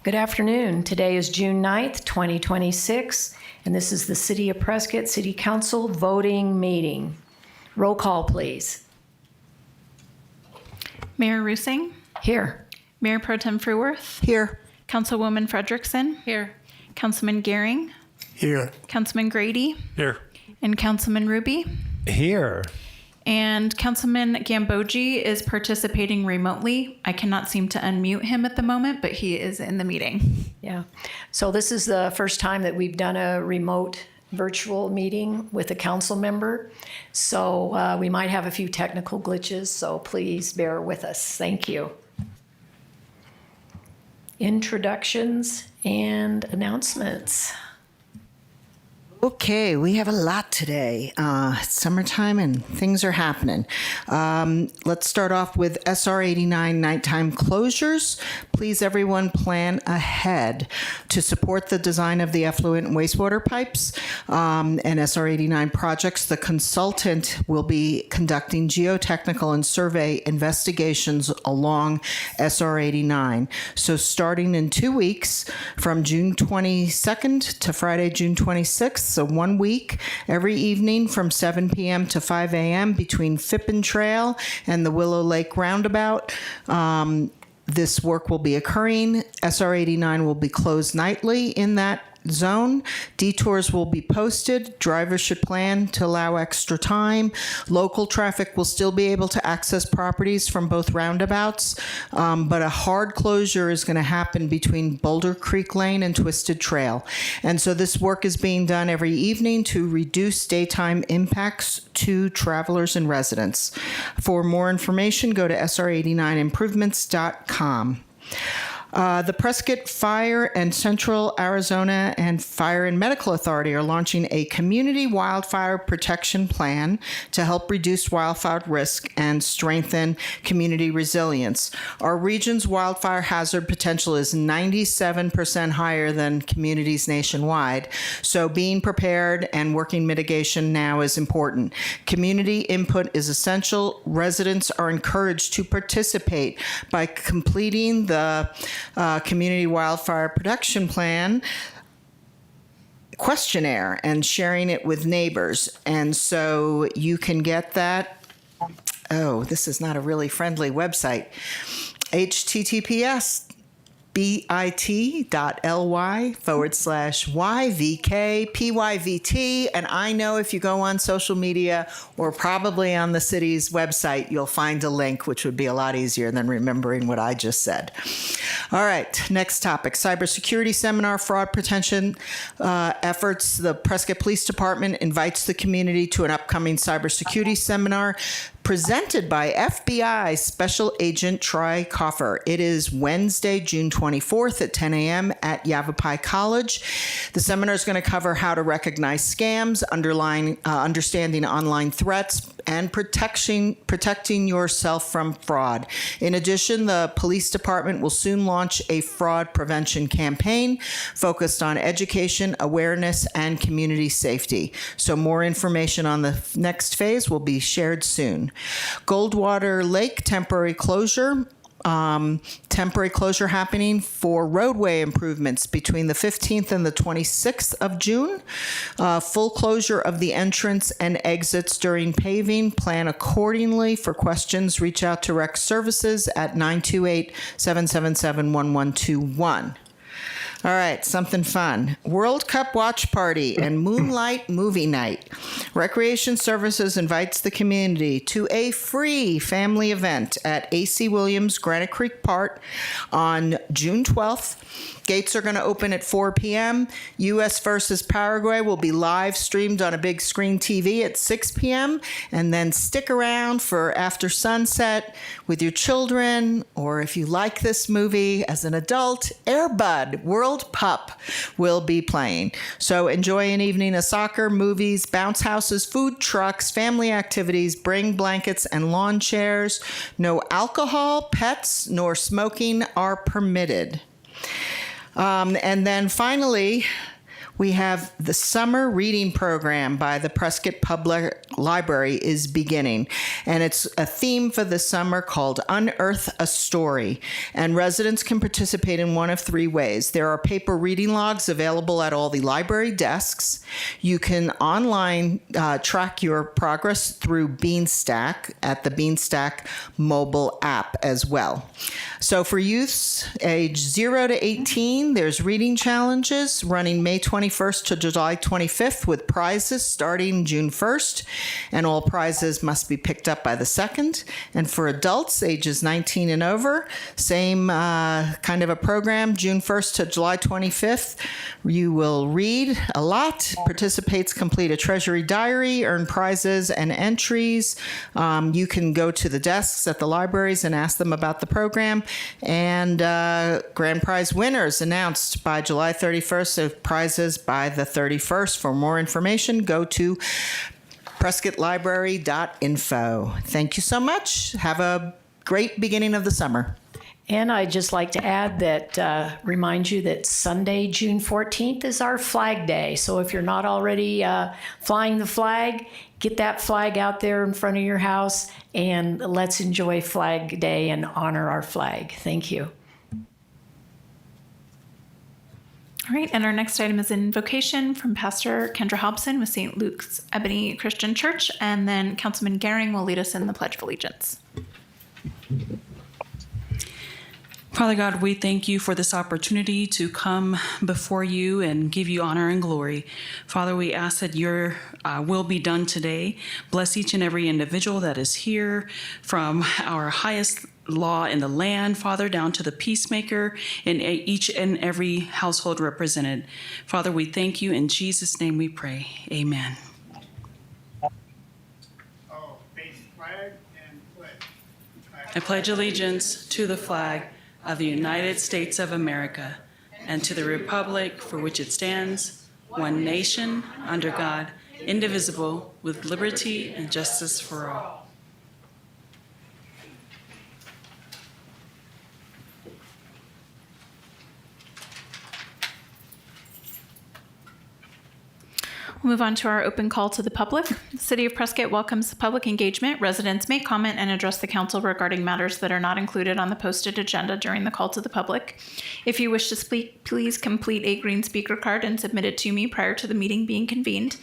Good afternoon. Today is June 9th, 2026, and this is the City of Prescott City Council voting meeting. Roll call, please. Mayor Rusing. Here. Mayor Pro Tem Fruworth. Here. Councilwoman Frederickson. Here. Councilman Gehring. Here. Councilman Grady. Here. And Councilman Ruby. Here. And Councilman Gambogi is participating remotely. I cannot seem to unmute him at the moment, but he is in the meeting. Yeah. So this is the first time that we've done a remote virtual meeting with a council member. So we might have a few technical glitches, so please bear with us. Thank you. Introductions and announcements. Okay, we have a lot today. It's summertime and things are happening. Let's start off with SR 89 nighttime closures. Please, everyone, plan ahead to support the design of the effluent and wastewater pipes and SR 89 projects. The consultant will be conducting geotechnical and survey investigations along SR 89. So starting in 2 weeks from June 22nd to Friday, June 26th. So 1 week, every evening from 7 p.m. to 5 a.m. between Fippen Trail and the Willow Lake Roundabout. This work will be occurring. SR 89 will be closed nightly in that zone. Detours will be posted. Drivers should plan to allow extra time. Local traffic will still be able to access properties from both roundabouts, but a hard closure is going to happen between Boulder Creek Lane and Twisted Trail. And so this work is being done every evening to reduce daytime impacts to travelers and residents. For more information, go to sr89improvements.com. The Prescott Fire and Central Arizona and Fire and Medical Authority are launching a community wildfire protection plan to help reduce wildfire risk and strengthen community resilience. Our region's wildfire hazard potential is 97% higher than communities nationwide, so being prepared and working mitigation now is important. Community input is essential. Residents are encouraged to participate by completing the Community Wildfire Protection Plan questionnaire and sharing it with neighbors. And so you can get that. Oh, this is not a really friendly website. https://bit.ly/YVKPYVT. And I know if you go on social media or probably on the city's website, you'll find a link, which would be a lot easier than remembering what I just said. All right, next topic, cybersecurity seminar, fraud prevention efforts. The Prescott Police Department invites the community to an upcoming cybersecurity seminar presented by FBI Special Agent Troy Coffer. It is Wednesday, June 24th at 10 a.m. at Yavapai College. The seminar is going to cover how to recognize scams, understanding online threats, and protecting yourself from fraud. In addition, the police department will soon launch a fraud prevention campaign focused on education, awareness, and community safety. So more information on the next phase will be shared soon. Goldwater Lake temporary closure happening for roadway improvements between the 15th and the 26th of June. Full closure of the entrance and exits during paving. Plan accordingly. For questions, reach out to Rec Services at 928-777-1121. All right, something fun. World Cup watch party and moonlight movie night. Recreation Services invites the community to a free family event at AC Williams Granite Creek Park on June 12th. Gates are going to open at 4 p.m. U.S. versus Paraguay will be live streamed on a big screen TV at 6 p.m. And then stick around for after sunset with your children, or if you like this movie as an adult, Air Bud World Pup will be playing. So enjoy an evening of soccer, movies, bounce houses, food trucks, family activities. Bring blankets and lawn chairs. No alcohol, pets, nor smoking are permitted. And then finally, we have the summer reading program by the Prescott Public Library is beginning, and it's a theme for the summer called Unearth a Story, and residents can participate in one of three ways. There are paper reading logs available at all the library desks. You can online track your progress through Beanstack at the Beanstack mobile app as well. So for youths age 0 to 18, there's reading challenges running May 21st to July 25th with prizes starting June 1st, and all prizes must be picked up by the 2nd. And for adults ages 19 and over, same kind of a program, June 1st to July 25th. You will read a lot. Participants complete a treasury diary, earn prizes and entries. You can go to the desks at the libraries and ask them about the program. And grand prize winners announced by July 31st, so prizes by the 31st. For more information, go to prescottlibrary.info. Thank you so much. Have a great beginning of the summer. And I'd just like to add that, remind you that Sunday, June 14th is our Flag Day. So if you're not already flying the flag, get that flag out there in front of your house, and let's enjoy Flag Day and honor our flag. Thank you. All right, and our next item is an invocation from Pastor Kendra Hobson with St. Luke's Ebony Christian Church, and then Councilman Gehring will lead us in the Pledge of Allegiance. Father God, we thank you for this opportunity to come before you and give you honor and glory. Father, we ask that your will be done today. Bless each and every individual that is here, from our highest law in the land, Father, down to the peacemaker in each and every household represented. Father, we thank you. In Jesus' name we pray. Amen. Face flag and pledge. I pledge allegiance to the flag of the United States of America and to the republic for which it stands, one nation, under God, indivisible, with liberty and justice for all. We'll move on to our open call to the public. The City of Prescott welcomes public engagement. Residents may comment and address the council regarding matters that are not included on the posted agenda during the call to the public. If you wish to speak, please complete a green speaker card and submit it to me prior to the meeting being convened.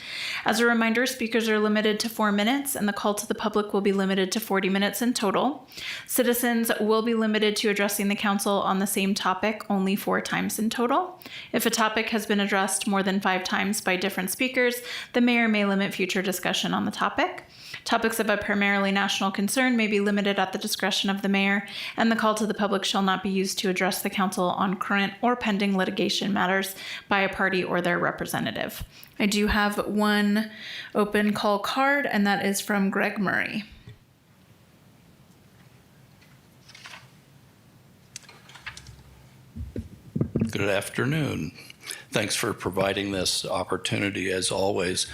As a reminder, speakers are limited to 4 minutes, and the call to the public will be limited to 40 minutes in total. Citizens will be limited to addressing the council on the same topic only 4 times in total. If a topic has been addressed more than 5 times by different speakers, the mayor may limit future discussion on the topic. Topics of a primarily national concern may be limited at the discretion of the mayor, and the call to the public shall not be used to address the council on current or pending litigation matters by a party or their representative. I do have one open call card, and that is from Greg Murray. Good afternoon. Thanks for providing this opportunity, as always.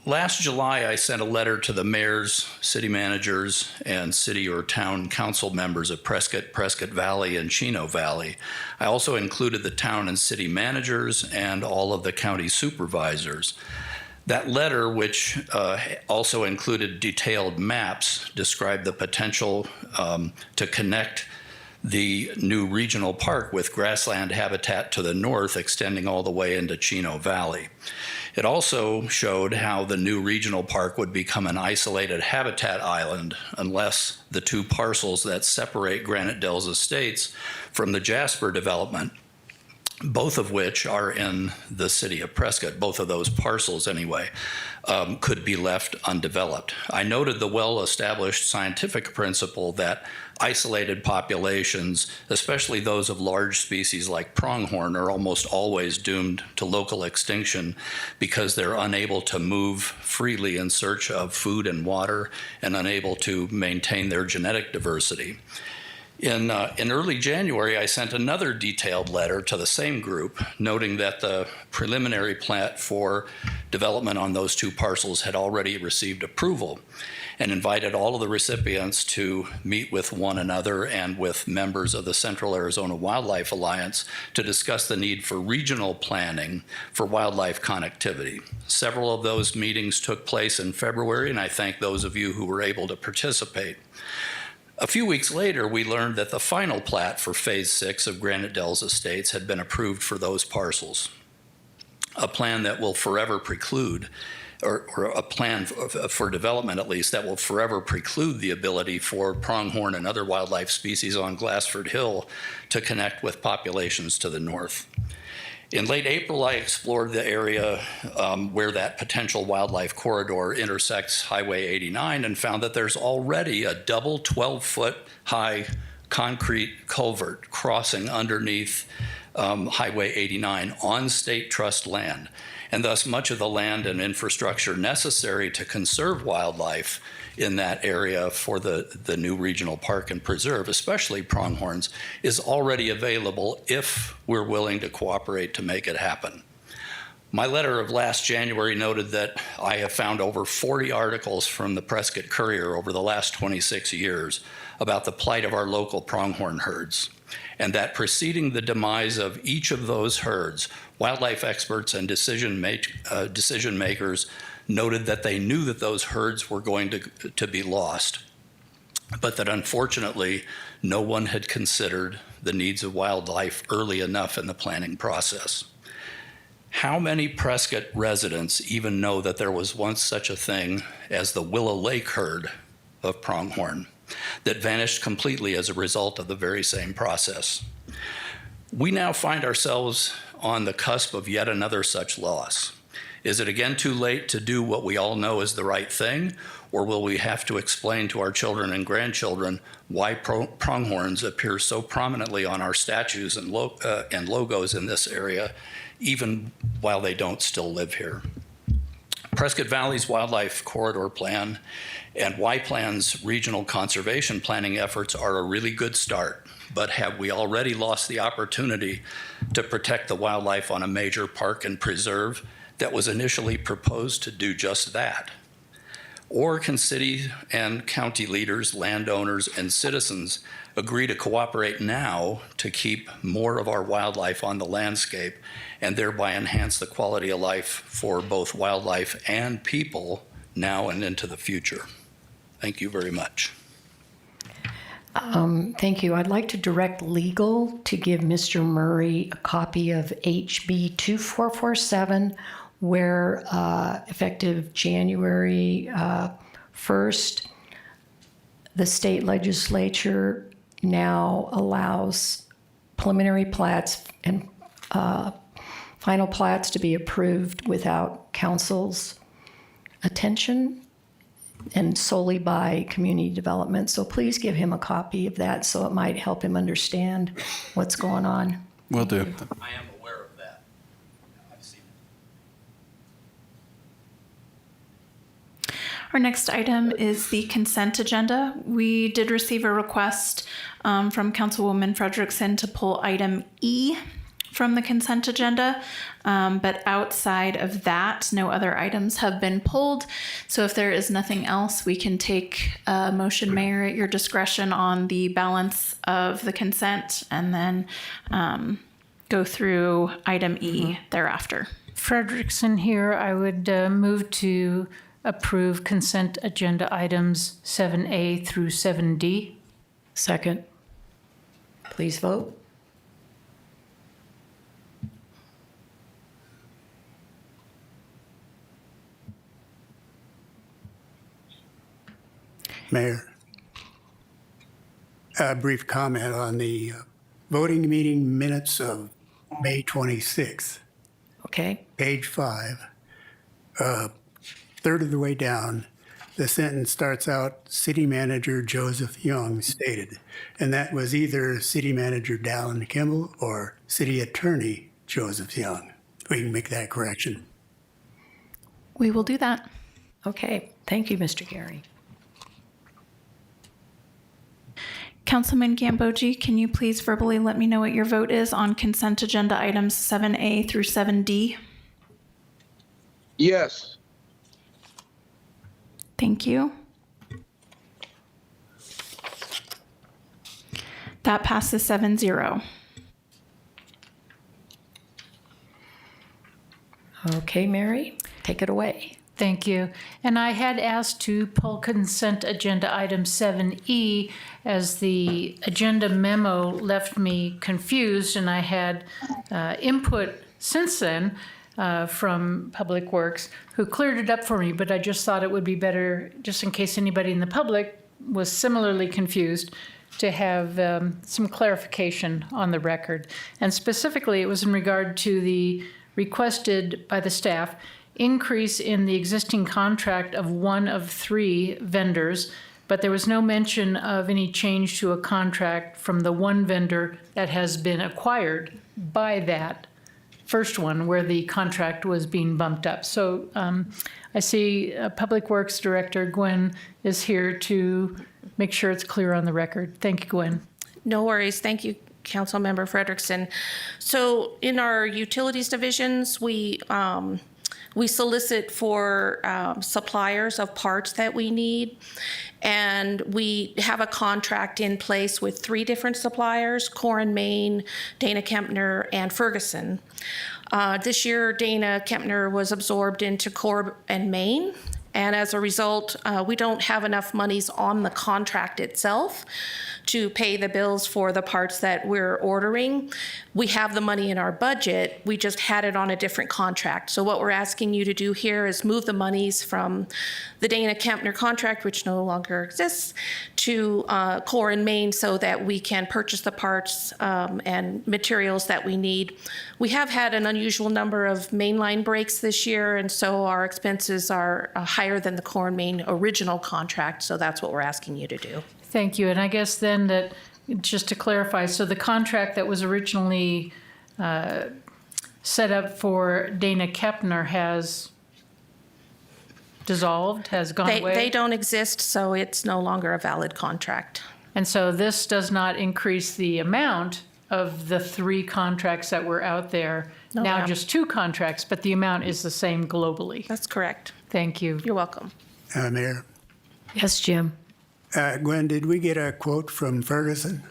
Last July, I sent a letter to the mayors, city managers, and city or town council members of Prescott, Prescott Valley, and Chino Valley. I also included the town and city managers and all of the county supervisors. That letter, which also included detailed maps, described the potential to connect the new regional park with grassland habitat to the north, extending all the way into Chino Valley. It also showed how the new regional park would become an isolated habitat island unless the 2 parcels that separate Granite Dells Estates from the Jasper development, both of which are in the city of Prescott, both of those parcels anyway, could be left undeveloped. I noted the well-established scientific principle that isolated populations, especially those of large species like pronghorn, are almost always doomed to local extinction because they're unable to move freely in search of food and water and unable to maintain their genetic diversity. In early January, I sent another detailed letter to the same group, noting that the preliminary plat for Development on those two parcels had already received approval and invited all of the recipients to meet with one another and with members of the Central Arizona Wildlife Alliance to discuss the need for regional planning for wildlife connectivity. Several of those meetings took place in February, and I thank those of you who were able to participate. A few weeks later, we learned that the final plat for Phase 6 of Granite Dells Estates had been approved for those parcels, a plan that will forever preclude, or a plan for development at least, that will forever preclude the ability for pronghorn and other wildlife species on Glassford Hill to connect with populations to the north. In late April, I explored the area where that potential wildlife corridor intersects Highway 89 and found that there's already a double 12-foot high concrete culvert crossing underneath Highway 89 on state trust land. And thus much of the land and infrastructure necessary to conserve wildlife in that area for the new regional park and preserve, especially pronghorns, is already available if we're willing to cooperate to make it happen. My letter of last January noted that I have found over 40 articles from the Prescott Courier over the last 26 years about the plight of our local pronghorn herds, and that preceding the demise of each of those herds, wildlife experts and decision makers noted that they knew that those herds were going to be lost, but that unfortunately no one had considered the needs of wildlife early enough in the planning process. How many Prescott residents even know that there was once such a thing as the Willow Lake herd of pronghorn that vanished completely as a result of the very same process? We now find ourselves on the cusp of yet another such loss. Is it again too late to do what we all know is the right thing, or will we have to explain to our children and grandchildren why pronghorns appear so prominently on our statues and logos in this area, even while they don't still live here? Prescott Valley's Wildlife Corridor Plan and Y-Plan's regional conservation planning efforts are a really good start, but have we already lost the opportunity to protect the wildlife on a major park and preserve that was initially proposed to do just that? Or can city and county leaders, landowners, and citizens agree to cooperate now to keep more of our wildlife on the landscape and thereby enhance the quality of life for both wildlife and people now and into the future? Thank you very much. Thank you. I'd like to direct legal to give Mr. Murray a copy of HB 2447, where effective January 1st, the state legislature now allows preliminary plats and final plats to be approved without council's attention and solely by community development. So please give him a copy of that so it might help him understand what's going on. Will do. I am aware of that. I've seen it. Our next item is the consent agenda. We did receive a request from Councilwoman Frederickson to pull item E from the consent agenda, but outside of that, no other items have been pulled. So if there is nothing else, we can take a motion, Mayor, at your discretion on the balance of the consent and then go through item E thereafter. Frederickson here. I would move to approve consent agenda items 7A through 7D. Second. Please vote. Mayor, a brief comment on the voting meeting minutes of May 26th, Okay. page 5, third of the way down, the sentence starts out, City Manager Joseph Young stated, and that was either City Manager Dallin Kimball or City Attorney Joseph Young. We can make that correction. We will do that. Okay. Thank you, Mr. Gary. Councilman Gambogi, can you please verbally let me know what your vote is on consent agenda items 7A through 7D? Yes. Thank you. That passes 7-0. Okay, Mary, take it away. Thank you. And I had asked to pull consent agenda item 7E as the agenda memo left me confused, and I had input since then from Public Works who cleared it up for me, but I just thought it would be better, just in case anybody in the public was similarly confused, to have some clarification on the record. And specifically, it was in regard to the requested by the staff increase in the existing contract of one of 3 vendors, but there was no mention of any change to a contract from the one vendor that has been acquired by that first one where the contract was being bumped up. So I see Public Works Director Gwen is here to make sure it's clear on the record. Thank you, Gwen. No worries. Thank you, Councilmember Frederickson. So in our utilities divisions, we solicit for suppliers of parts that we need, and we have a contract in place with 3 different suppliers: Core and Main, Dana Kempner, and Ferguson. This year, Dana Kempner was absorbed into Core and Main, and as a result, we don't have enough monies on the contract itself to pay the bills for the parts that we're ordering. We have the money in our budget, we just had it on a different contract. So what we're asking you to do here is move the monies from the Dana Kempner contract, which no longer exists, to Core and Main so that we can purchase the parts and materials that we need. We have had an unusual number of mainline breaks this year, and so our expenses are higher than the Core and Main original contract, so that's what we're asking you to do. Thank you. And I guess then that, just to clarify, so the contract that was originally set up for Dana Kempner has dissolved, has gone away? They don't exist, so it's no longer a valid contract. And so this does not increase the amount of the 3 contracts that were out there, No, now ma'am. just 2 contracts, but the amount is the same globally. That's correct. Thank you. You're welcome. Mayor, Yes, Jim. Gwen, did we get a quote from Ferguson?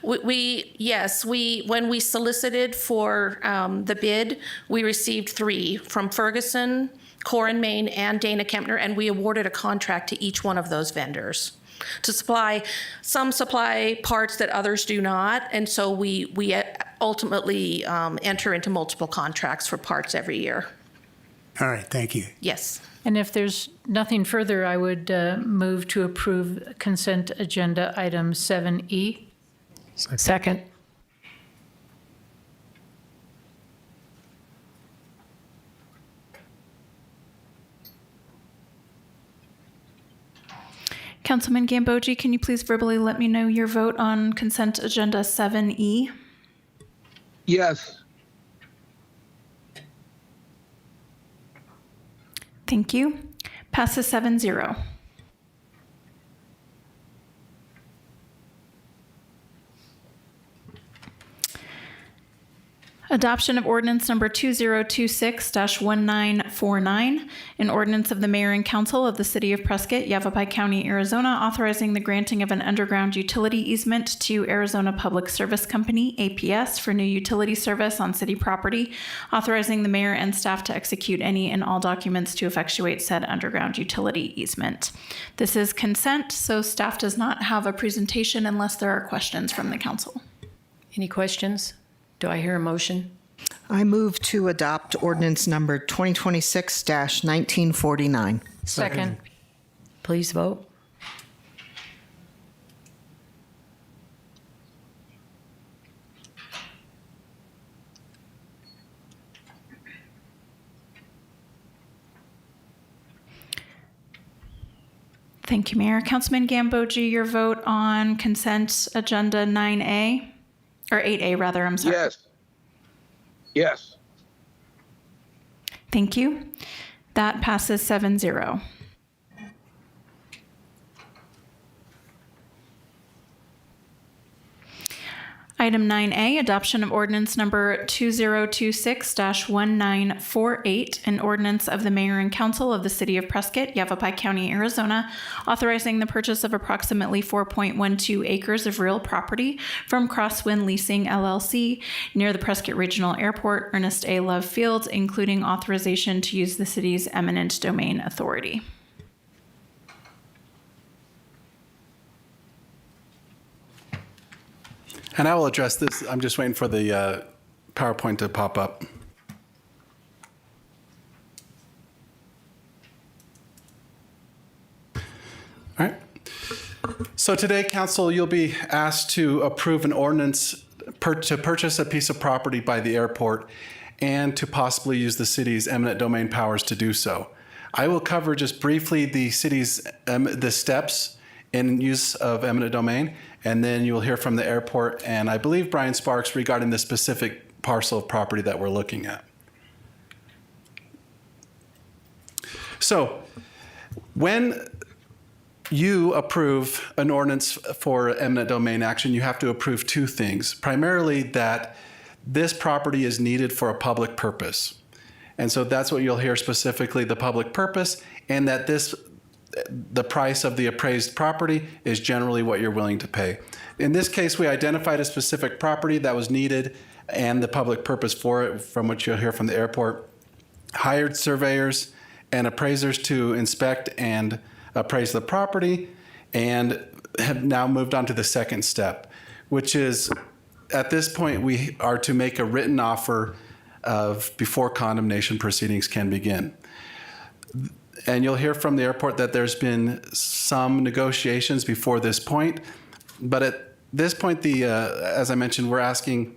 Yes, when we solicited for the bid, we received 3 from Ferguson, Core and Main, and Dana Kempner, and we awarded a contract to each one of those vendors to supply. Some supply parts that others do not, and so we ultimately enter into multiple contracts for parts every year. All right, thank you. Yes. And if there's nothing further, I would move to approve consent agenda item 7E. Second. Councilman Gambogi, can you please verbally let me know your vote on consent agenda 7E? Yes. Thank you. Passes 7-0. Adoption of ordinance number 2026-1949, an ordinance of the mayor and council of the city of Prescott, Yavapai County, Arizona, authorizing the granting of an underground utility easement to Arizona Public Service Company, APS, for new utility service on city property, authorizing the mayor and staff to execute any and all documents to effectuate said underground utility easement. This is consent, so staff does not have a presentation unless there are questions from the council. Any questions? Do I hear a motion? I move to adopt ordinance number 2026-1949. Second. Please vote. Thank you, Mayor. Councilman Gambogi, your vote on consent agenda 9A, or 8A rather, I'm sorry. Yes. Yes. Thank you. That passes 7-0. Item 9A, adoption of ordinance number 2026-1948, an ordinance of the mayor and council of the city of Prescott, Yavapai County, Arizona, authorizing the purchase of approximately 4.12 acres of real property from Crosswind Leasing LLC near the Prescott Regional Airport, Ernest A. Love Field, including authorization to use the city's eminent domain authority. And I will address this. I'm just waiting for the PowerPoint to pop up. All right. So today, council, you'll be asked to approve an ordinance to purchase a piece of property by the airport and to possibly use the city's eminent domain powers to do so. I will cover just briefly the city's the steps in use of eminent domain, and then you will hear from the airport and I believe Brian Sparks regarding the specific parcel of property that we're looking at. So when you approve an ordinance for eminent domain action, you have to approve two things. Primarily that this property is needed for a public purpose. And so that's what you'll hear specifically, the public purpose, and that the price of the appraised property is generally what you're willing to pay. In this case, we identified a specific property that was needed and the public purpose for it, from which you'll hear from the airport, hired surveyors and appraisers to inspect and appraise the property, and have now moved on to the second step, which is at this point we are to make a written offer of before condemnation proceedings can begin. And you'll hear from the airport that there's been some negotiations before this point, but at this point, as I mentioned, we're asking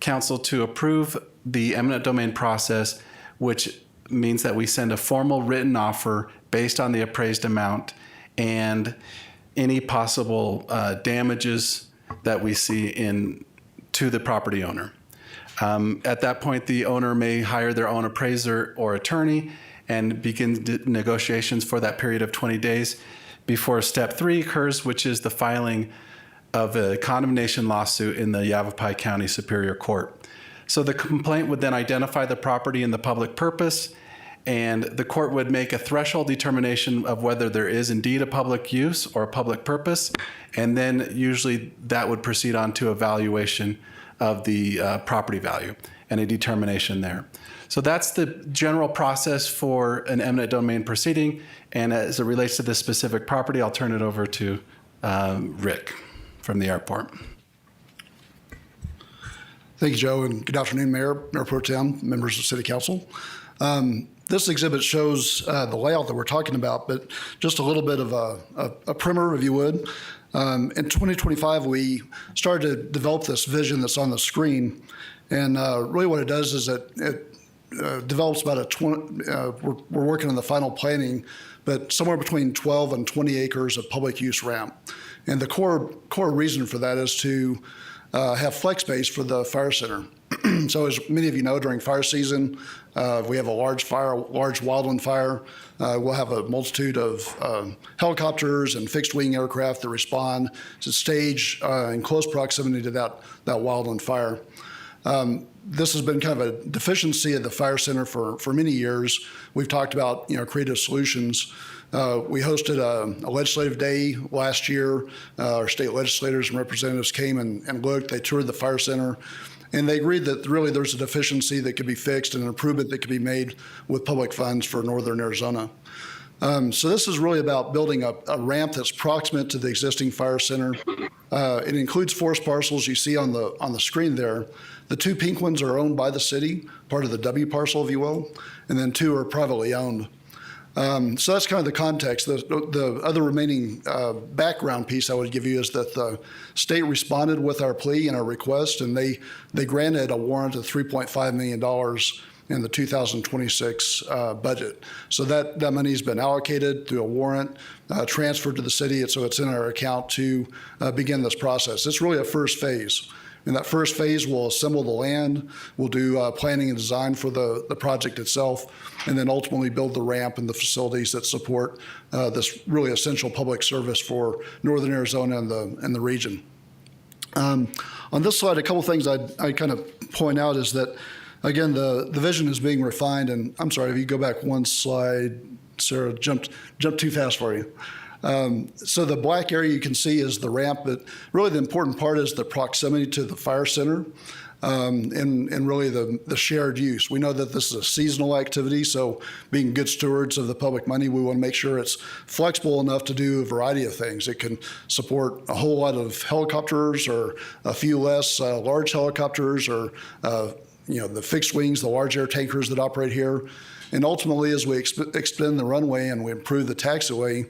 council to approve the eminent domain process, which means that we send a formal written offer based on the appraised amount and any possible damages that we see to the property owner. At that point, the owner may hire their own appraiser or attorney and begin negotiations for that period of 20 days before step 3 occurs, which is the filing of a condemnation lawsuit in the Yavapai County Superior Court. So the complaint would then identify the property and the public purpose, and the court would make a threshold determination of whether there is indeed a public use or a public purpose, and then usually that would proceed on to evaluation of the property value and a determination there. So that's the general process for an eminent domain proceeding, and as it relates to this specific property, I'll turn it over to Rick from the airport. Thank you, Joe, and good afternoon, Mayor Pro Tem, members of City Council. This exhibit shows the layout that we're talking about, but just a little bit of a primer, if you would. In 2025, we started to develop this vision that's on the screen, and really what it does is it develops about we're working on the final planning, but somewhere between 12 and 20 acres of public use ramp. And the core reason for that is to have flex space for the fire center. So as many of you know, during fire season, we have a large wildland fire. We'll have a multitude of helicopters and fixed wing aircraft that respond to stage in close proximity to that wildland fire. This has been kind of a deficiency at the fire center for many years. We've talked about creative solutions. We hosted a legislative day last year. Our state legislators and representatives came and looked. They toured the fire center, and they agreed that really there's a deficiency that could be fixed and an improvement that could be made with public funds for northern Arizona. So this is really about building a ramp that's proximate to the existing fire center. It includes forest parcels you see on the screen there. The 2 pink ones are owned by the city, part of the W parcel, if you will, and then 2 are privately owned. So that's kind of the context. The other remaining background piece I would give you is that the state responded with our plea and our request, and they granted a warrant of $3.5 million in the 2026 budget. So that money's been allocated through a warrant, transferred to the city, and so it's in our account to begin this process. It's really a first phase. In that first phase, we'll assemble the land, we'll do planning and design for the project itself, and then ultimately build the ramp and the facilities that support this really essential public service for northern Arizona and the region. On this slide, a couple things I kind of point out is that, again, the vision is being refined. And I'm sorry, if you go back one slide, Sarah, jumped too fast for you. So the black area you can see is the ramp, but really the important part is the proximity to the fire center. And really the shared use. We know that this is a seasonal activity, so being good stewards of the public money, we want to make sure it's flexible enough to do a variety of things. It can support a whole lot of helicopters or a few less large helicopters or the fixed wings, the large air tankers that operate here. And ultimately, as we extend the runway and we improve the taxiway,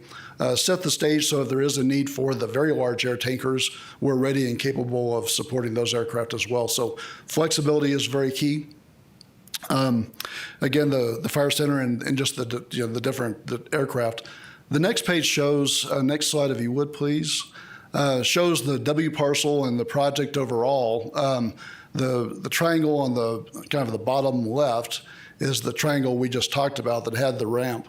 set the stage so if there is a need for the very large air tankers, we're ready and capable of supporting those aircraft as well. So flexibility is very key. Again, the fire center and just the different aircraft. The next page shows, next slide if you would please, shows the W parcel and the project overall. The triangle on the kind of the bottom left is the triangle we just talked about that had the ramp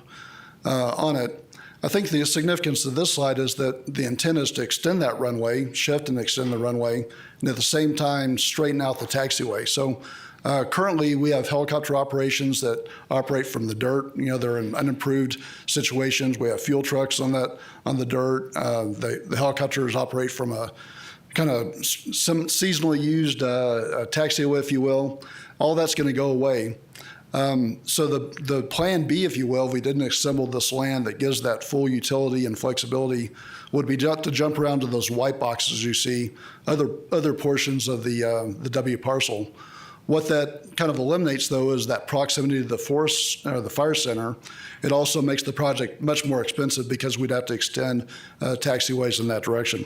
on it. I think the significance of this slide is that the intent is to extend that runway, shift and extend the runway, and at the same time straighten out the taxiway. So currently we have helicopter operations that operate from the dirt. They're in unimproved situations. We have fuel trucks on the dirt. The helicopters operate from a kind of some seasonally used taxiway, if you will. All that's going to go away. So the plan B, if you will, if we didn't assemble this land that gives that full utility and flexibility, would be to jump around to those white boxes you see, other portions of the W parcel. What that kind of eliminates, though, is that proximity to the the fire center. It also makes the project much more expensive because we'd have to extend taxiways in that direction.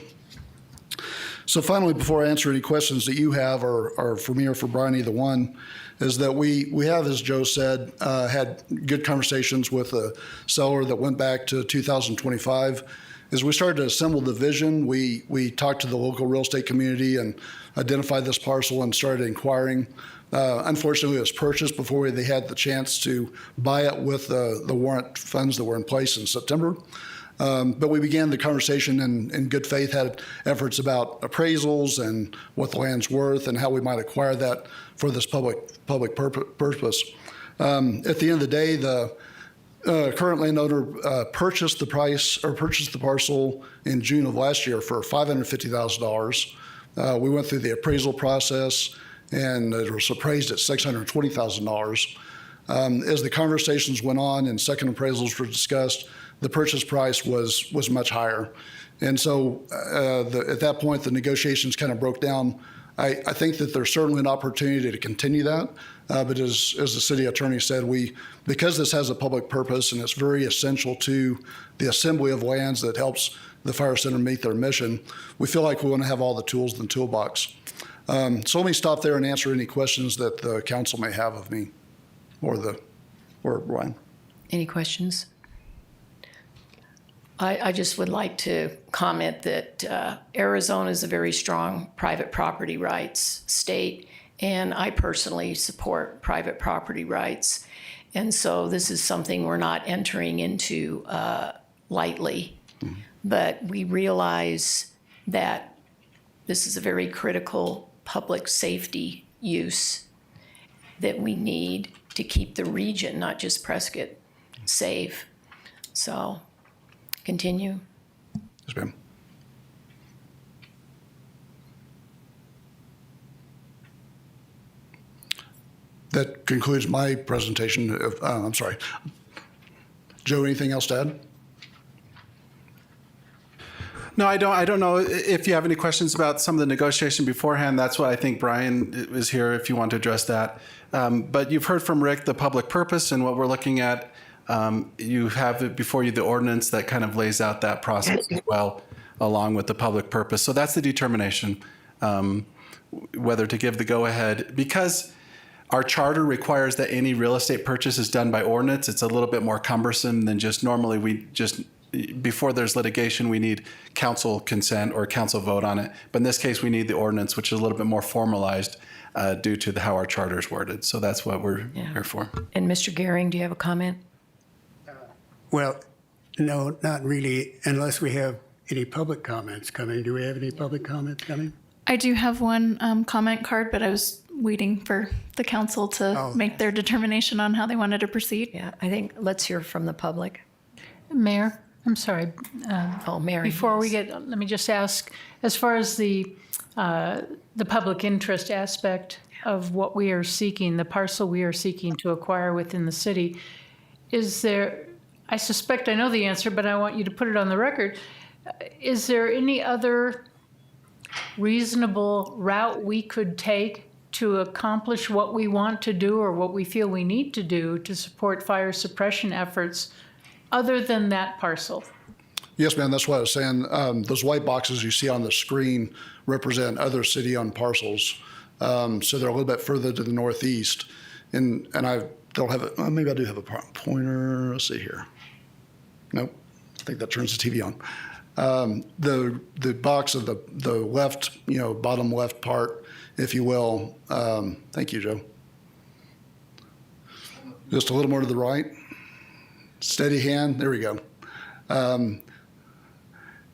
So finally, before I answer any questions that you have, or for me or for Brian, either one, is that we have, as Joe said, had good conversations with a seller that went back to 2025. As we started to assemble the vision, we talked to the local real estate community and identified this parcel and started inquiring. Unfortunately, it was purchased before they had the chance to buy it with the warrant funds that were in place in September. But we began the conversation in good faith, had efforts about appraisals and what the land's worth and how we might acquire that for this public purpose. At the end of the day, the current landowner purchased the parcel in June of last year for $550,000. We went through the appraisal process, and it was appraised at $620,000. As the conversations went on and second appraisals were discussed, the purchase price was much higher. And so at that point, the negotiations kind of broke down. I think that there's certainly an opportunity to continue that. But as the city attorney said, because this has a public purpose and it's very essential to the assembly of lands that helps the fire center meet their mission, we feel like we want to have all the tools in the toolbox. So let me stop there and answer any questions that the council may have of me or Ryan. Any questions? I just would like to comment that Arizona is a very strong private property rights state, and I personally support private property rights. And so this is something we're not entering into lightly, but we realize that this is a very critical public safety use that we need to keep the region, not just Prescott, safe. So continue. Yes, ma'am. That concludes my presentation. I'm sorry. Joe, anything else to add? No, I don't know if you have any questions about some of the negotiation beforehand. That's what I think Brian is here if you want to address that. But you've heard from Rick the public purpose and what we're looking at. You have before you the ordinance that kind of lays out that process as well, along with the public purpose. So that's the determination, whether to give the go-ahead. Because our charter requires that any real estate purchase is done by ordinance, it's a little bit more cumbersome than just normally before there's litigation, we need council consent or council vote on it. But in this case, we need the ordinance, which is a little bit more formalized due to how our charter is worded. So that's what we're here for. And Mr. Gehring, do you have a comment? Well, no, not really, unless we have any public comments coming. Do we have any public comments coming? I do have one comment card, but I was waiting for the council to make their determination on how they wanted to proceed. Yeah, I think let's hear from the public. Mayor, I'm sorry. Oh, Mary. Before we yes. get, let me just ask, as far as the public interest aspect of what we are seeking, the parcel we are seeking to acquire within the city, is there, I suspect I know the answer, but I want you to put it on the record. Is there any other reasonable route we could take to accomplish what we want to do or what we feel we need to do to support fire suppression efforts other than that parcel? Yes, ma'am, that's what I was saying. Those white boxes you see on the screen represent other city-owned parcels. So they're a little bit further to the northeast. And I don't have it, maybe I do have a pointer. Let's see here. Nope, I think that turns the TV on. The box of the left, bottom left part, if you will. Thank you, Joe. Just a little more to the right. Steady hand. There we go.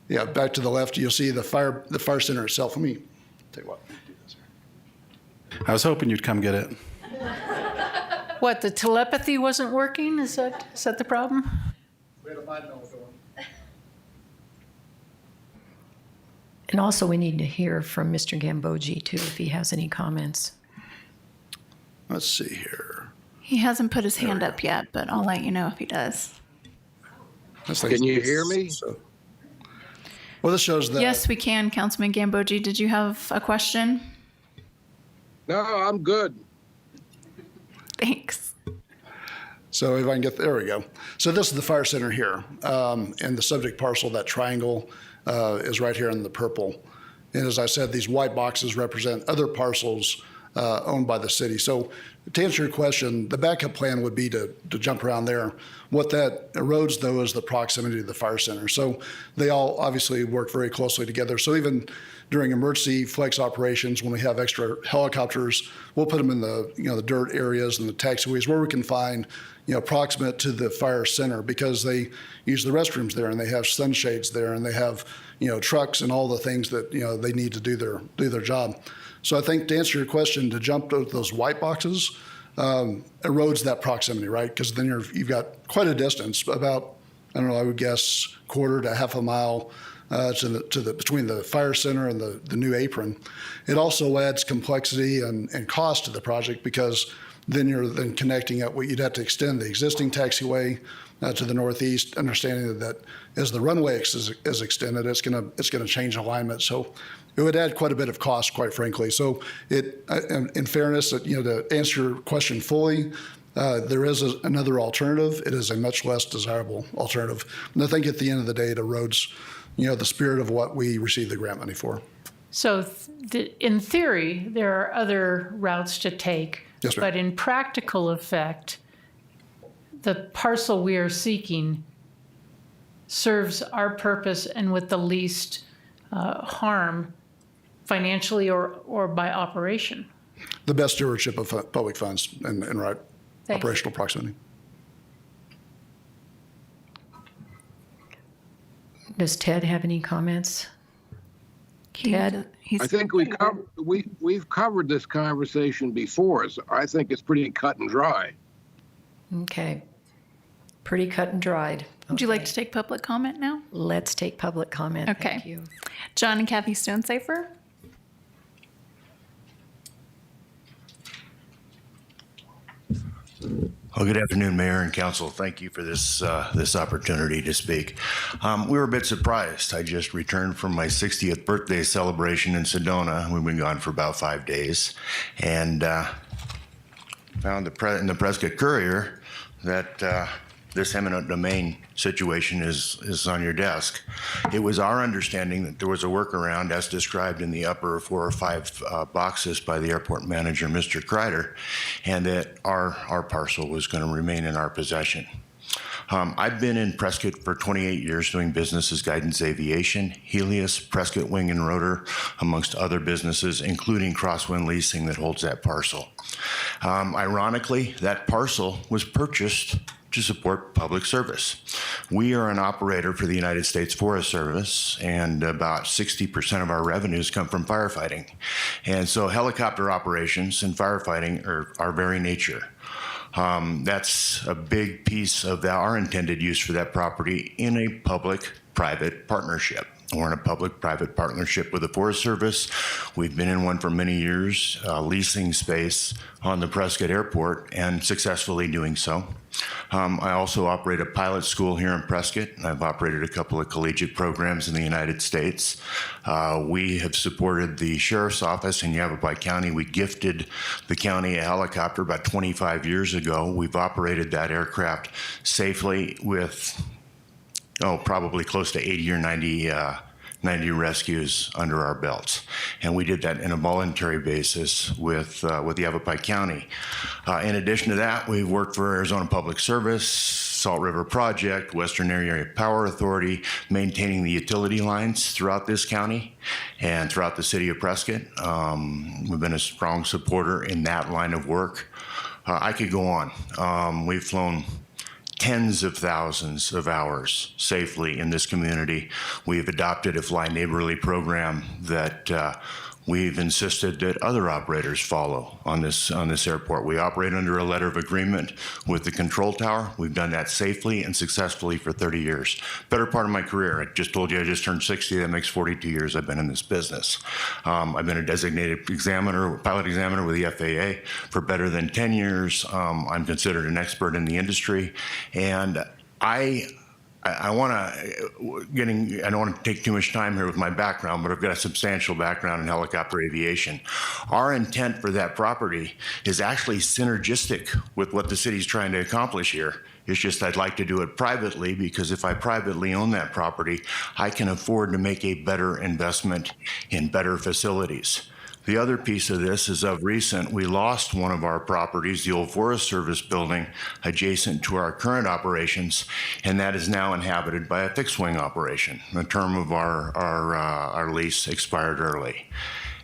Yeah, back to the left, you'll see the fire center itself. Let me tell you what. I was hoping you'd come get it. What, the telepathy wasn't working? Is that the problem? We had a mind meld going. And also, we need to hear from Mr. Gambogi, too, if he has any comments. Let's see here. He hasn't put his hand up yet, but I'll let you know if he does. Can you hear me? Well, this shows that. Yes, we can. Councilman Gambogi, did you have a question? No, I'm good. Thanks. So if I can get, there we go. So this is the fire center here. And the subject parcel, that triangle, is right here in the purple. And as I said, these white boxes represent other parcels owned by the city. So to answer your question, the backup plan would be to jump around there. What that erodes, though, is the proximity to the fire center. So they all obviously work very closely together. So even during emergency flex operations, when we have extra helicopters, we'll put them in the dirt areas and the taxiways where we can find proximate to the fire center, because they use the restrooms there and they have sunshades there and they have trucks and all the things that they need to do their job. So I think to answer your question, to jump to those white boxes erodes that proximity, right? Because then you've got quite a distance, about, I don't know, I would guess quarter to half a mile between the fire center and the new apron. It also adds complexity and cost to the project, because then you're connecting up. You'd have to extend the existing taxiway to the northeast, understanding that as the runway is extended, it's going to change alignment. So it would add quite a bit of cost, quite frankly. So in fairness, to answer your question fully, there is another alternative. It is a much less desirable alternative. And I think at the end of the day, it erodes, the spirit of what we received the grant money for. So in theory, there are other routes to take. Yes, ma'am. But in practical effect, the parcel we are seeking serves our purpose and with the least harm financially or by operation. The best stewardship of public funds and right Thank you. operational proximity. Does Ted have any comments? Ted? I think we've covered this conversation before. So I think it's pretty cut and dry. Okay. Pretty cut and dried. Would you like to take public comment now? Let's take public comment. Okay. Thank you. John and Kathy Stonesafer? Well, good afternoon, Mayor and Council. Thank you for this opportunity to speak. We were a bit surprised. I just returned from my 60th birthday celebration in Sedona. We've been gone for about 5 days, and found in the Prescott Courier that this eminent domain situation is on your desk. It was our understanding that there was a workaround as described in the upper 4 or 5 boxes by the airport manager, Mr. Kreider, and that our parcel was going to remain in our possession. I've been in Prescott for 28 years doing business as Guidance Aviation, Helios, Prescott Wing and Rotor, amongst other businesses, including Crosswind Leasing that holds that parcel. Ironically, that parcel was purchased to support public service. We are an operator for the United States Forest Service, and about 60% of our revenues come from firefighting. And so helicopter operations and firefighting are our very nature. That's a big piece of our intended use for that property in a public-private partnership. We're in a public-private partnership with the Forest Service. We've been in one for many years, leasing space on the Prescott Airport and successfully doing so. I also operate a pilot school here in Prescott. I've operated a couple of collegiate programs in the United States. We have supported the Sheriff's Office in Yavapai County. We gifted the county a helicopter about 25 years ago. We've operated that aircraft safely with probably close to 80 or 90 rescues under our belts. And we did that in a voluntary basis with Yavapai County. In addition to that, we've worked for Arizona Public Service, Salt River Project, Western Area Power Authority, maintaining the utility lines throughout this county and throughout the city of Prescott. We've been a strong supporter in that line of work. I could go on. We've flown tens of thousands of hours safely in this community. We've adopted a Fly Neighborly program that we've insisted that other operators follow on this airport. We operate under a letter of agreement with the control tower. We've done that safely and successfully for 30 years. Better part of my career. I just told you I just turned 60. That makes 42 years I've been in this business. I've been a designated pilot examiner with the FAA for better than 10 years. I'm considered an expert in the industry, and I don't want to take too much time here with my background, but I've got a substantial background in helicopter aviation. Our intent for that property is actually synergistic with what the city's trying to accomplish here. It's just I'd like to do it privately, because if I privately own that property, I can afford to make a better investment in better facilities. The other piece of this is, of recent, we lost one of our properties, the old Forest Service building adjacent to our current operations, and that is now inhabited by a fixed-wing operation. The term of our lease expired early.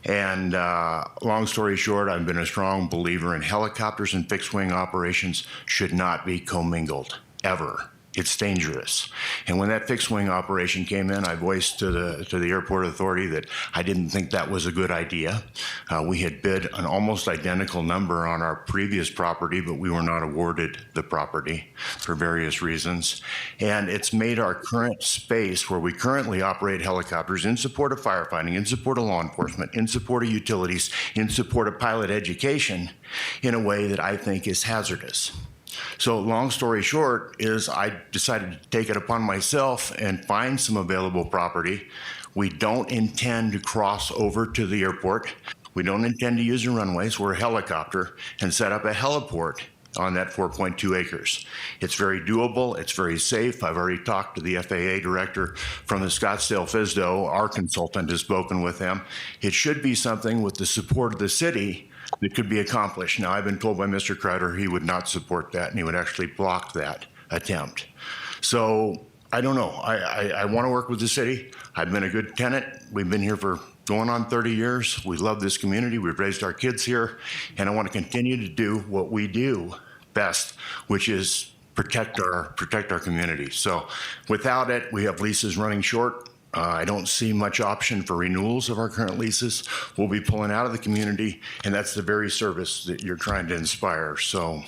And long story short, I've been a strong believer in helicopters and fixed-wing operations should not be commingled, ever. It's dangerous. And when that fixed wing operation came in, I voiced to the airport authority that I didn't think that was a good idea. We had bid an almost identical number on our previous property, but we were not awarded the property for various reasons. And it's made our current space where we currently operate helicopters in support of firefighting, in support of law enforcement, in support of utilities, in support of pilot education, in a way that I think is hazardous. So long story short is I decided to take it upon myself and find some available property. We don't intend to cross over to the airport. We don't intend to use the runways. We're a helicopter and set up a heliport on that 4.2 acres. It's very doable. It's very safe. I've already talked to the FAA director from the Scottsdale FSDO. Our consultant has spoken with them. It should be something with the support of the city that could be accomplished. Now, I've been told by Mr. Kreider he would not support that, and he would actually block that attempt. So I don't know. I want to work with the city. I've been a good tenant. We've been here for going on 30 years. We love this community. We've raised our kids here, and I want to continue to do what we do best, which is protect our community. So without it, we have leases running short. I don't see much option for renewals of our current leases. We'll be pulling out of the community, and that's the very service that you're trying to inspire. So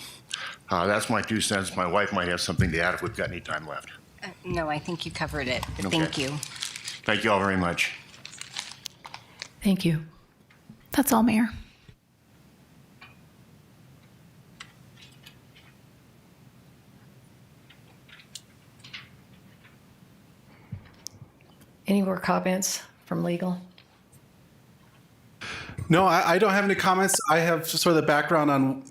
that's my 2 cents. My wife might have something to add if we've got any time left. No, I think you covered it. But Okay. Thank you. Thank you all very much. Thank you. That's all, Mayor. Any more comments from legal? No, I don't have any comments. I have sort of the background on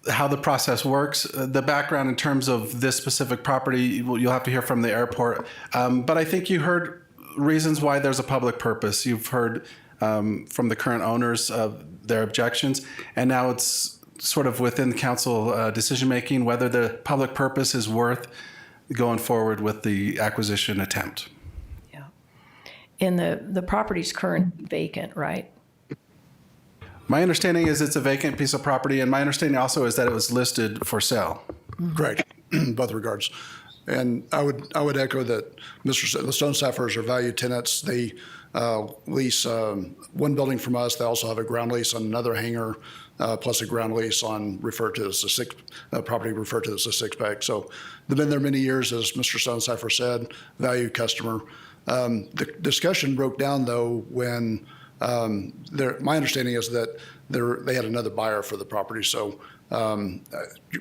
how the process works. The background in terms of this specific property, you'll have to hear from the airport. But I think you heard reasons why there's a public purpose. You've heard from the current owners of their objections, and now it's sort of within council decision-making whether the public purpose is worth going forward with the acquisition attempt. Yeah. And the property's current vacant, right? My understanding is it's a vacant piece of property, and my understanding also is that it was listed for sale. Correct. both regards. And I would echo that the Stonecyphers are valued tenants. They lease one building from us. They also have a ground lease on another hangar, plus a ground lease on property referred to as a six-pack. So they've been there many years, as Mr. Stonecypher said, valued customer. The discussion broke down, though, when my understanding is that they had another buyer for the property. So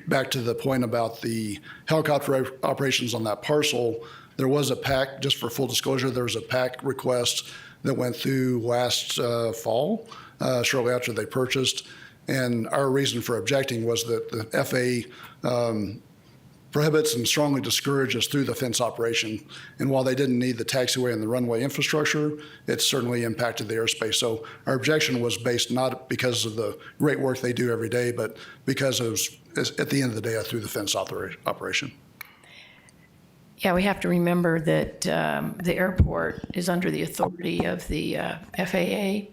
back to the point about the helicopter operations on that parcel, there was a PAC, just for full disclosure, there was a PAC request that went through last fall, shortly after they purchased. And our reason for objecting was that the FAA prohibits and strongly discourages through the fence operation. And while they didn't need the taxiway and the runway infrastructure, it certainly impacted the airspace. So our objection was based not because of the great work they do every day, but because it was, at the end of the day, a through the fence operation. Yeah, we have to remember that the airport is under the authority of the FAA,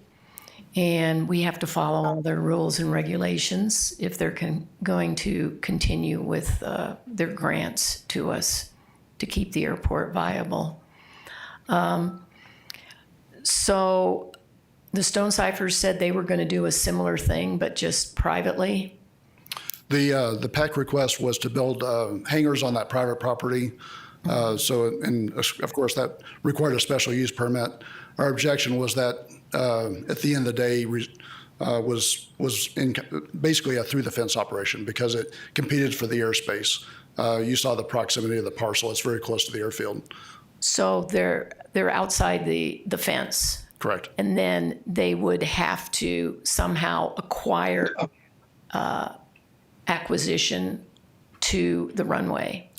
and we have to follow all their rules and regulations if they're going to continue with their grants to us to keep the airport viable. So the Stonecyphers said they were going to do a similar thing, but just privately. The PAC request was to build hangars on that private property. And of course, that required a special use permit. Our objection was that at the end of the day was basically a through the fence operation because it competed for the airspace. You saw the proximity of the parcel; it's very close to the airfield. So they're outside the fence. Correct. And then they would have to somehow acquire acquisition to the runway.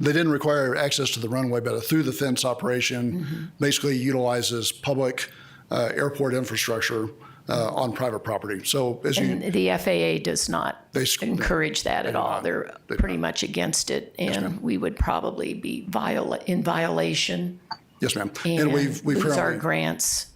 They didn't require access to the runway, but a through the fence operation basically utilizes public airport infrastructure on private property. So as And the FAA does not encourage that at all. They're pretty much against it, and we would probably be in violation. Yes, ma'am. And we've lose our currently, grants.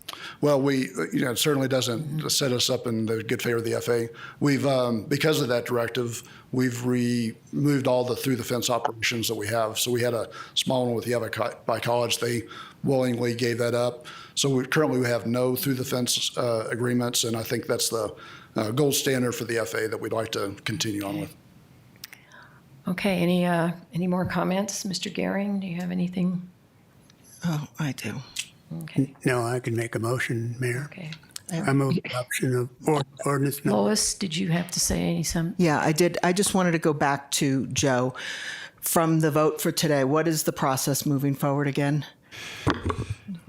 well, it certainly doesn't set us up in the good favor of the FAA. We've, because of that directive, we've removed all the through the fence operations that we have. So we had a small one with the Yavapai College. They willingly gave that up. So currently we have no through the fence agreements, and I think that's the gold standard for the FAA that we'd like to continue on with. Okay, any more comments? Mr. Gehring, do you have anything? Oh, I do. Okay. No, I can make a motion, Mayor. Okay. I move adoption of ordinance number. Lois, did you have to say something? Yeah, I did. I just wanted to go back to Joe. From the vote for today, what is the process moving forward again?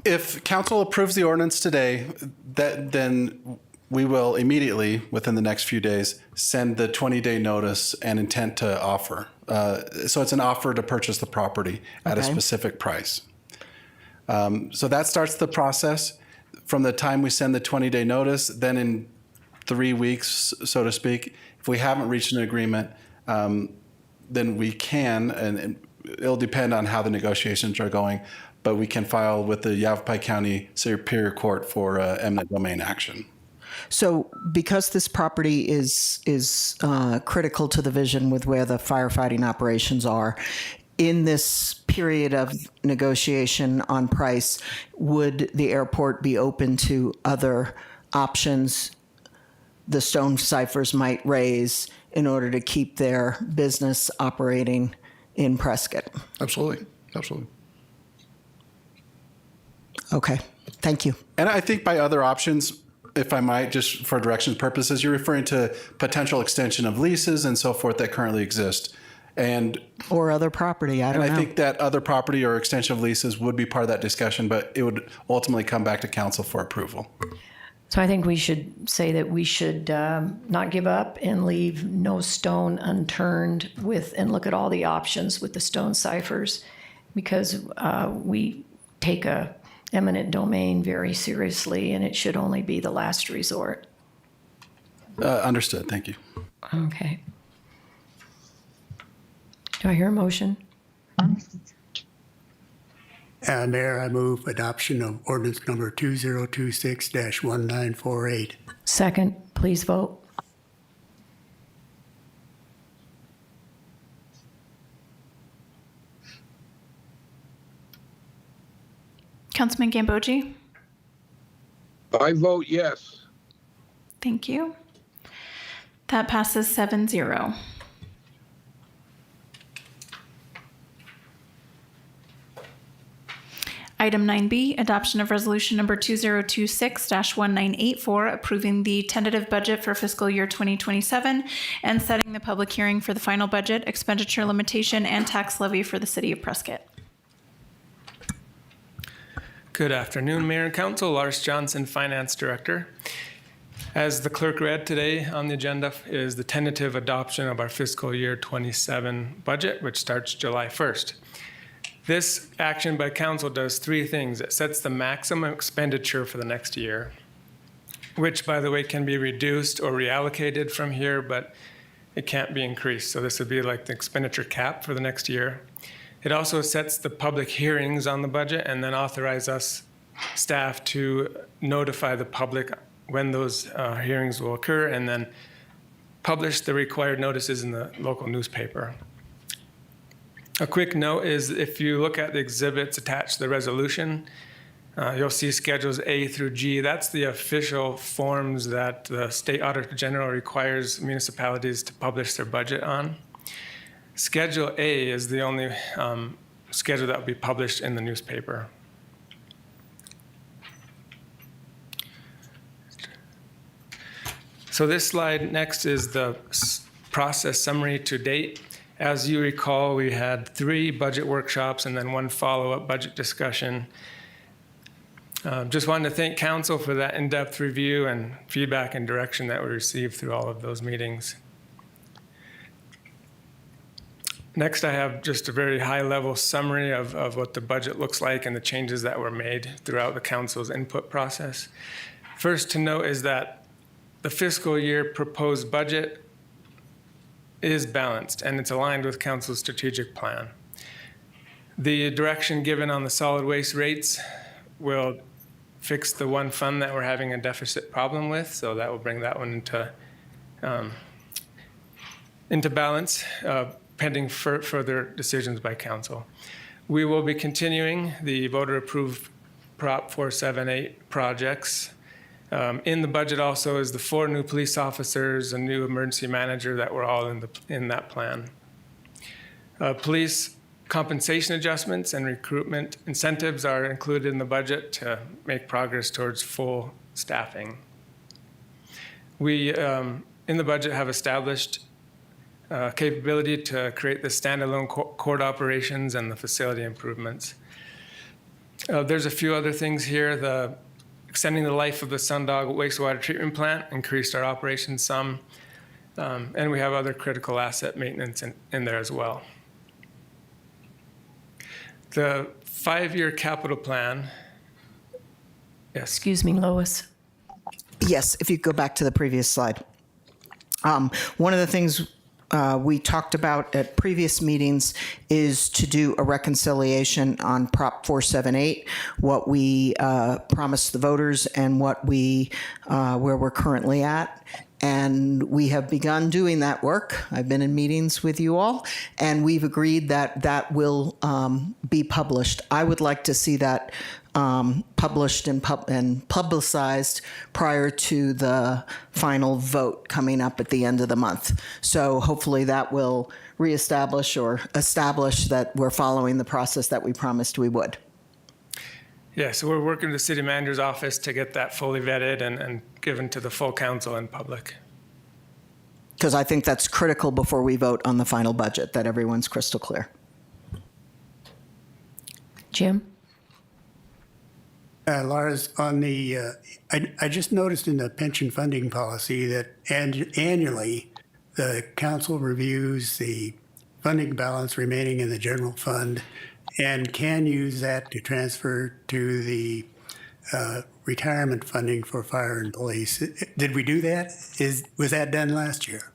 If council approves the ordinance today, then we will immediately, within the next few days, send the 20-day notice and intent to offer. So it's an offer to purchase the property at a specific price. So that starts the process. From the time we send the 20-day notice, then in 3 weeks, so to speak, if we haven't reached an agreement, then we can, and it'll depend on how the negotiations are going, but we can file with the Yavapai County Superior Court for eminent domain action. So because this property is critical to the vision with where the firefighting operations are, in this period of negotiation on price, would the airport be open to other options the Stonecyphers might raise in order to keep their business operating in Prescott? Absolutely. Absolutely. Okay. Thank you. And I think by other options, if I might, just for directions purposes, you're referring to potential extension of leases and so forth that currently exist. Or other property, I don't know. And I think that other property or extension of leases would be part of that discussion, but it would ultimately come back to council for approval. So I think we should say that we should not give up and leave no stone unturned and look at all the options with the Stonecyphers, because we take a eminent domain very seriously, and it should only be the last resort. Understood. Thank you. Okay. Do I hear a motion? Mayor, I move adoption of ordinance number 2026-1948. Second, please vote. Councilman Gambogi? I vote yes. Thank you. That passes 7-0. Item 9B, adoption of resolution number 2026-1984, approving the tentative budget for fiscal year 2027 and setting the public hearing for the final budget, expenditure limitation, and tax levy for the city of Prescott. Good afternoon, Mayor and Council. Lars Johnson, Finance Director. As the clerk read, today on the agenda is the tentative adoption of our fiscal year 27 budget, which starts July 1st. This action by council does three things. It sets the maximum expenditure for the next year, which, by the way, can be reduced or reallocated from here, but it can't be increased. So this would be like the expenditure cap for the next year. It also sets the public hearings on the budget and then authorize us staff to notify the public when those hearings will occur and then publish the required notices in the local newspaper. A quick note is if you look at the exhibits attached to the resolution, you'll see schedules A through G. That's the official forms that the State Auditor General requires municipalities to publish their budget on. Schedule A is the only schedule that will be published in the newspaper. So this slide next is the process summary to date. As you recall, we had 3 budget workshops and then 1 follow-up budget discussion. Just wanted to thank council for that in-depth review and feedback and direction that we received through all of those meetings. Next, I have just a very high-level summary of what the budget looks like and the changes that were made throughout the council's input process. First to note is that the fiscal year proposed budget is balanced and it's aligned with council's strategic plan. The direction given on the solid waste rates will fix the one fund that we're having a deficit problem with, so that will bring that one into balance, pending further decisions by council. We will be continuing the voter-approved Prop 478 projects. In the budget also is the 4 new police officers, a new emergency manager that were all in that plan. Police compensation adjustments and recruitment incentives are included in the budget to make progress towards full staffing. We, in the budget, have established capability to create the standalone court operations and the facility improvements. There's a few other things here. Extending the life of the Sundog wastewater treatment plant increased our operations some, and we have other critical asset maintenance in there as well. The 5-year capital plan. Yes. Excuse me, Lois. Yes, if you go back to the previous slide. One of the things we talked about at previous meetings is to do a reconciliation on Prop 478, what we promised the voters and what where we're currently at. And we have begun doing that work. I've been in meetings with you all, and we've agreed that that will be published. I would like to see that published and publicized prior to the final vote coming up at the end of the month. So hopefully that will reestablish or establish that we're following the process that we promised we would. Yeah, so we're working with the city manager's office to get that fully vetted and given to the full council and public. Because I think that's critical before we vote on the final budget, that everyone's crystal clear. Jim? Lars, on the, I just noticed in the pension funding policy that annually the council reviews the funding balance remaining in the general fund and can use that to transfer to the retirement funding for fire and police. Did we do that? Was that done last year?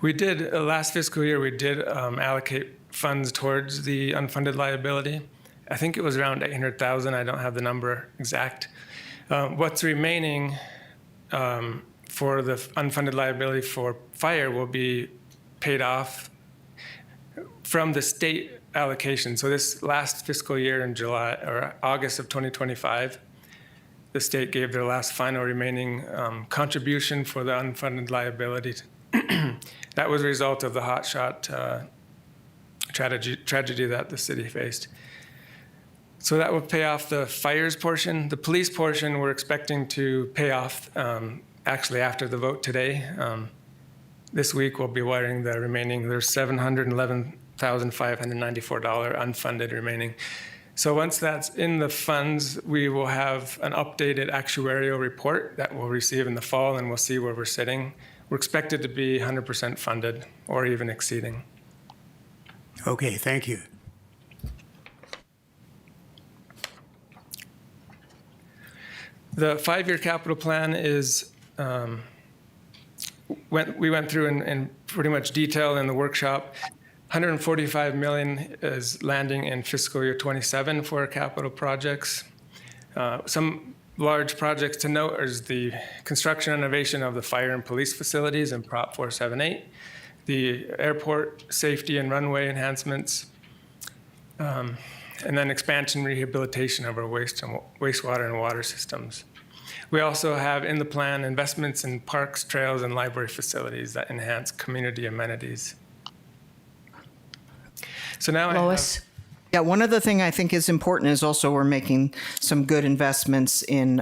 We did, last fiscal year, we did allocate funds towards the unfunded liability. I think it was around 800,000. I don't have the number exact. What's remaining for the unfunded liability for fire will be paid off from the state allocation. So this last fiscal year in July or August of 2025, the state gave their last final remaining contribution for the unfunded liability. That was a result of the hotshot tragedy that the city faced. So that will pay off the fires portion. The police portion we're expecting to pay off actually after the vote today. This week we'll be wiring the remaining. There's $711,594 unfunded remaining. So once that's in the funds, we will have an updated actuarial report that we'll receive in the fall, and we'll see where we're sitting. We're expected to be 100% funded or even exceeding. Okay, thank you. The 5-year capital plan is, we went through in pretty much detail in the workshop. 145 million is landing in fiscal year 27 for our capital projects. Some large projects to note is the construction and innovation of the fire and police facilities in Prop 478, the airport safety and runway enhancements, and then expansion rehabilitation of our wastewater and water systems. We also have in the plan investments in parks, trails, and library facilities that enhance community amenities. So now Lois? Yeah, one other thing I think is important is also we're making some good investments in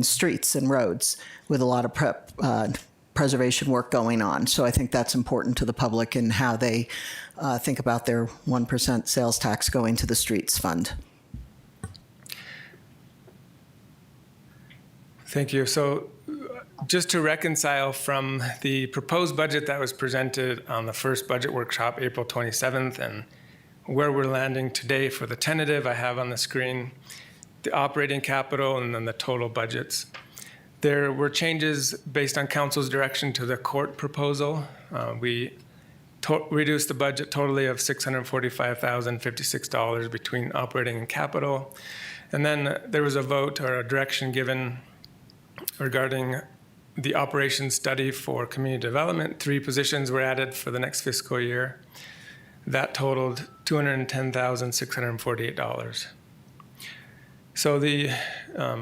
streets and roads with a lot of preservation work going on. So I think that's important to the public and how they think about their 1% sales tax going to the streets fund. Thank you. So just to reconcile from the proposed budget that was presented on the first budget workshop, April 27th, and where we're landing today for the tentative, I have on the screen the operating capital and then the total budgets. There were changes based on council's direction to the court proposal. We reduced the budget totally of $645,056 between operating and capital. And then there was a vote or a direction given regarding the operations study for community development. 3 positions were added for the next fiscal year. That totaled $210,648. So the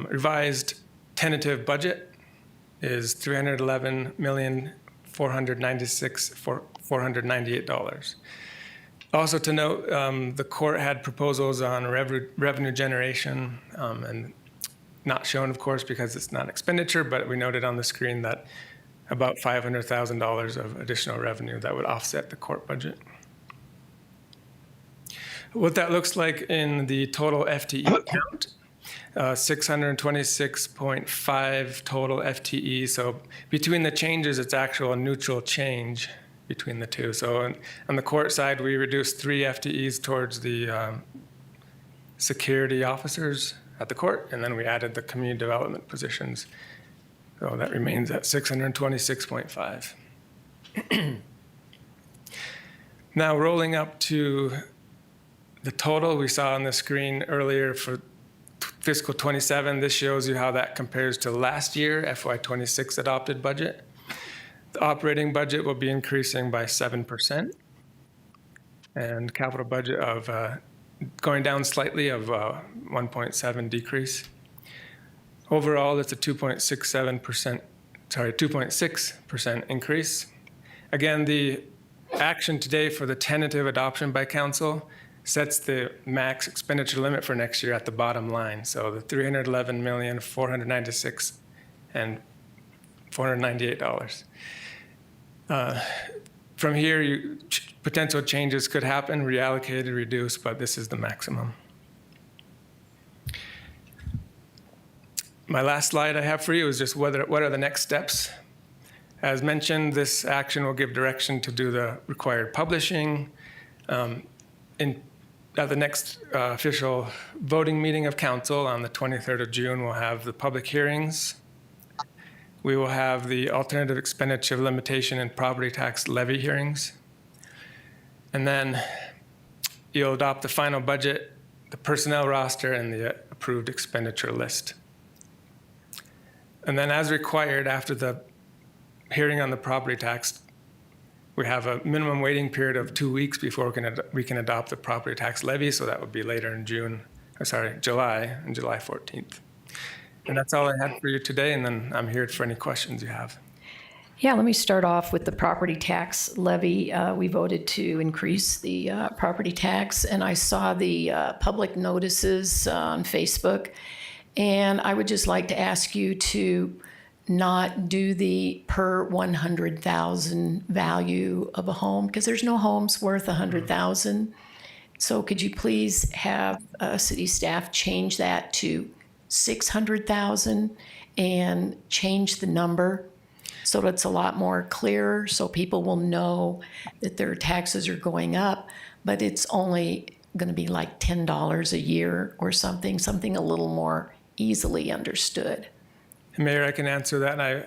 revised tentative budget is $311,498,498. Also to note, the court had proposals on revenue generation and not shown, of course, because it's not expenditure, but we noted on the screen that about $500,000 of additional revenue that would offset the court budget. What that looks like in the total FTE count, 626.5 total FTE. So between the changes, it's actual neutral change between the two. So on the court side, we reduced 3 FTEs towards the security officers at the court, and then we added the community development positions. So that remains at 626.5. Now rolling up to the total we saw on the screen earlier for fiscal 27, this shows you how that compares to last year, FY26 adopted budget. The operating budget will be increasing by 7%, and capital budget of going down slightly of 1.7 decrease. Overall, it's a 2.6% increase. Again, the action today for the tentative adoption by council sets the max expenditure limit for next year at the bottom line. So the $311,496,498. From here, potential changes could happen, reallocated, reduced, but this is the maximum. My last slide I have for you is just what are the next steps. As mentioned, this action will give direction to do the required publishing. At the next official voting meeting of council on the 23rd of June, we'll have the public hearings. We will have the alternative expenditure limitation and property tax levy hearings. And then you'll adopt the final budget, the personnel roster, and the approved expenditure list. And then as required after the hearing on the property tax, we have a minimum waiting period of 2 weeks before we can adopt the property tax levy, so that would be later in July, on July 14th. And that's all I had for you today, and then I'm here for any questions you have. Yeah, let me start off with the property tax levy. We voted to increase the property tax, and I saw the public notices on Facebook. And I would just like to ask you to not do the per 100,000 value of a home, because there's no homes worth 100,000. So could you please have city staff change that to 600,000 and change the number so that it's a lot more clearer, so people will know that their taxes are going up, but it's only going to be like $10 a year or something a little more easily understood. Mayor, I can answer that. And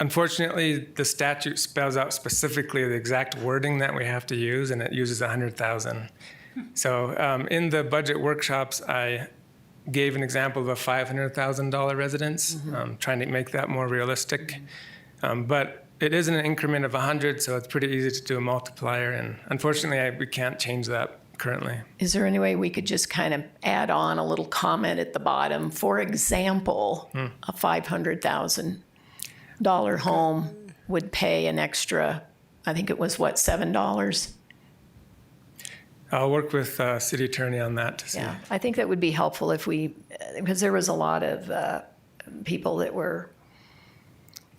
unfortunately, the statute spells out specifically the exact wording that we have to use, and it uses 100,000. So in the budget workshops, I gave an example of a $500,000 residence, trying to make that more realistic. But it is in an increment of 100, so it's pretty easy to do a multiplier. And unfortunately, we can't change that currently. Is there any way we could just kind of add on a little comment at the bottom? For example, a $500,000 home would pay an extra, I think it was what, $7? I'll work with city attorney on that to see. Yeah, I think that would be helpful if because there was a lot of people that were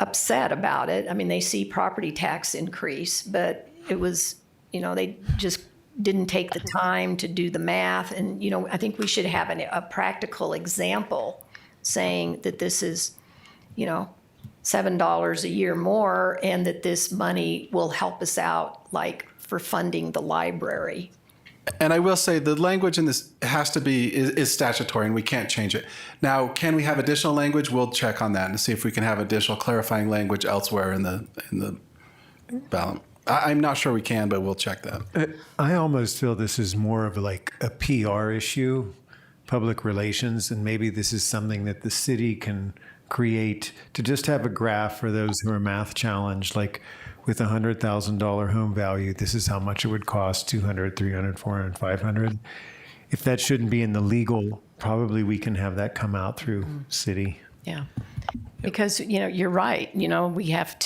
upset about it. I mean, they see property tax increase, but it was, they just didn't take the time to do the math. And, I think we should have a practical example saying that this is, $7 a year more, and that this money will help us out, like for funding the library. And I will say the language in this has to be is statutory, and we can't change it. Now, can we have additional language? We'll check on that and see if we can have additional clarifying language elsewhere in the ballot. I'm not sure we can, but we'll check that. I almost feel this is more of like a PR issue, public relations, and maybe this is something that the city can create to just have a graph for those who are math challenged, like with a $100,000 home value, this is how much it would cost, 200, 300, 400, 500. If that shouldn't be in the legal, probably we can have that come out through city. Yeah. Because, you're right. We have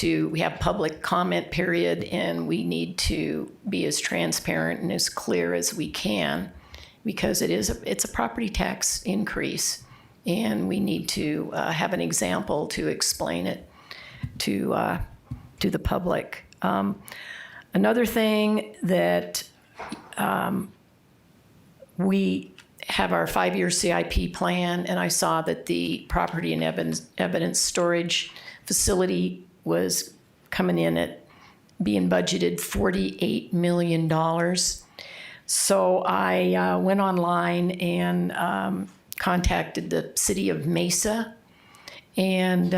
public comment period, and we need to be as transparent and as clear as we can, because it's a property tax increase, and we need to have an example to explain it to the public. Another thing that we have our 5-year CIP plan, and I saw that the property and evidence storage facility was coming in at being budgeted $48 million. So I went online and contacted the city of Mesa, and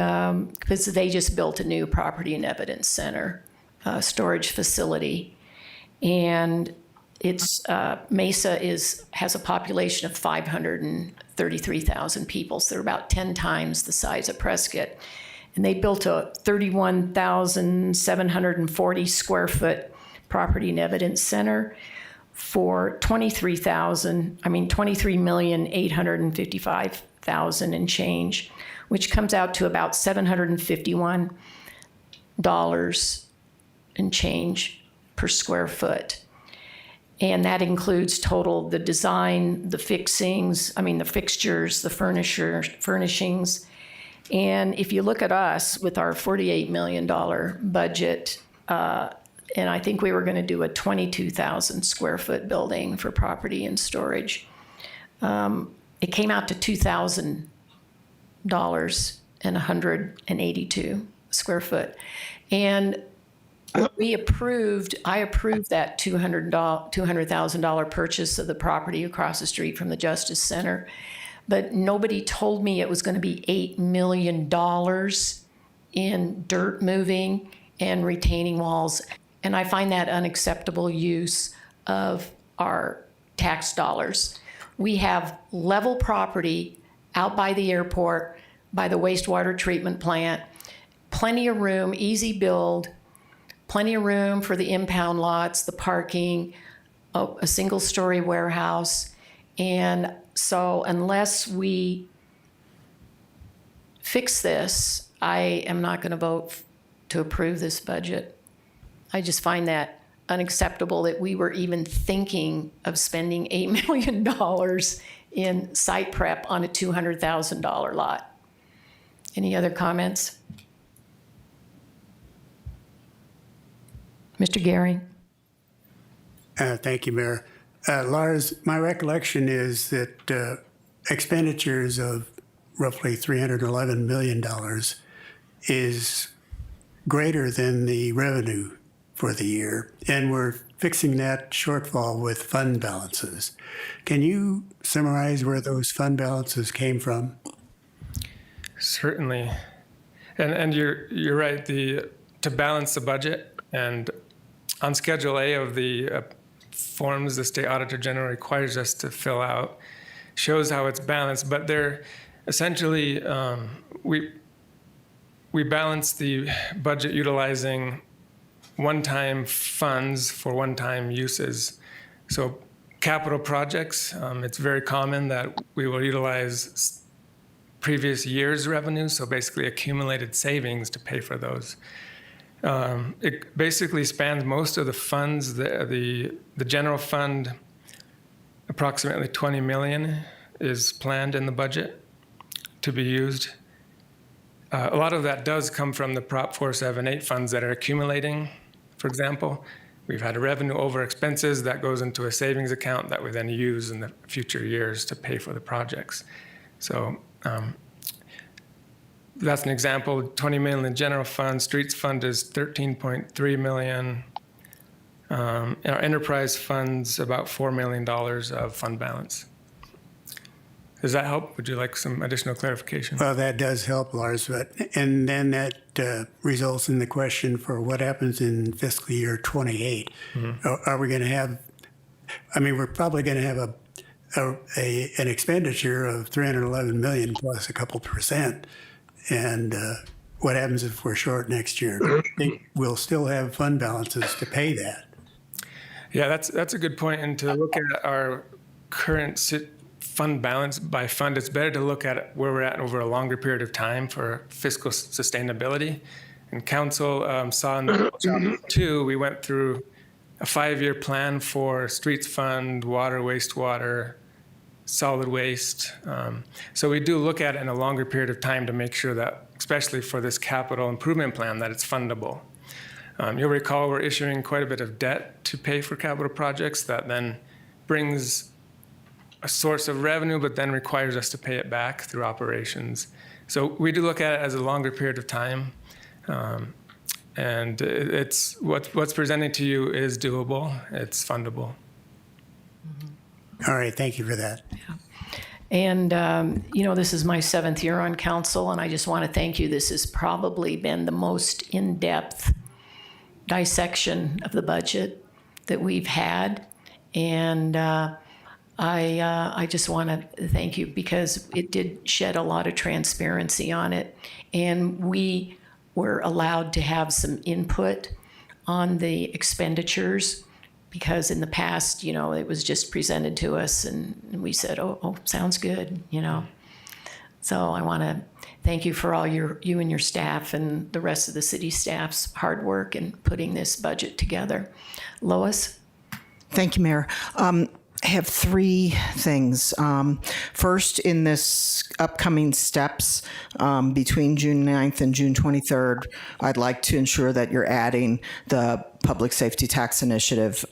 because they just built a new property and evidence center storage facility, and it's Mesa has a population of 533,000 people, so they're about 10 times the size of Prescott, and they built a 31,740 square foot property and evidence center for $23,855,000 and change, which comes out to about $751 and change per square foot. And that includes the design, the fixtures, the furnishings. And if you look at us with our $48 million budget, and I think we were going to do a 22,000 square foot building for property and storage, it came out to $2,000 and 182 square foot. And I approved that $200,000 purchase of the property across the street from the Justice Center, but nobody told me it was going to be $8 million in dirt moving and retaining walls, and I find that unacceptable use of our tax dollars. We have level property out by the airport, by the wastewater treatment plant, plenty of room, easy build, plenty of room for the impound lots, the parking, a single-story warehouse. And so unless we fix this, I am not going to vote to approve this budget. I just find that unacceptable that we were even thinking of spending $8 million in site prep on a $200,000 lot. Any other comments? Mr. Gehring? Thank you, Mayor. Lars, my recollection is that expenditures of roughly $311 million is greater than the revenue for the year, and we're fixing that shortfall with fund balances. Can you summarize where those fund balances came from? Certainly. And you're right, to balance the budget, and on Schedule A of the forms the State Auditor General requires us to fill out, shows how it's balanced, but they're essentially, we balance the budget utilizing one-time funds for one-time uses. So capital projects, it's very common that we will utilize previous year's revenue, so basically accumulated savings to pay for those. It basically spans most of the funds. The general fund, approximately 20 million is planned in the budget to be used. A lot of that does come from the Prop 478 funds that are accumulating. For example, we've had a revenue over expenses that goes into a savings account that we then use in the future years to pay for the projects. So that's an example. 20 million in general fund. Streets fund is 13.3 million. Our enterprise fund's about $4 million of fund balance. Does that help? Would you like some additional clarification? Well, that does help, Lars, and then that results in the question for what happens in fiscal year 28. Are we going to have, we're probably going to have an expenditure of 311 million plus a couple percent. And what happens if we're short next year? We'll still have fund balances to pay that. Yeah, that's a good point. And to look at our current fund balance by fund, it's better to look at where we're at over a longer period of time for fiscal sustainability. And council saw in the chapter 2, we went through a 5-year plan for streets fund, water, wastewater, solid waste. So we do look at it in a longer period of time to make sure that, especially for this capital improvement plan, that it's fundable. You'll recall we're issuing quite a bit of debt to pay for capital projects that then brings a source of revenue, but then requires us to pay it back through operations. So we do look at it as a longer period of time. And it's what's presented to you is doable. It's fundable. All right, thank you for that. Yeah. And, this is my 7th year on council, and I just want to thank you. This has probably been the most in-depth dissection of the budget that we've had. And I just want to thank you because it did shed a lot of transparency on it. And we were allowed to have some input on the expenditures, because in the past, it was just presented to us and we said, oh, sounds good, So I want to thank you for all you and your staff and the rest of the city staff's hard work in putting this budget together. Lois? Thank you, Mayor. I have 3 things. First, in this upcoming steps between June 9th and June 23rd, I'd like to ensure that you're adding the Public Safety Tax Initiative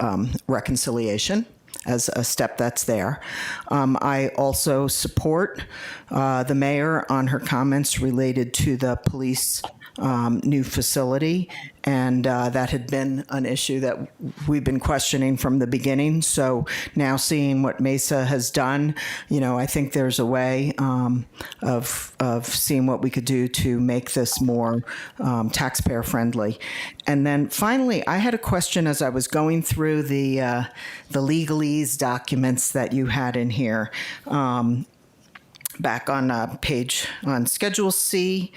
reconciliation as a step that's there. I also support the mayor on her comments related to the police new facility, and that had been an issue that we've been questioning from the beginning. So now seeing what Mesa has done, I think there's a way of seeing what we could do to make this more taxpayer friendly. And then finally, I had a question as I was going through the legalese documents that you had in here. Back on page on Schedule C.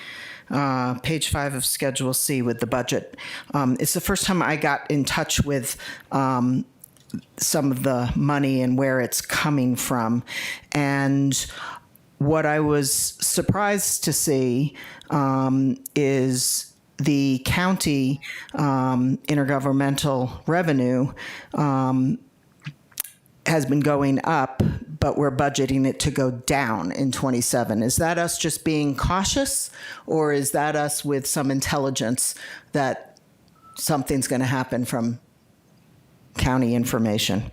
page 5 of Schedule C with the budget. It's the first time I got in touch with some of the money and where it's coming from. And what I was surprised to see is the county intergovernmental revenue has been going up, but we're budgeting it to go down in 27. Is that us just being cautious, or is that us with some intelligence that something's going to happen from county information?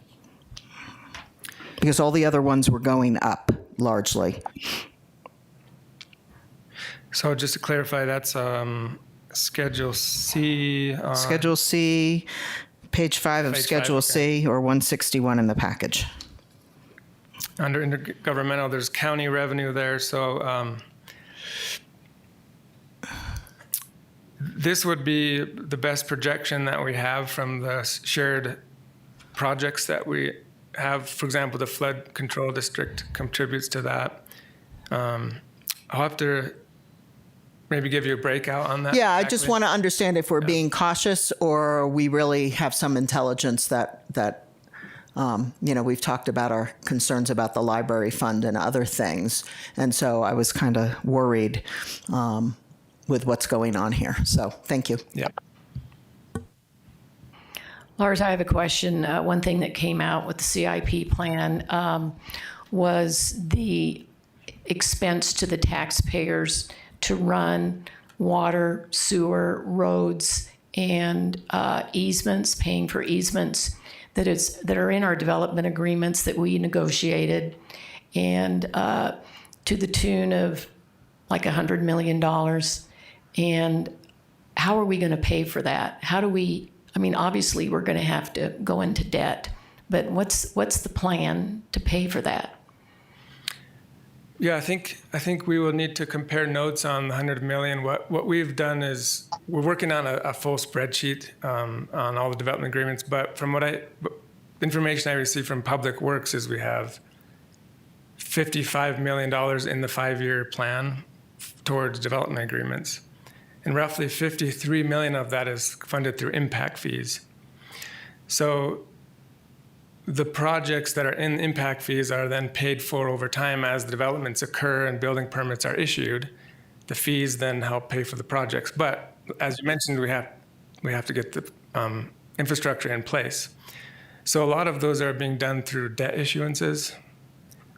Because all the other ones were going up largely. So just to clarify, that's Schedule C. Schedule C, page 5 of Page 5, Schedule okay. C, or 161 in the package. Under intergovernmental, there's county revenue there. So this would be the best projection that we have from the shared projects that we have. For example, the flood control district contributes to that. I'll have to maybe give you a breakout on that. Yeah, I just exactly. want to understand if we're being cautious or we really have some intelligence that we've talked about our concerns about the library fund and other things. And so I was kind of worried with what's going on here. So thank you. Yeah. Lars, I have a question. One thing that came out with the CIP plan was the expense to the taxpayers to run water, sewer, roads, and easements, paying for easements that are in our development agreements that we negotiated, and to the tune of like $100 million. And how are we going to pay for that? How do we? I mean, obviously, we're going to have to go into debt, but what's the plan to pay for that? Yeah, I think we will need to compare notes on the 100 million. What we've done is we're working on a full spreadsheet on all the development agreements. But from the information I received from Public Works is we have $55 million in the 5-year plan towards development agreements, and roughly 53 million of that is funded through impact fees. So the projects that are in impact fees are then paid for over time as the developments occur and building permits are issued. The fees then help pay for the projects. But as you mentioned, we have to get the infrastructure in place. So a lot of those are being done through debt issuances.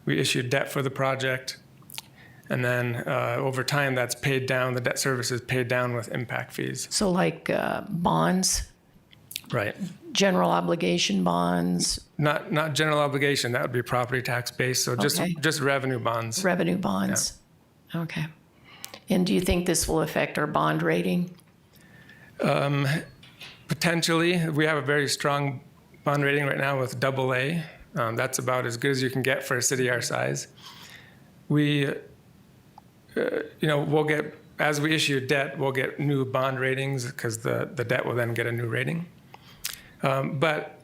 We issue debt for the project, and then over time that's paid down. The debt service is paid down with impact fees. So like bonds, Right. general obligation bonds, Not general obligation. That would be property tax based. So Okay. just revenue bonds. revenue bonds. Okay. And do you think this will affect our bond rating? Potentially. We have a very strong bond rating right now with AA. That's about as good as you can get for a city our size. We'll get, as we issue debt, we'll get new bond ratings because the debt will then get a new rating. But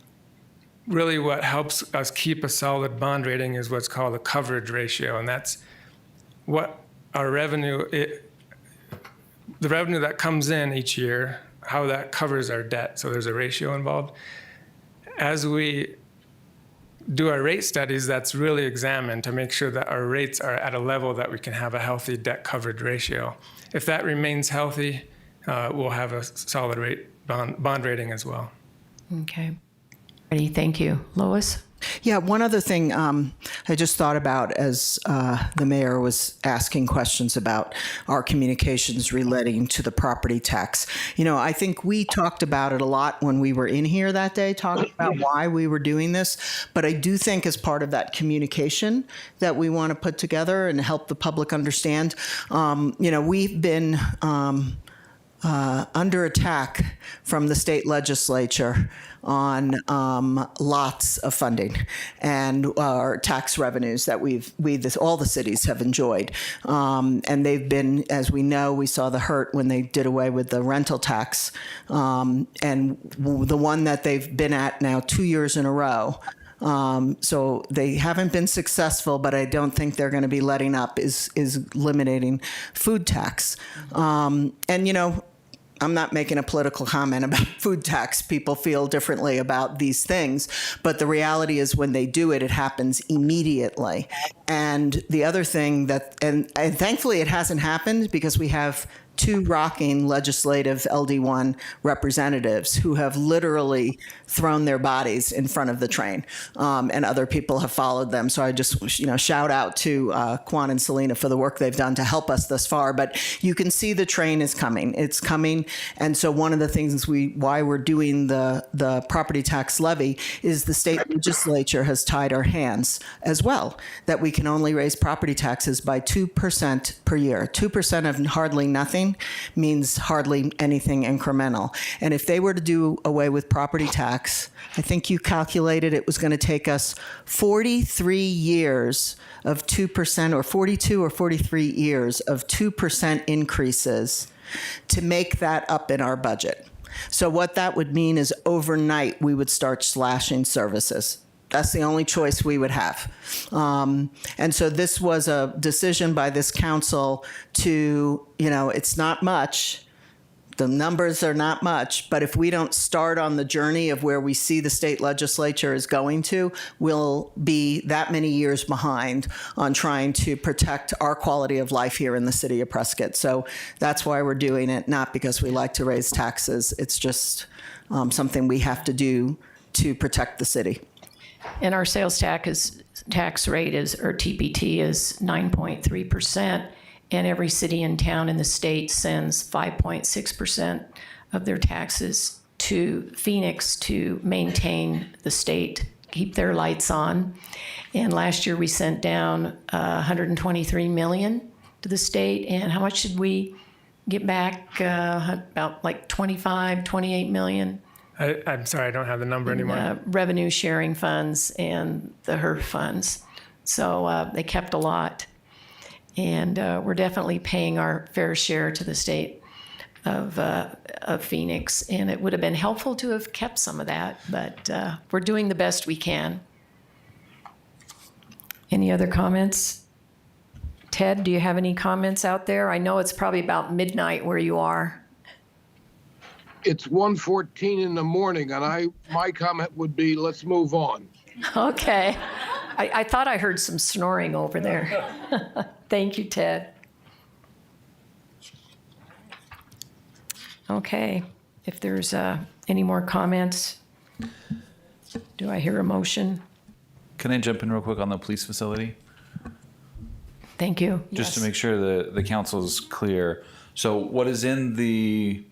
really what helps us keep a solid bond rating is what's called a coverage ratio, and that's what our revenue, the revenue that comes in each year, how that covers our debt. So there's a ratio involved. As we do our rate studies, that's really examined to make sure that our rates are at a level that we can have a healthy debt coverage ratio. If that remains healthy, we'll have a solid bond rating as well. Okay. Ready, thank you. Lois? Yeah, one other thing I just thought about as the mayor was asking questions about our communications relating to the property tax. I think we talked about it a lot when we were in here that day, talking about why we were doing this. But I do think as part of that communication that we want to put together and help the public understand, we've been under attack from the state legislature on lots of funding and our tax revenues that all the cities have enjoyed. And they've been, as we know, we saw the hurt when they did away with the rental tax. And the one that they've been at now 2 years in a row So they haven't been successful, but I don't think they're going to be letting up, is eliminating food tax. And, you know, I'm not making a political comment about food tax. People feel differently about these things. But the reality is when they do it, it happens immediately. And the other thing that, and thankfully it hasn't happened because we have two rocking legislative LD1 representatives who have literally thrown their bodies in front of the train, and other people have followed them. So I just, you know, shout out to Quan and Selena for the work they've done to help us thus far. But you can see the train is coming. It's coming. And so one of the things why we're doing the property tax levy is the state legislature has tied our hands as well, that we can only raise property taxes by 2% per year. 2% of hardly nothing means hardly anything incremental. And if they were to do away with property tax, I think you calculated it was going to take us 43 years of 2%, or 42 or 43 years of 2% increases to make that up in our budget. So what that would mean is overnight we would start slashing services. That's the only choice we would have. And so this was a decision by this council to, you know, it's not much. The numbers are not much, but if we don't start on the journey of where we see the state legislature is going to, we'll be that many years behind on trying to protect our quality of life here in the city of Prescott. So that's why we're doing it, not because we like to raise taxes. It's just something we have to do to protect the city. And our sales tax rate is, or TPT, is 9.3%. And every city and town in the state sends 5.6% of their taxes to Phoenix to maintain the state, keep their lights on. And last year we sent down $123 million to the state. And how much did we get back? About like 28 million. I'm sorry, I don't have the number anymore. Revenue sharing funds and the HERF funds. So they kept a lot. And we're definitely paying our fair share to the state of Phoenix. And it would have been helpful to have kept some of that, but we're doing the best we can. Any other comments? Ted, do you have any comments out there? I know it's probably about midnight where you are. It's 1:14 in the morning, and my comment would be, let's move on. Okay. I thought I heard some snoring over there. Thank you, Ted. Okay. If there's any more comments, do I hear a motion? Can I jump in real quick on the police facility? Thank you. Just to make sure the council is clear. So what is in the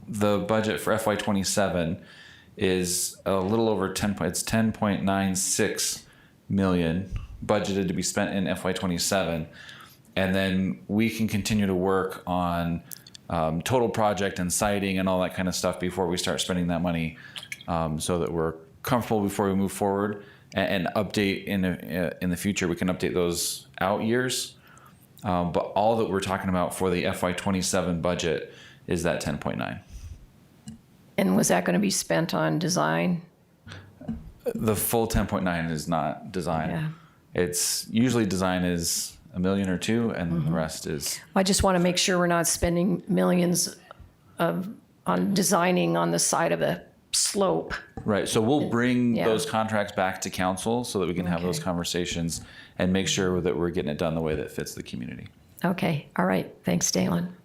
budget for FY27 is a little over it's 10.96 million budgeted to be spent in FY27, and then we can continue to work on total project and siting and all that kind of stuff before we start spending that money, so that we're comfortable before we move forward and update in the future. We can update those out years, but all that we're talking about for the FY27 budget is that 10.9. And was that going to be spent on design? The full 10.9 is not design. Yeah. It's usually design is $1 million or $2 million, and the rest is. I just want to make sure we're not spending millions on designing on the side of a slope. Right. So we'll bring Yeah. those contracts back to council so that we can have those conversations and make sure that we're getting it done the way that fits the community. Okay. All right. Thanks, Dalen.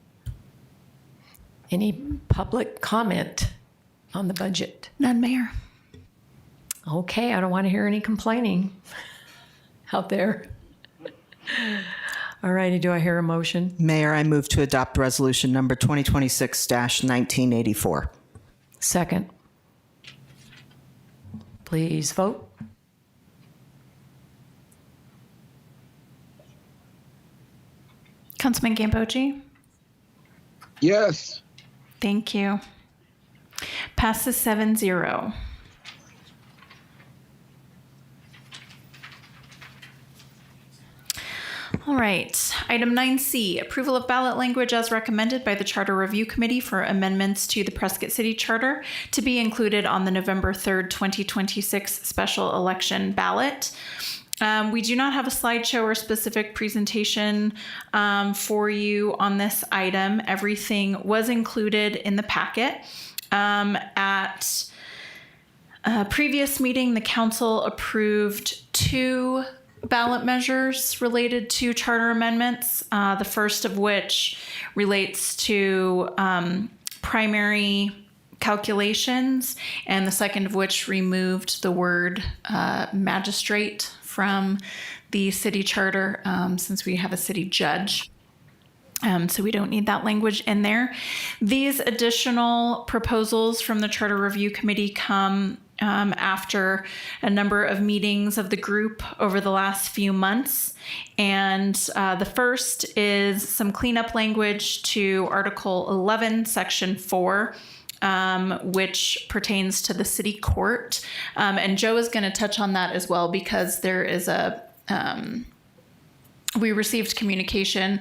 Any public comment on the budget? None, Mayor. Okay. I don't want to hear any complaining out there. All righty. Do I hear a motion? Mayor, I move to adopt resolution number 2026-1984. Second. Please vote. Councilman Gambogi? Yes. Thank you. Passes 7-0. All right. Item 9C, approval of ballot language as recommended by the Charter Review Committee for amendments to the Prescott City Charter to be included on the November 3rd, 2026 special election ballot. We do not have a slideshow or specific presentation for you on this item. Everything was included in the packet. At a previous meeting, the council approved 2 ballot measures related to charter amendments, the first of which relates to primary calculations, and the second of which removed the word magistrate from the city charter since we have a city judge. So we don't need that language in there. These additional proposals from the Charter Review Committee come after a number of meetings of the group over the last few months. And the first is some cleanup language to Article 11, Section 4, which pertains to the city court. And Joe is going to touch on that as well, because there is we received communication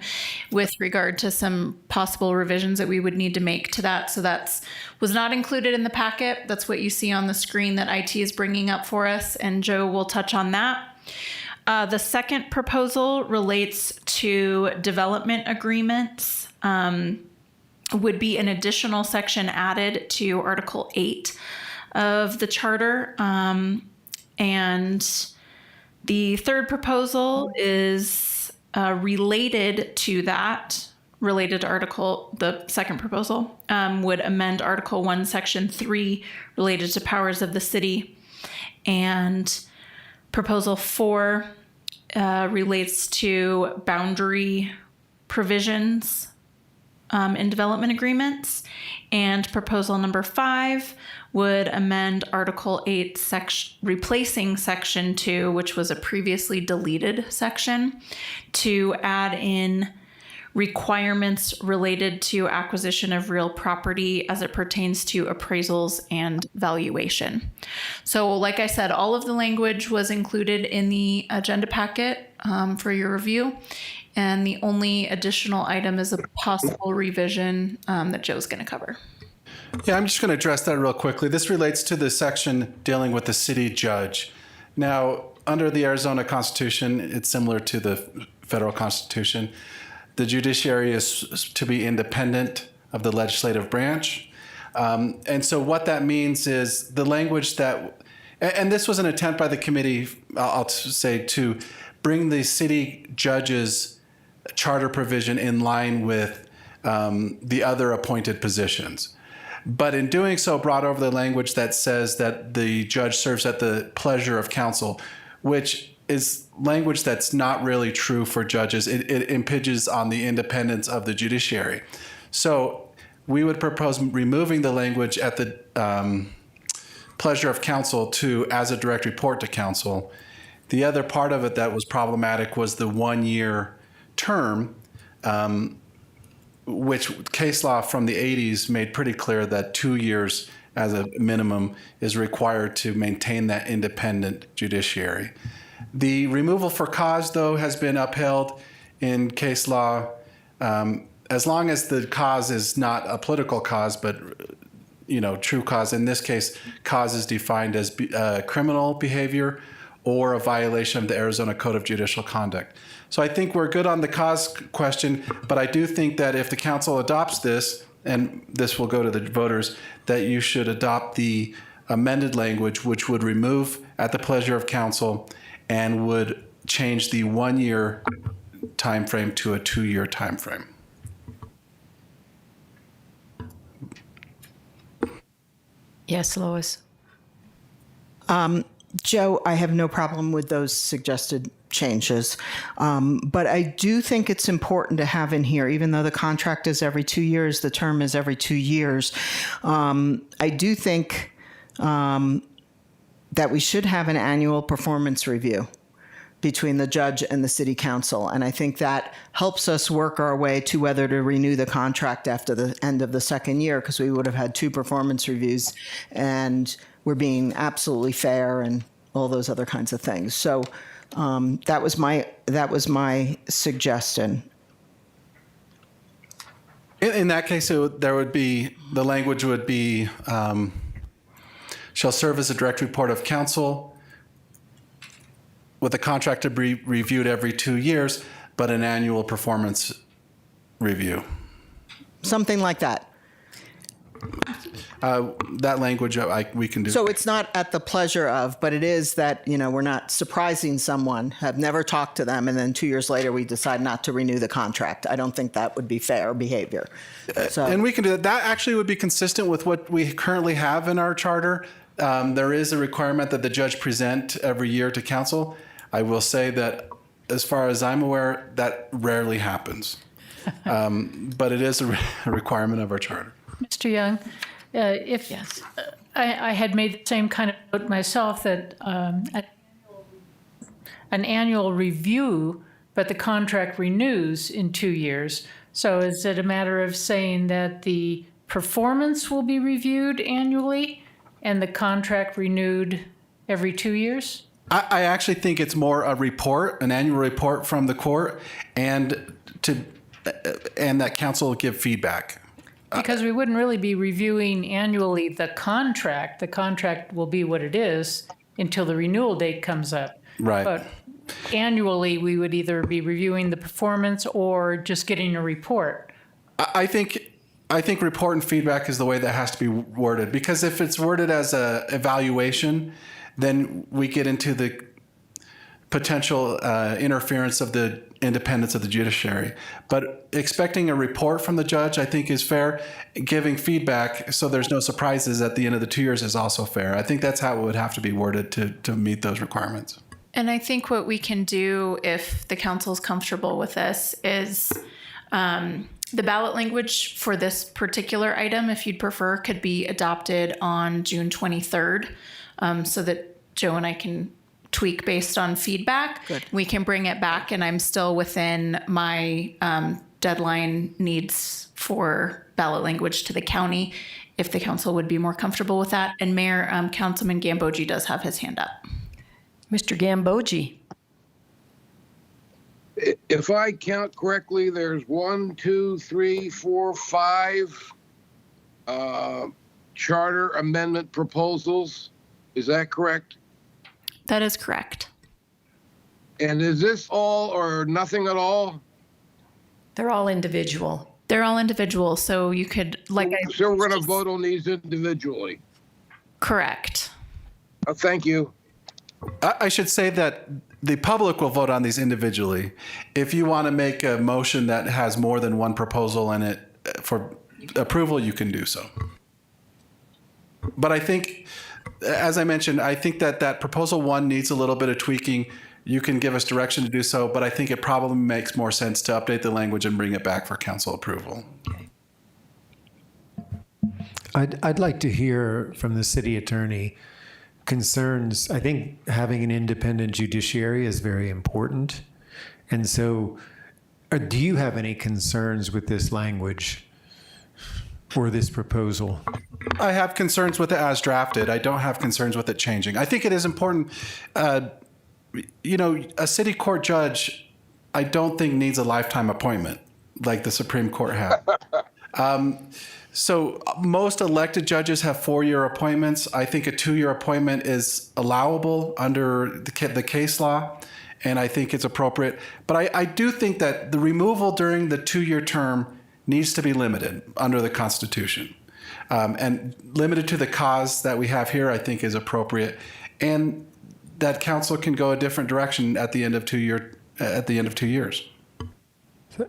with regard to some possible revisions that we would need to make to that. So that was not included in the packet. That's what you see on the screen that IT is bringing up for us, and Joe will touch on that. The second proposal relates to development agreements. Would be an additional section added to Article 8 of the charter. And the third proposal is related to that, related to the second proposal, would amend Article 1, Section 3, related to powers of the city. And Proposal 4 relates to boundary provisions in development agreements. And proposal number 5 would amend Article 8, replacing Section 2, which was a previously deleted section, to add in requirements related to acquisition of real property as it pertains to appraisals and valuation. So like I said, all of the language was included in the agenda packet for your review. And the only additional item is a possible revision that Joe's going to cover. Yeah, I'm just going to address that real quickly. This relates to the section dealing with the city judge. Now, under the Arizona Constitution, it's similar to the federal Constitution. The judiciary is to be independent of the legislative branch. And so what that means is the language that, and this was an attempt by the committee, I'll say, to bring the city judge's charter provision in line with the other appointed positions. But in doing so, brought over the language that says that the judge serves at the pleasure of council, which is language that's not really true for judges. It impinges on the independence of the judiciary. So we would propose removing the language at the pleasure of council to as a direct report to council. The other part of it that was problematic was the 1-year term, which case law from the 80s made pretty clear that 2 years as a minimum is required to maintain that independent judiciary. The removal for cause, though, has been upheld in case law as long as the cause is not a political cause, but true cause. In this case, cause is defined as criminal behavior or a violation of the Arizona Code of Judicial Conduct. So I think we're good on the cause question, but I do think that if the council adopts this, and this will go to the voters, that you should adopt the amended language, which would remove at the pleasure of council and would change the 1-year time frame to a 2-year time frame. Yes, Lois. Joe, I have no problem with those suggested changes. But I do think it's important to have in here, even though the contract is every 2 years, the term is every 2 years. I do think that we should have an annual performance review between the judge and the city council. And I think that helps us work our way to whether to renew the contract after the end of the second year, because we would have had 2 performance reviews and we're being absolutely fair and all those other kinds of things. So That was my suggestion. In that case, the language would be, shall serve as a direct report of council with a contract to be reviewed every 2 years, but an annual performance review. Something like that. That language we can do. So it's not at the pleasure of, but it is that, we're not surprising someone, have never talked to them, and then 2 years later we decide not to renew the contract. I don't think that would be fair behavior. And we can do that. That actually would be consistent with what we currently have in our charter. There is a requirement that the judge present every year to council. I will say that, as far as I'm aware, that rarely happens. But it is a requirement of our charter. Mr. Young, if Yes. I had made the same kind of note myself that an annual review, but the contract renews in 2 years. So is it a matter of saying that the performance will be reviewed annually and the contract renewed every 2 years? I actually think it's more a report, an annual report from the court, and that council will give feedback. Because we wouldn't really be reviewing annually the contract. The contract will be what it is until the renewal date comes up. Right. But annually, we would either be reviewing the performance or just getting a report. I think report and feedback is the way that has to be worded, because if it's worded as a evaluation, then we get into the potential interference of the independence of the judiciary. But expecting a report from the judge, I think, is fair. Giving feedback so there's no surprises at the end of the 2 years is also fair. I think that's how it would have to be worded to meet those requirements. And I think what we can do, if the council's comfortable with this, is the ballot language for this particular item, if you'd prefer, could be adopted on June 23rd, so that Joe and I can tweak based on feedback. Good. We can bring it back, and I'm still within my deadline needs for ballot language to the county, if the council would be more comfortable with that. And Mayor, Councilman Gambogi does have his hand up. Mr. Gambogi. If I count correctly, there's 1, 2, 3, 4, 5 charter amendment proposals. Is that correct? That is correct. And is this all or nothing at all? They're all individual. They're all individual, so you could, So we're going to vote on these individually. Correct. Thank you. I should say that the public will vote on these individually. If you want to make a motion that has more than one proposal in it for approval, you can do so. But I think, as I mentioned, I think that proposal 1 needs a little bit of tweaking. You can give us direction to do so, but I think it probably makes more sense to update the language and bring it back for council approval. I'd like to hear from the city attorney concerns. I think having an independent judiciary is very important. And so do you have any concerns with this language or this proposal? I have concerns with it as drafted. I don't have concerns with it changing. I think it is important. A city court judge, I don't think needs a lifetime appointment like the Supreme Court had. So most elected judges have 4-year appointments. I think a 2-year appointment is allowable under the case law, and I think it's appropriate. But I do think that the removal during the 2-year term needs to be limited under the Constitution. And limited to the cause that we have here, I think is appropriate. And that council can go a different direction at the end of 2 years.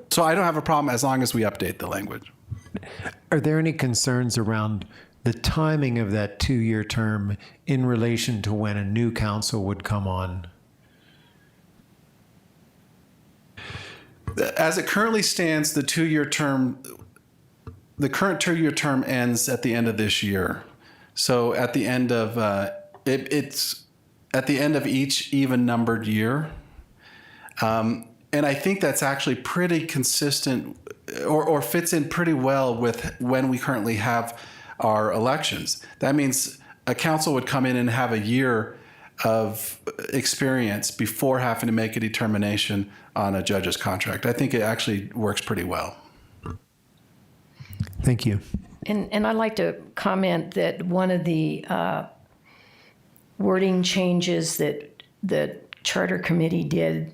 So I don't have a problem as long as we update the language. Are there any concerns around the timing of that 2-year term in relation to when a new council would come on? As it currently stands, the current 2-year term ends at the end of this year. So at the end of it's at the end of each even numbered year. And I think that's actually pretty consistent or fits in pretty well with when we currently have our elections. That means a council would come in and have a year of experience before having to make a determination on a judge's contract. I think it actually works pretty well. Thank you. And I'd like to comment that one of the wording changes that the Charter Committee did,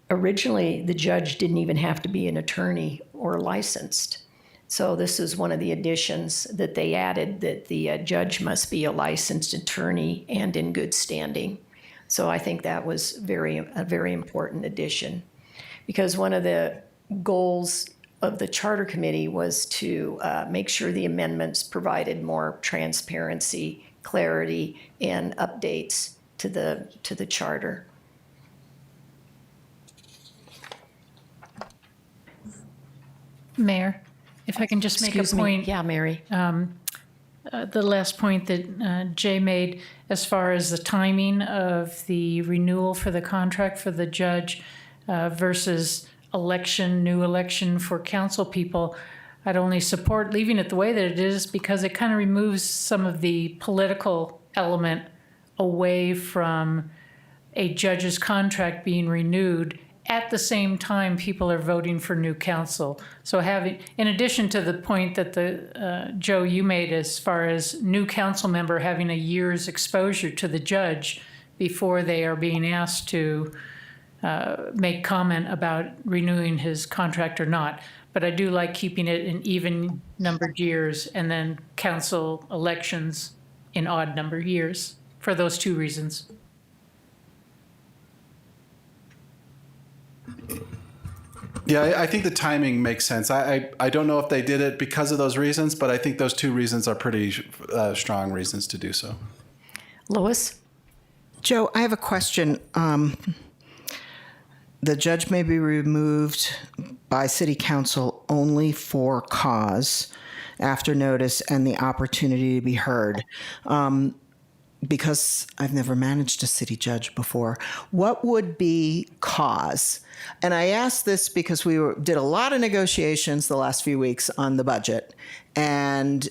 originally the judge didn't even have to be an attorney or licensed. So this is one of the additions that they added, that the judge must be a licensed attorney and in good standing. So I think that was a very important addition, because one of the goals of the Charter Committee was to make sure the amendments provided more transparency, clarity, and updates to the charter. Mayor, if I can just make Excuse a me. point. Yeah, Mary. The last point that Jay made as far as the timing of the renewal for the contract for the judge versus new election for council people, I'd only support leaving it the way that it is, because it kind of removes some of the political element away from a judge's contract being renewed at the same time people are voting for new council. So in addition to the point that Joe, you made as far as new council member having a year's exposure to the judge before they are being asked to make comment about renewing his contract or not. But I do like keeping it in even numbered years and then council elections in odd numbered years for those two reasons. Yeah, I think the timing makes sense. I don't know if they did it because of those reasons, but I think those two reasons are pretty strong reasons to do so. Lois? Joe, I have a question. The judge may be removed by city council only for cause after notice and the opportunity to be heard. Because I've never managed a city judge before, what would be cause? And I ask this because we did a lot of negotiations the last few weeks on the budget and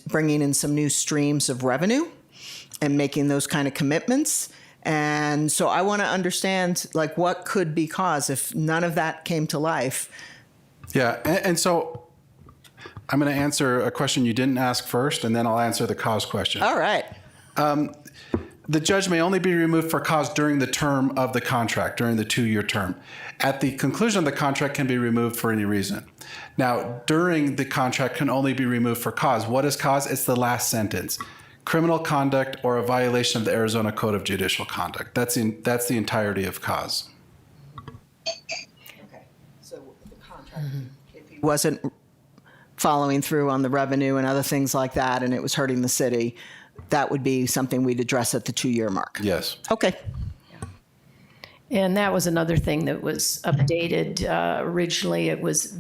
bringing in some new streams of revenue and making those kind of commitments. And so I want to understand, like, what could be cause if none of that came to life? Yeah, and so I'm going to answer a question you didn't ask first, and then I'll answer the cause question. All right. The judge may only be removed for cause during the term of the contract, during the 2-year term. At the conclusion of the contract can be removed for any reason. Now, during the contract can only be removed for cause. What is cause? It's the last sentence. Criminal conduct or a violation of the Arizona Code of Judicial Conduct. That's the entirety of cause. Okay. So the contract, if he wasn't following through on the revenue and other things like that, and it was hurting the city, that would be something we'd address at the 2-year mark. Yes. Okay. And that was another thing that was updated. Originally, it was,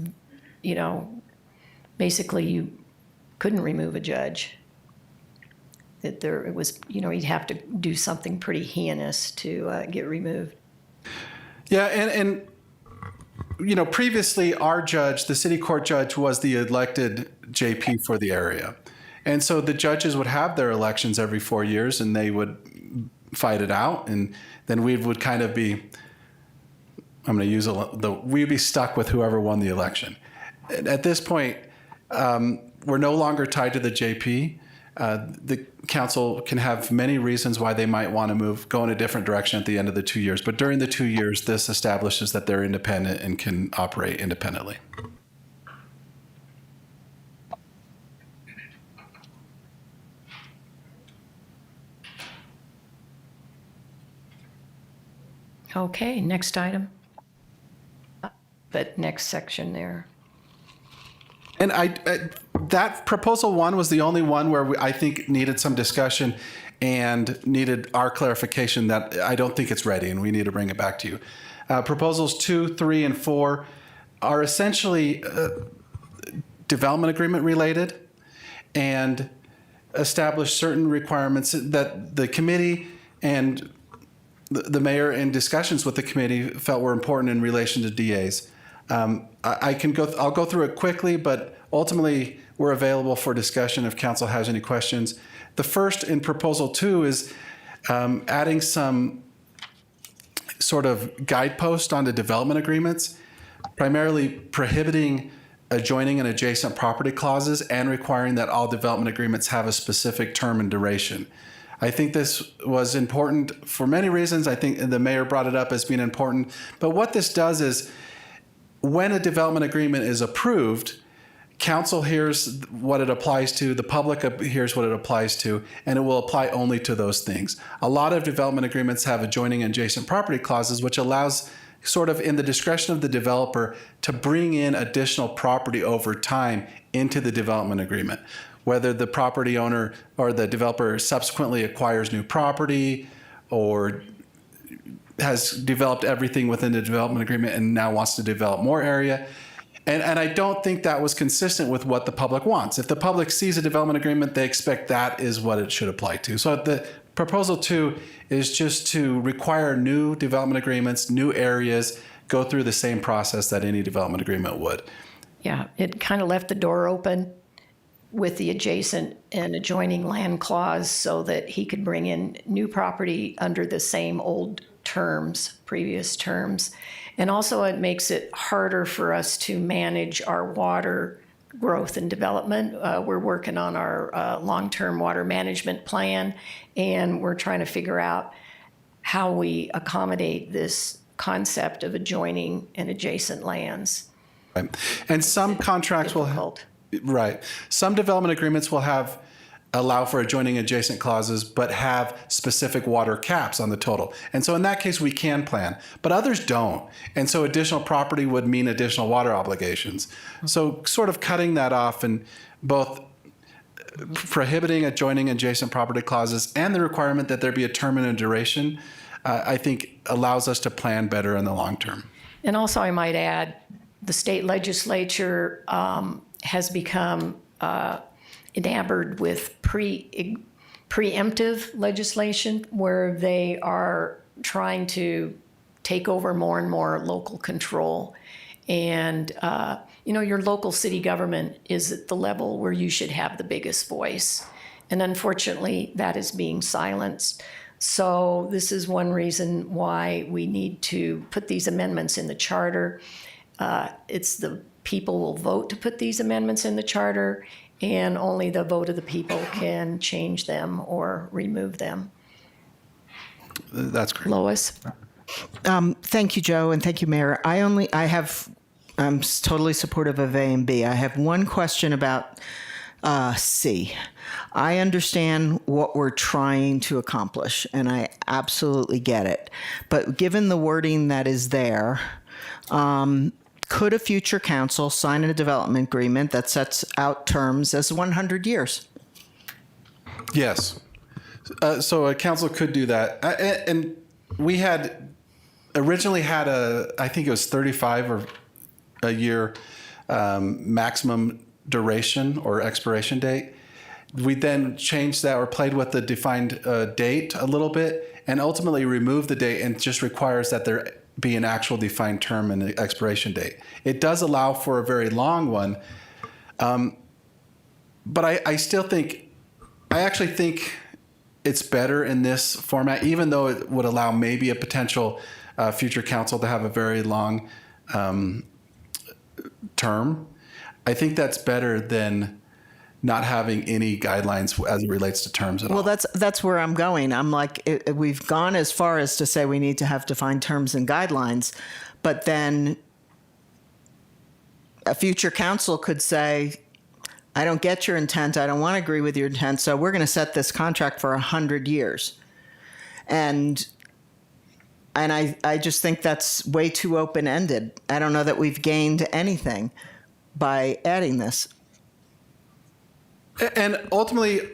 basically you couldn't remove a judge. That it was, you'd have to do something pretty heinous to get removed. Yeah, and previously our judge, the city court judge, was the elected JP for the area. And so the judges would have their elections every 4 years, and they would fight it out, and then we would kind of be, we'd be stuck with whoever won the election. At this point, we're no longer tied to the JP. The council can have many reasons why they might want to go in a different direction at the end of the 2 years, but during the 2 years, this establishes that they're independent and can operate independently. Okay, next item. But next section there. And that proposal 1 was the only one where I think needed some discussion and needed our clarification that I don't think it's ready and we need to bring it back to you. Proposals 2, 3, and 4 are essentially development agreement related and establish certain requirements that the committee and the mayor in discussions with the committee felt were important in relation to DAs. I'll go through it quickly, but ultimately we're available for discussion if council has any questions. The first in proposal 2 is adding some sort of guidepost onto development agreements, primarily prohibiting adjoining and adjacent property clauses and requiring that all development agreements have a specific term and duration. I think this was important for many reasons. I think the mayor brought it up as being important. But what this does is when a development agreement is approved, council hears what it applies to, the public hears what it applies to, and it will apply only to those things. A lot of development agreements have adjoining and adjacent property clauses, which allows sort of in the discretion of the developer to bring in additional property over time into the development agreement. Whether the property owner or the developer subsequently acquires new property or has developed everything within the development agreement and now wants to develop more area. And I don't think that was consistent with what the public wants. If the public sees a development agreement, they expect that is what it should apply to. So the proposal 2 is just to require new development agreements, new areas, go through the same process that any development agreement would. Yeah, it kind of left the door open with the adjacent and adjoining land clause so that he could bring in new property under the same old terms, previous terms. And also it makes it harder for us to manage our water growth and development. We're working on our long-term water management plan, and we're trying to figure out how we accommodate this concept of adjoining and adjacent lands. Right. And some contracts Difficult. Right. Some development agreements will allow for adjoining adjacent clauses, but have specific water caps on the total. And so in that case, we can plan, but others don't. And so additional property would mean additional water obligations. So sort of cutting that off and both prohibiting adjoining adjacent property clauses and the requirement that there be a term and a duration, I think allows us to plan better in the long term. And also I might add, the state legislature has become enamored with preemptive legislation where they are trying to take over more and more local control. And, your local city government is at the level where you should have the biggest voice. And unfortunately, that is being silenced. So this is one reason why we need to put these amendments in the charter. It's the people will vote to put these amendments in the charter, and only the vote of the people can change them or remove them. That's great. Lois? Thank you, Joe, and thank you, Mayor. I'm totally supportive of A and B. I have one question about C. I understand what we're trying to accomplish, and I absolutely get it. But given the wording that is there, could a future council sign a development agreement that sets out terms as 100 years? Yes. So a council could do that. And we had originally had I think it was 35 or a year maximum duration or expiration date. We then changed that or played with the defined date a little bit and ultimately removed the date and just requires that there be an actual defined term and expiration date. It does allow for a very long one, but I actually think it's better in this format, even though it would allow maybe a potential future council to have a very long term. I think that's better than not having any guidelines as it relates to terms at all. Well, that's where I'm going. I'm like, we've gone as far as to say we need to have defined terms and guidelines, but then a future council could say, I don't get your intent. I don't want to agree with your intent. So we're going to set this contract for 100 years. And I just think that's way too open-ended. I don't know that we've gained anything by adding this. And ultimately,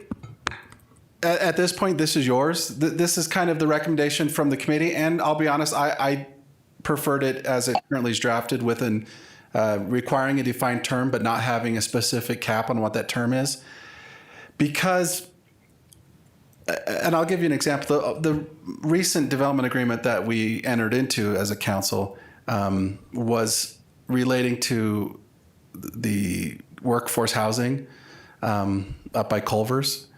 at this point, this is yours. This is kind of the recommendation from the committee. And I'll be honest, I preferred it as it currently is drafted with requiring a defined term, but not having a specific cap on what that term is. Because, and I'll give you an example, the recent development agreement that we entered into as a council was relating to the workforce housing up by Culver's.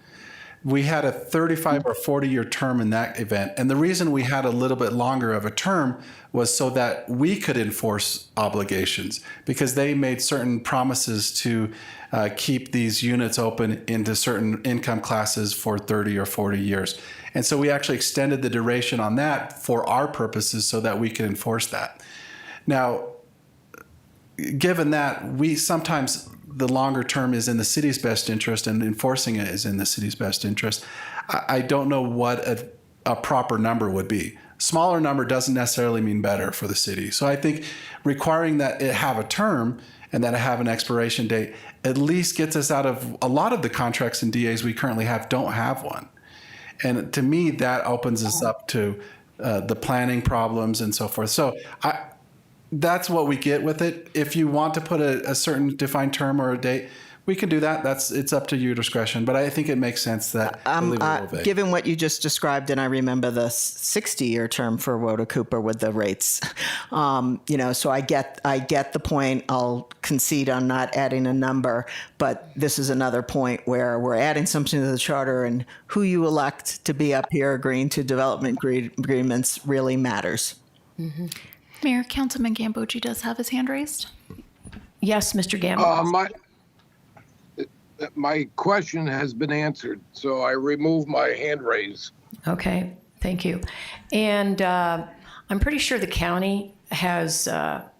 we had a 35 or 40-year term in that event. And the reason we had a little bit longer of a term was so that we could enforce obligations, because they made certain promises to keep these units open into certain income classes for 30 or 40 years. And so we actually extended the duration on that for our purposes so that we could enforce that. Now, given that, we sometimes the longer term is in the city's best interest and enforcing it is in the city's best interest. I don't know what a proper number would be. Smaller number doesn't necessarily mean better for the city. So I think requiring that it have a term and that it have an expiration date at least gets us out of a lot of the contracts and DAs we currently have don't have one. And to me, that opens us up to the planning problems and so forth. So that's what we get with it. If you want to put a certain defined term or a date, we can do that. It's up to your discretion. But I think it makes sense that we leave it a little vague. Given what you just described, and I remember the 60-year term for Woda Cooper with the rates, so I get the point. I'll concede on not adding a number, but this is another point where we're adding something to the charter, and who you elect to be up here agreeing to development agreements really matters. Mm-hmm. Mayor, Councilman Gambogi does have his hand raised. Yes, Mr. Gamble. My question has been answered, so I remove my hand raise. Okay, thank you. And I'm pretty sure the county has a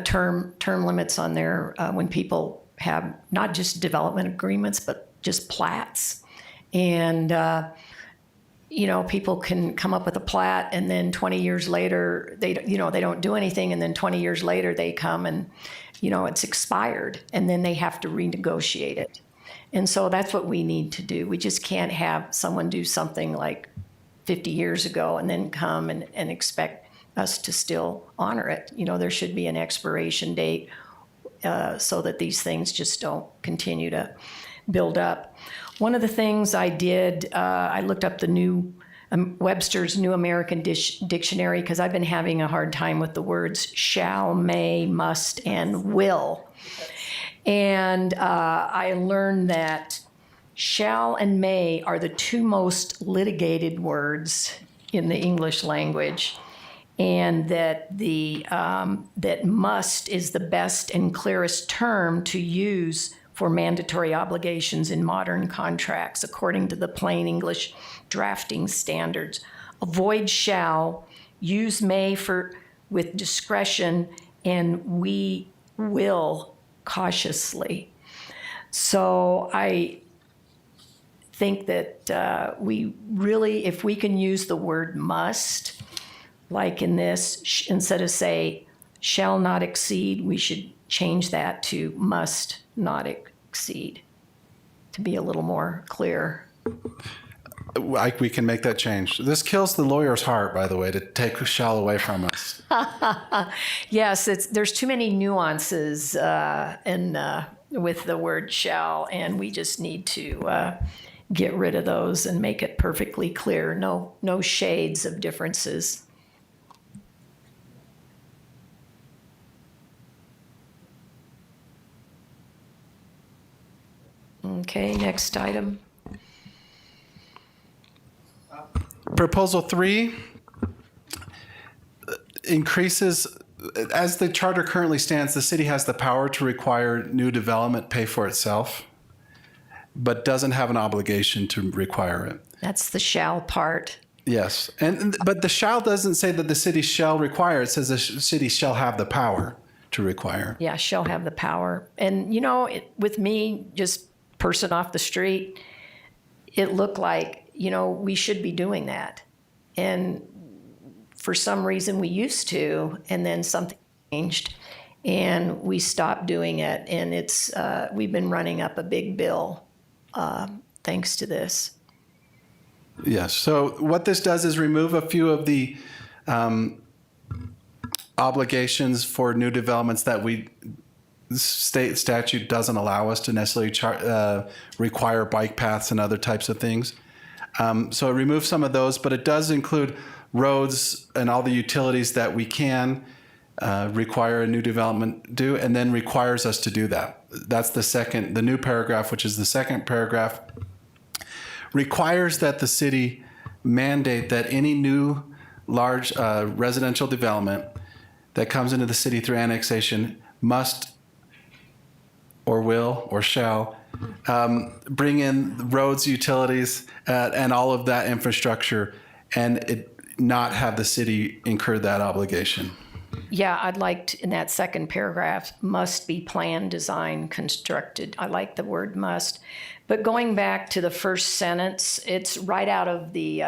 term limits on there when people have not just development agreements, but just plats. And people can come up with a plat, and then 20 years later, they don't do anything, and then 20 years later they come and, it's expired, and then they have to renegotiate it. And so that's what we need to do. We just can't have someone do something like 50 years ago and then come and expect us to still honor it. There should be an expiration date so that these things just don't continue to build up. One of the things I did, I looked up the new Webster's New American Dictionary, because I've been having a hard time with the words shall, may, must, and will. And I learned that shall and may are the two most litigated words in the English language, and that that must is the best and clearest term to use for mandatory obligations in modern contracts, according to the plain English drafting standards. Avoid shall, use may with discretion, and we will cautiously. So I think that we really, if we can use the word must, like in this, instead of say shall not exceed, we should change that to must not exceed, to be a little more clear. We can make that change. This kills the lawyer's heart, by the way, to take shall away from us. Yes, there's too many nuances with the word shall, and we just need to get rid of those and make it perfectly clear. No shades of differences. Okay, next item. Proposal 3 increases, as the charter currently stands, the city has the power to require new development pay for itself, but doesn't have an obligation to require it. That's the shall part. Yes, but the shall doesn't say that the city shall require. It says the city shall have the power to require. Yeah, shall have the power. And with me, just person off the street, it looked like, we should be doing that. And for some reason we used to, and then something changed and we stopped doing it. And we've been running up a big bill thanks to this. Yes. So what this does is remove a few of the obligations for new developments that state statute doesn't allow us to necessarily require bike paths and other types of things. So it removes some of those, but it does include roads and all the utilities that we can require a new development do, and then requires us to do that. That's the new paragraph, which is the second paragraph, requires that the city mandate that any new large residential development that comes into the city through annexation must or will or shall bring in roads, utilities, and all of that infrastructure, and it not have the city incur that obligation. Yeah, I'd like to, in that second paragraph, must be planned, designed, constructed. I like the word must. But going back to the first sentence, it's right out of the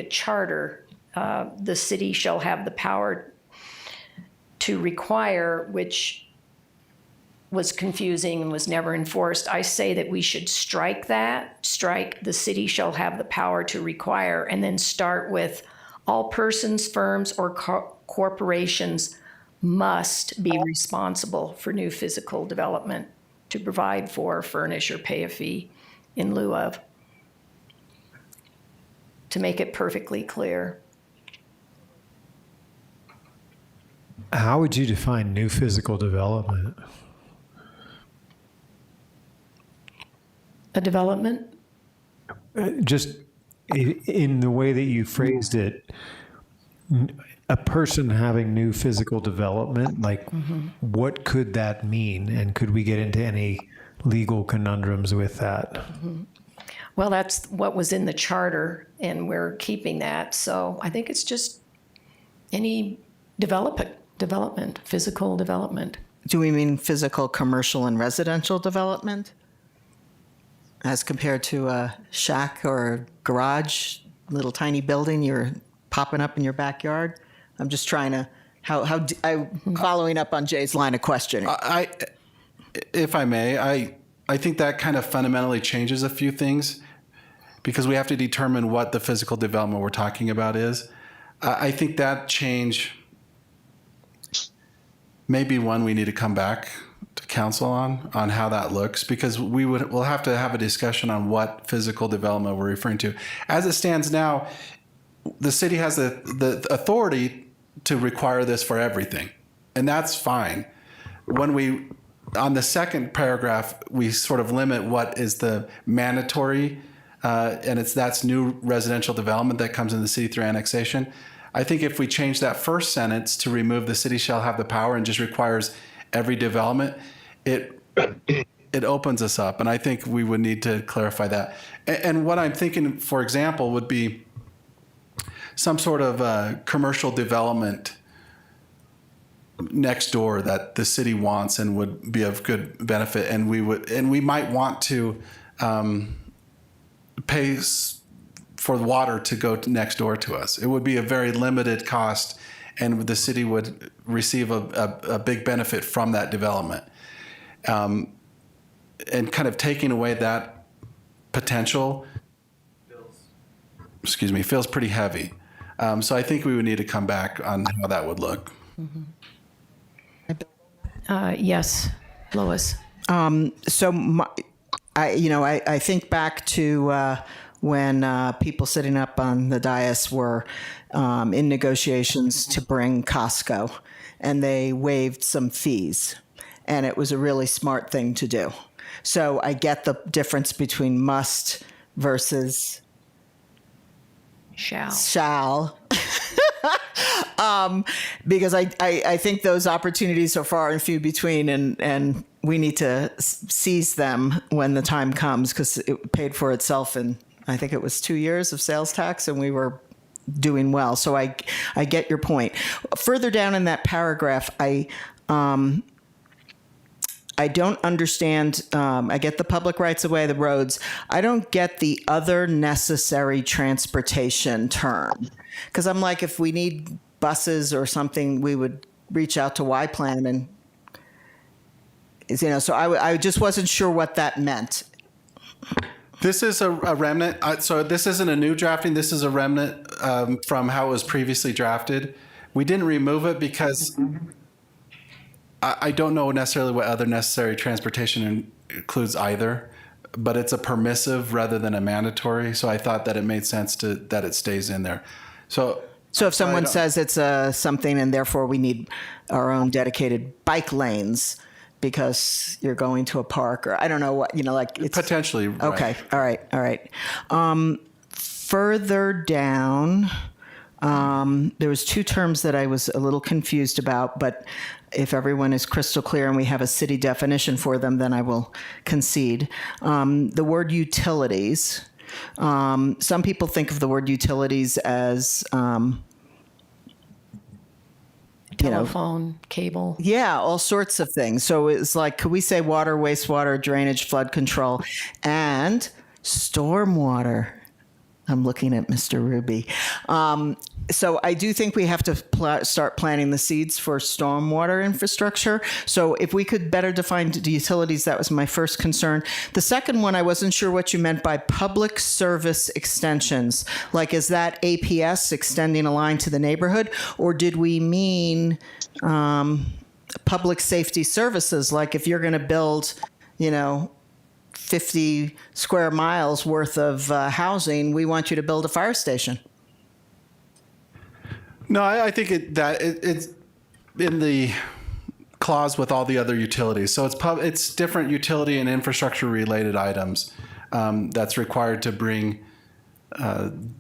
charter. The city shall have the power to require, which was confusing and was never enforced. I say that we should strike that, strike the city shall have the power to require, and then start with all persons, firms, or corporations must be responsible for new physical development to provide for, furnish, or pay a fee in lieu of, to make it perfectly clear. How would you define new physical development? A development? Just in the way that you phrased it, a person having new physical development, like what could that mean? And could we get into any legal conundrums with that? Well, that's what was in the charter, and we're keeping that. So I think it's just any development, physical development. Do we mean physical, commercial, and residential development? As compared to a shack or a garage, little tiny building you're popping up in your backyard? I'm just trying to, following up on Jay's line of questioning. If I may, I think that kind of fundamentally changes a few things because we have to determine what the physical development we're talking about is. I think that change may be one we need to come back to council on how that looks, because we'll have to have a discussion on what physical development we're referring to. As it stands now, the city has the authority to require this for everything, and that's fine. When we, on the second paragraph, we sort of limit what is the mandatory, and that's new residential development that comes in the city through annexation. I think if we change that first sentence to remove the city shall have the power and just requires every development, it opens us up, and I think we would need to clarify that. And what I'm thinking, for example, would be some sort of commercial development next door that the city wants and would be of good benefit, and we might want to pay for the water to go next door to us. It would be a very limited cost, and the city would receive a big benefit from that development. And kind of taking away that potential feels pretty heavy. So I think we would need to come back on how that would look. Yes, Lois. I think back to when people sitting up on the dais were in negotiations to bring Costco, and they waived some fees, and it was a really smart thing to do. So I get the difference between must versus shall. Because I think those opportunities are far and few between, and we need to seize them when the time comes, because it paid for itself in, I think it was 2 years of sales tax, and we were doing well. So I get your point. Further down in that paragraph, I don't understand. I get the public rights of way, the roads. I don't get the other necessary transportation term, because I'm like, if we need buses or something, we would reach out to Y-Plan, and so I just wasn't sure what that meant. This is a remnant. So this isn't a new drafting. This is a remnant from how it was previously drafted. We didn't remove it because I don't know necessarily what other necessary transportation includes either, but it's a permissive rather than a mandatory. So I thought that it made sense that it stays in there. So if someone says it's something and therefore we need our own dedicated bike lanes, because you're going to a park, or I don't know what, like it's Potentially. Right. okay. All right. Further down, there was two terms that I was a little confused about, but if everyone is crystal clear and we have a city definition for them, then I will concede. The word utilities. Some people think of the word utilities as, Telephone, cable. yeah, all sorts of things. So it's like, could we say water, wastewater, drainage, flood control, and stormwater? I'm looking at Mr. Ruby. So I do think we have to start planting the seeds for stormwater infrastructure. So if we could better define the utilities, that was my first concern. The second one, I wasn't sure what you meant by public service extensions. Like, is that APS, extending a line to the neighborhood? Or did we mean public safety services? Like if you're going to build, 50 square miles worth of housing, we want you to build a fire station. No, I think it's in the clause with all the other utilities. So it's different utility and infrastructure related items that's required to bring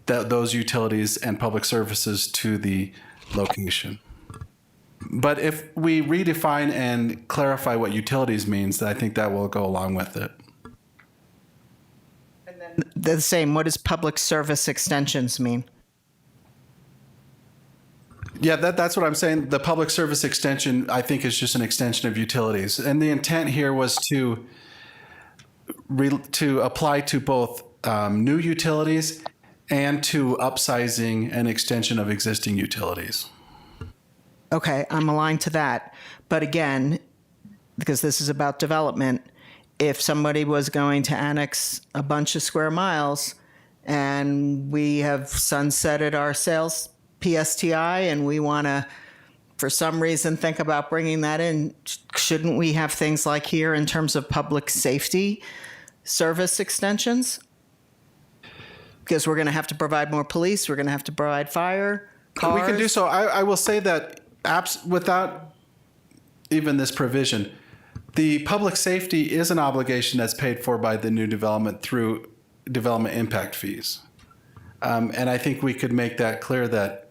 those utilities and public services to the location. But if we redefine and clarify what utilities means, then I think that will go along with it. And then the same, what does public service extensions mean? Yeah, that's what I'm saying. The public service extension, I think, is just an extension of utilities. And the intent here was to apply to both new utilities and to upsizing and extension of existing utilities. Okay, I'm aligned to that. But again, because this is about development, if somebody was going to annex a bunch of square miles and we have sunsetted our sales PSTI and we want to, for some reason, think about bringing that in, shouldn't we have things like here in terms of public safety service extensions? Because we're going to have to provide more police, we're going to have to provide fire, cars. We can do so. I will say that without even this provision, the public safety is an obligation that's paid for by the new development through development impact fees. And I think we could make that clear that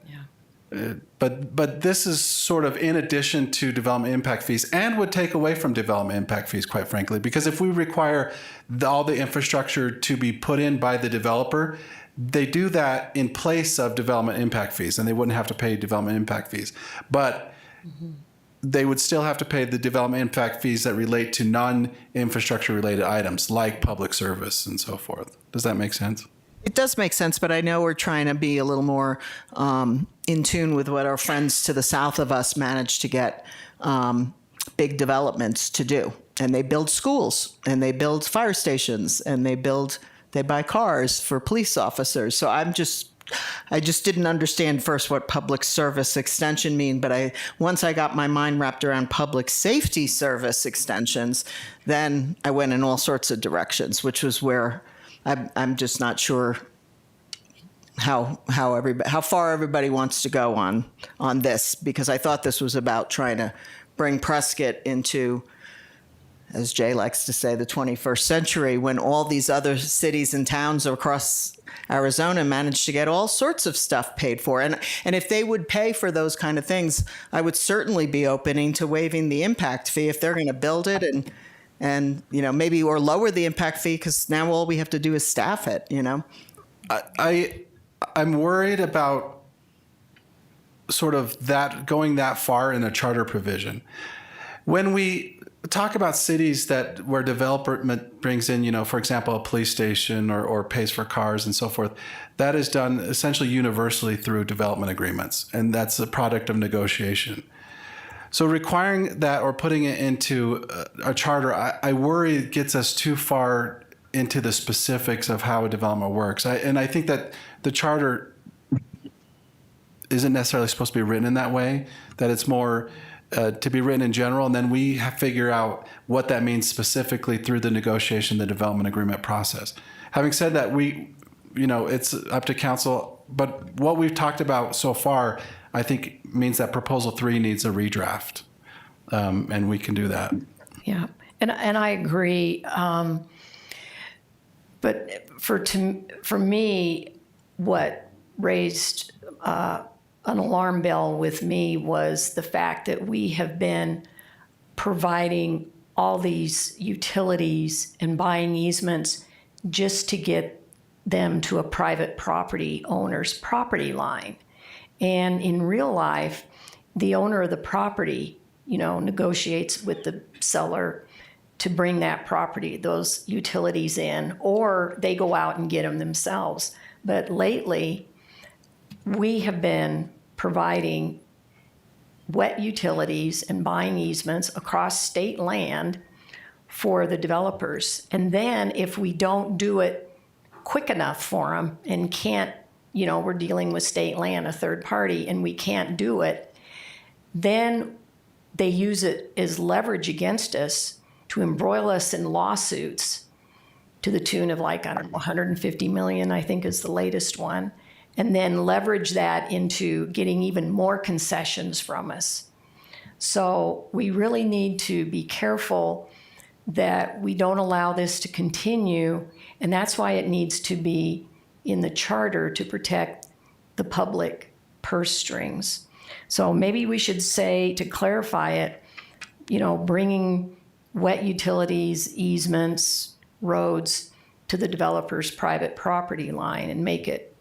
but this is sort of in addition to development impact fees and would take away from development impact fees, quite frankly, because if we require all the infrastructure to be put in by the developer, they do that in place of development impact fees and they wouldn't have to pay development impact fees. But they would still have to pay the development impact fees that relate to non-infrastructure related items like public service and so forth. Does that make sense? It does make sense, but I know we're trying to be a little more in tune with what our friends to the south of us managed to get big developments to do. And they build schools, and they build fire stations, and they buy cars for police officers. So I just didn't understand first what public service extension mean, but once I got my mind wrapped around public safety service extensions, then I went in all sorts of directions, which was where I'm just not sure how far everybody wants to go on this, because I thought this was about trying to bring Prescott into, as Jay likes to say, the 21st century, when all these other cities and towns across Arizona managed to get all sorts of stuff paid for. And if they would pay for those kind of things, I would certainly be opening to waiving the impact fee if they're going to build it and maybe, or lower the impact fee, because now all we have to do is staff it, I'm worried about sort of that going that far in a charter provision. When we talk about cities where development brings in, for example, a police station or pays for cars and so forth, that is done essentially universally through development agreements, and that's a product of negotiation. So requiring that or putting it into a charter, I worry it gets us too far into the specifics of how a development works. And I think that the charter isn't necessarily supposed to be written in that way, that it's more to be written in general, and then we figure out what that means specifically through the negotiation, the development agreement process. Having said that, it's up to council, but what we've talked about so far, I think means that proposal 3 needs a redraft, and we can do that. Yeah, and I agree. But for me, what raised an alarm bell with me was the fact that we have been providing all these utilities and buying easements just to get them to a private property owner's property line. And in real life, the owner of the property, negotiates with the seller to bring that property, those utilities in, or they go out and get them themselves. But lately, we have been providing wet utilities and buying easements across state land for the developers. And then if we don't do it quick enough for them and can't, we're dealing with state land, a third party, and we can't do it, then they use it as leverage against us to embroil us in lawsuits to the tune of like, I don't know, 150 million, I think is the latest one, and then leverage that into getting even more concessions from us. So we really need to be careful that we don't allow this to continue, and that's why it needs to be in the charter to protect the public purse strings. So maybe we should say, to clarify it, bringing wet utilities, easements, roads to the developer's private property line and make it,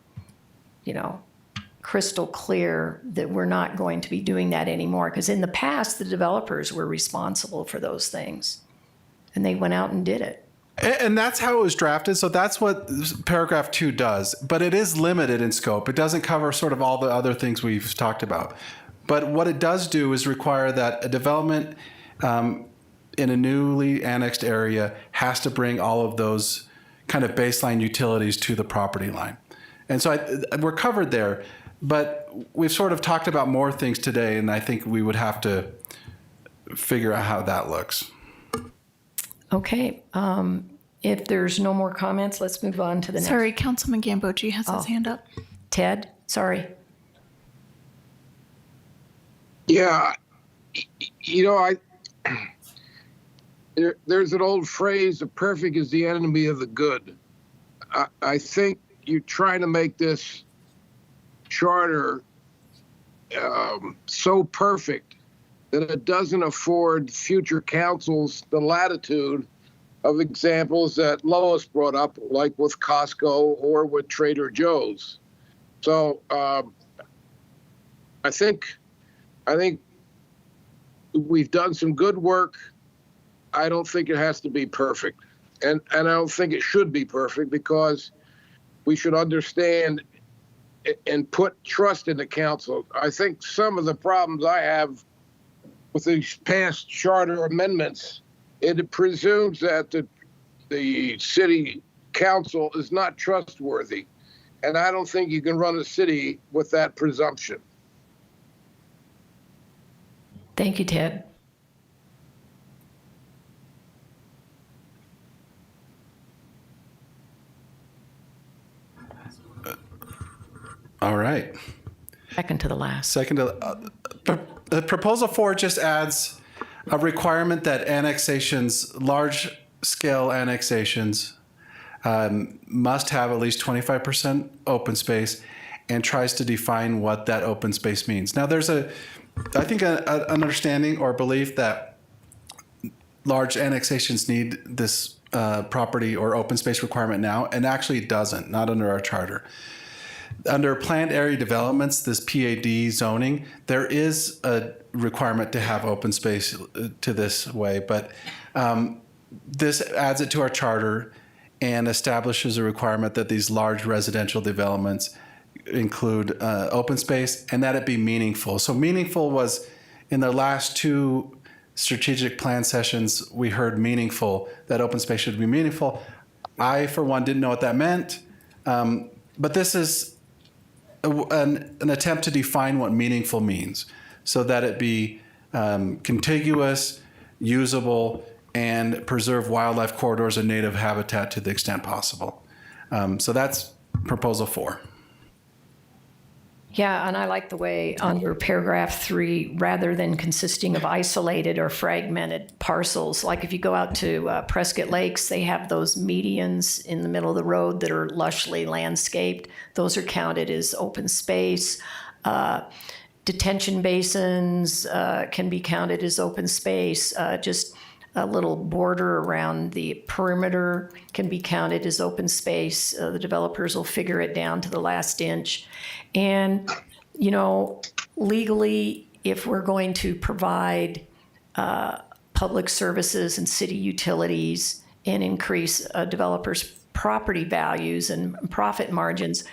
crystal clear that we're not going to be doing that anymore. Because in the past, the developers were responsible for those things, and they went out and did it. And that's how it was drafted. So that's what paragraph 2 does. But it is limited in scope. It doesn't cover sort of all the other things we've talked about. But what it does do is require that a development in a newly annexed area has to bring all of those kind of baseline utilities to the property line. And so we're covered there. But we've sort of talked about more things today, and I think we would have to figure out how that looks. Okay. If there's no more comments, let's move on to the next. Sorry, Councilman Gambogi has his hand up. Ted, sorry. Yeah, there's an old phrase, the perfect is the enemy of the good. I think you're trying to make this charter so perfect that it doesn't afford future councils the latitude of examples that Lois brought up, like with Costco or with Trader Joe's. So I think we've done some good work. I don't think it has to be perfect. And I don't think it should be perfect, because we should understand and put trust in the council. I think some of the problems I have with these past charter amendments, it presumes that the city council is not trustworthy. And I don't think you can run a city with that presumption. Thank you, Ted. All right. Second to the last. Proposal 4 just adds a requirement that annexations, large-scale annexations, must have at least 25% open space, and tries to define what that open space means. Now, there's an understanding or belief that large annexations need this property or open space requirement now, and actually it doesn't, not under our charter. Under planned area developments, this PAD zoning, there is a requirement to have open space to this way, but this adds it to our charter and establishes a requirement that these large residential developments include open space and that it be meaningful. So meaningful was in the last 2 strategic plan sessions, we heard meaningful, that open space should be meaningful. I, for one, didn't know what that meant, but this is an attempt to define what meaningful means so that it be contiguous, usable, and preserve wildlife corridors and native habitat to the extent possible. So that's proposal 4. Yeah, and I like the way under paragraph 3, rather than consisting of isolated or fragmented parcels, like if you go out to Prescott Lakes, they have those medians in the middle of the road that are lushly landscaped. Those are counted as open space. Detention basins can be counted as open space. Just a little border around the perimeter can be counted as open space. The developers will figure it down to the last inch. And, you know, legally, if we're going to provide public services and city utilities and increase developers' property values and profit margins,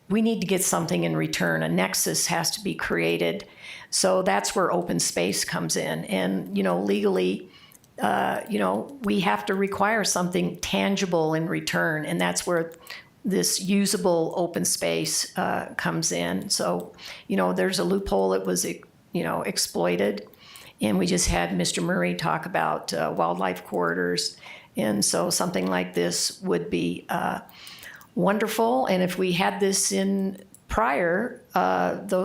we need to get something in return. A nexus has to be created. So that's where open space comes in. And, you know, legally, we have to require something tangible in return, and that's where this usable open space comes in. So, you know, there's a loophole that was, exploited, and we just had Mr. Murray talk about wildlife corridors, and so something like this would be wonderful. And if we had this in prior, that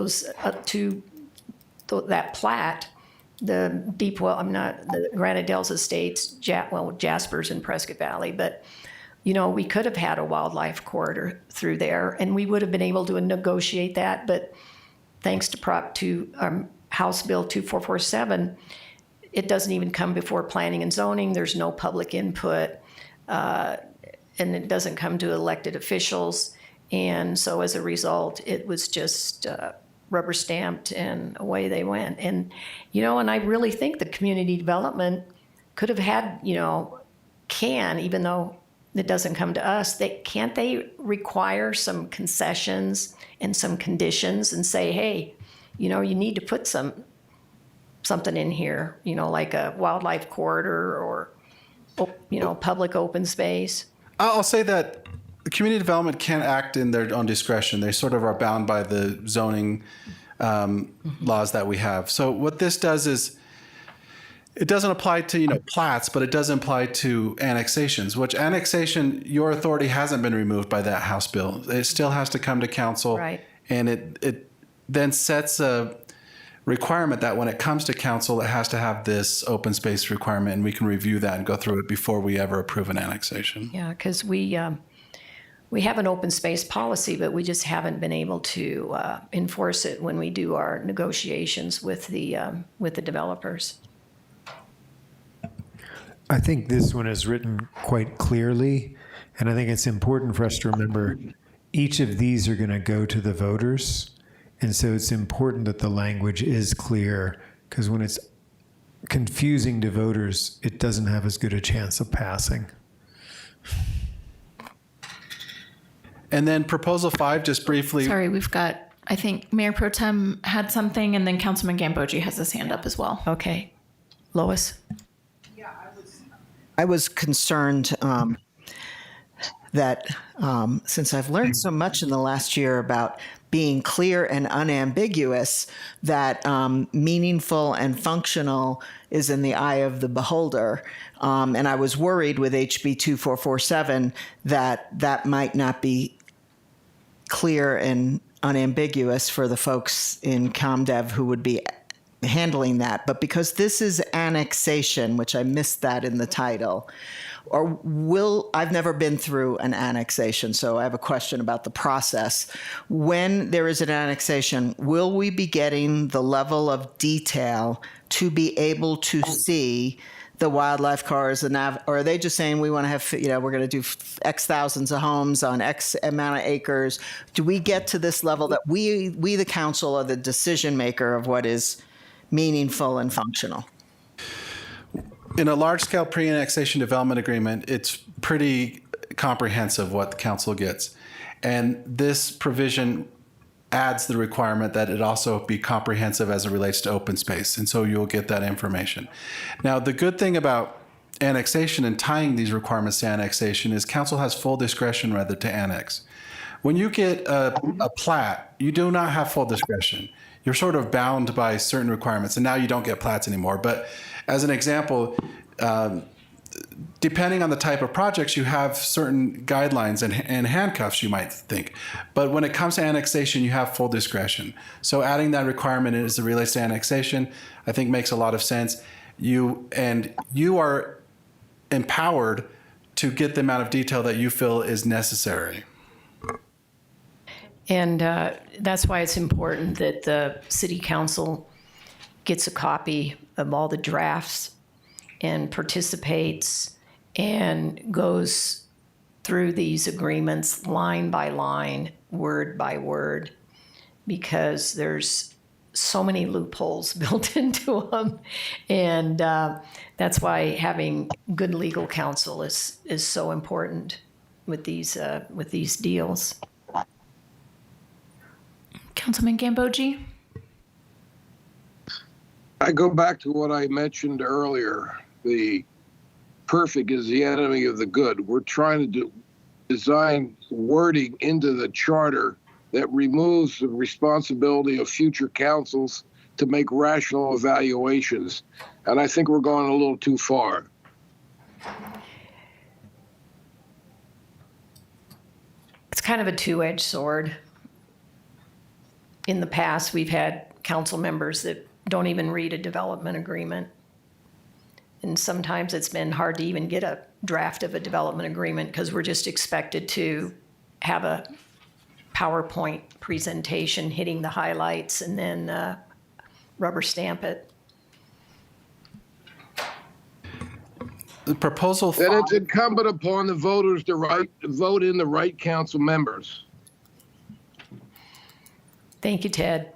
plat, the Granite Dells Estates, Jaspers and Prescott Valley, but, you know, we could have had a wildlife corridor through there, and we would have been able to negotiate that, but thanks to House Bill 2447, it doesn't even come before planning and zoning. There's no public input, and it doesn't come to elected officials, and so as a result, it was just rubber stamped and away they went. And, you know, and I really think the community development could have had, even though it doesn't come to us, can't they require some concessions and some conditions and say, hey, you need to put something in here, like a wildlife corridor or, public open space? I'll say that the community development can't act in their own discretion. They sort of are bound by the zoning laws that we have. So what this does is it doesn't apply to, plats, but it does apply to annexations, which annexation, your authority hasn't been removed by that House bill. It still has to come to council. Right. And it then sets a requirement that when it comes to council, it has to have this open space requirement, and we can review that and go through it before we ever approve an annexation. Yeah, because we have an open space policy, but we just haven't been able to enforce it when we do our negotiations with the developers. I think this one is written quite clearly, and I think it's important for us to remember each of these are going to go to the voters, and so it's important that the language is clear, because when it's confusing to voters, it doesn't have as good a chance of passing. And then proposal 5, just briefly. Sorry, I think Mayor Pro Tem had something, and then Councilman Gambogi has his hand up as well. Okay. Lois? I was concerned that since I've learned so much in the last year about being clear and unambiguous, that meaningful and functional is in the eye of the beholder. And I was worried with HB 2447 that might not be clear and unambiguous for the folks in ComDev who would be handling that. But because this is annexation, which I missed that in the title, I've never been through an annexation, so I have a question about the process. When there is an annexation, will we be getting the level of detail to be able to see the wildlife cars, or are they just saying we want to have, we're going to do X thousands of homes on X amount of acres? Do we get to this level that we the council, are the decision maker of what is meaningful and functional? In a large-scale pre-annexation development agreement, it's pretty comprehensive what the council gets. And this provision adds the requirement that it also be comprehensive as it relates to open space. And so you'll get that information. Now, the good thing about annexation and tying these requirements to annexation is council has full discretion whether to annex. When you get a plat, you do not have full discretion. You're sort of bound by certain requirements, and now you don't get plats anymore. But as an example, depending on the type of projects, you have certain guidelines and handcuffs, you might think. But when it comes to annexation, you have full discretion. So adding that requirement as it relates to annexation, I think makes a lot of sense. You are empowered to get the amount of detail that you feel is necessary. And that's why it's important that the city council gets a copy of all the drafts and participates and goes through these agreements line by line, word by word, because there's so many loopholes built into them. And that's why having good legal counsel is so important with these deals. Councilman Gambogi? I go back to what I mentioned earlier. The perfect is the enemy of the good. We're trying to design wording into the charter that removes the responsibility of future councils to make rational evaluations. And I think we're going a little too far. It's kind of a two-edged sword. In the past, we've had council members that don't even read a development agreement. And sometimes it's been hard to even get a draft of a development agreement because we're just expected to have a PowerPoint presentation hitting the highlights and then rubber stamp it. The proposal. Then it's incumbent upon the voters to vote in the right council members. Thank you, Ted.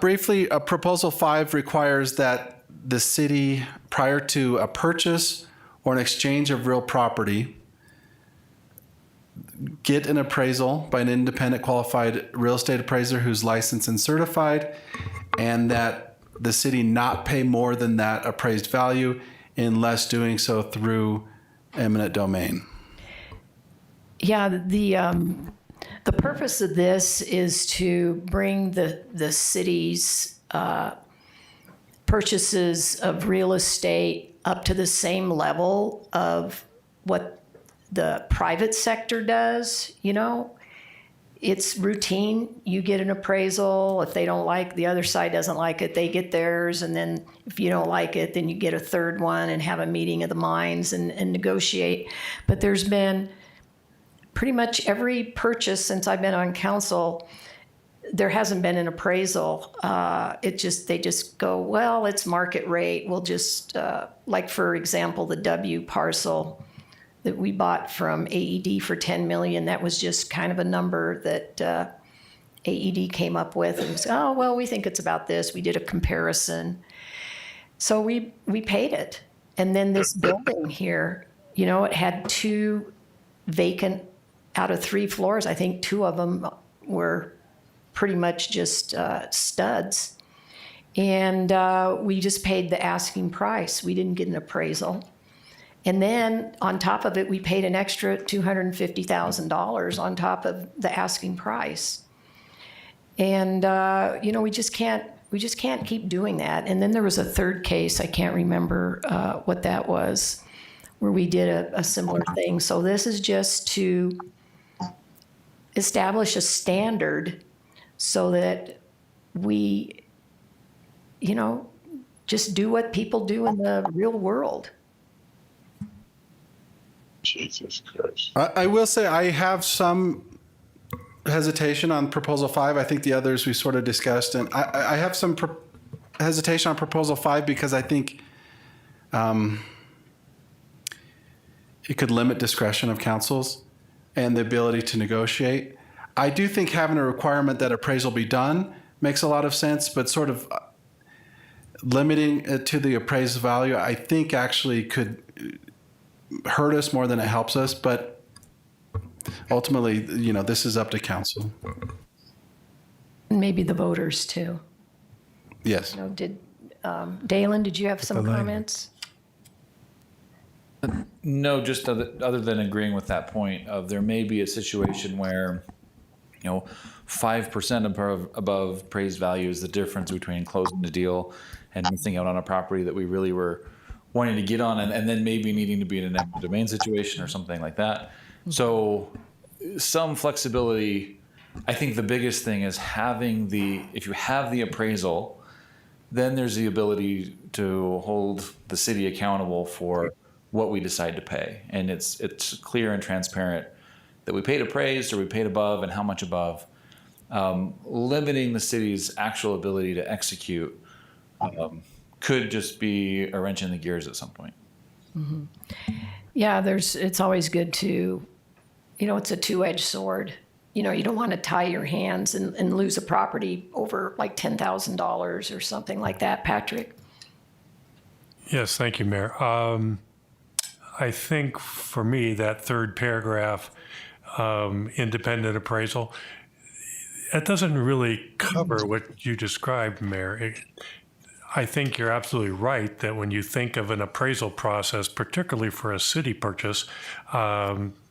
Briefly, Proposal 5 requires that the city, prior to a purchase or an exchange of real property, get an appraisal by an independent qualified real estate appraiser who's licensed and certified, and that the city not pay more than that appraised value unless doing so through eminent domain. Yeah, the purpose of this is to bring the city's purchases of real estate up to the same level of what the private sector does. You know, it's routine. You get an appraisal. If they don't like, the other side doesn't like it, they get theirs. And then if you don't like it, then you get a third one and have a meeting of the minds and negotiate. But there's been pretty much every purchase since I've been on council, there hasn't been an appraisal. They just go, well, it's market rate. We'll just, like for example, the W parcel that we bought from AED for $10 million. That was just kind of a number that AED came up with. And was, oh, well, we think it's about this. We did a comparison. So we paid it. And then this building here, you know, it had 2 vacant out of 3 floors. I think 2 of them were pretty much just studs. And we just paid the asking price. We didn't get an appraisal. And then on top of it, we paid an extra $250,000 on top of the asking price. And you know, we just can't keep doing that. And then there was a third case, I can't remember what that was, where we did a similar thing. So this is just to establish a standard so that we, you know, just do what people do in the real world. Jesus Christ. I will say I have some hesitation on Proposal 5. I think the others we sort of discussed. And I have some hesitation on Proposal 5 because I think it could limit discretion of councils and the ability to negotiate. I do think having a requirement that appraisal be done makes a lot of sense, but sort of limiting it to the appraised value, I think actually could hurt us more than it helps us. But ultimately, you know, this is up to council. And maybe the voters too. Yes. You know, Dalen, did you have some comments? No, just other than agreeing with that point of there may be a situation where, you know, 5% above appraised value is the difference between closing the deal and missing out on a property that we really were wanting to get on and then maybe needing to be in an eminent domain situation or something like that. So some flexibility. I think the biggest thing is if you have the appraisal, then there's the ability to hold the city accountable for what we decide to pay. And it's clear and transparent that we paid appraised or we paid above and how much above. Limiting the city's actual ability to execute could just be a wrench in the gears at some point. Mm-hmm. Yeah, it's always good to, it's a two-edged sword. You don't want to tie your hands and lose a property over like $10,000 or something like that. Patrick? Yes, thank you, Mayor. I think for me, that third paragraph, independent appraisal, it doesn't really cover what you described, Mayor. I think you're absolutely right that when you think of an appraisal process, particularly for a city purchase,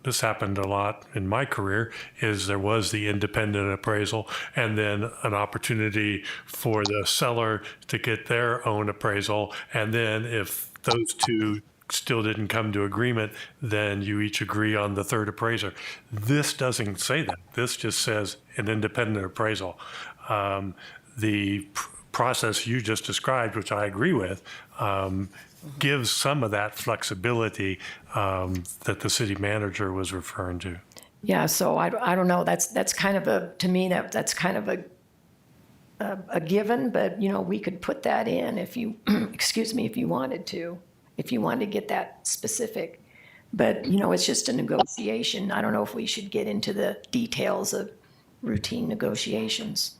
this happened a lot in my career, is there was the independent appraisal and then an opportunity for the seller to get their own appraisal. And then if those two still didn't come to agreement, then you each agree on the third appraiser. This doesn't say that. This just says an independent appraisal. The process you just described, which I agree with, gives some of that flexibility that the city manager was referring to. Yeah, so I don't know. That's kind of to me, that's kind of a given, but we could put that in if you, excuse me, if you wanted to get that specific. But it's just a negotiation. I don't know if we should get into the details of routine negotiations.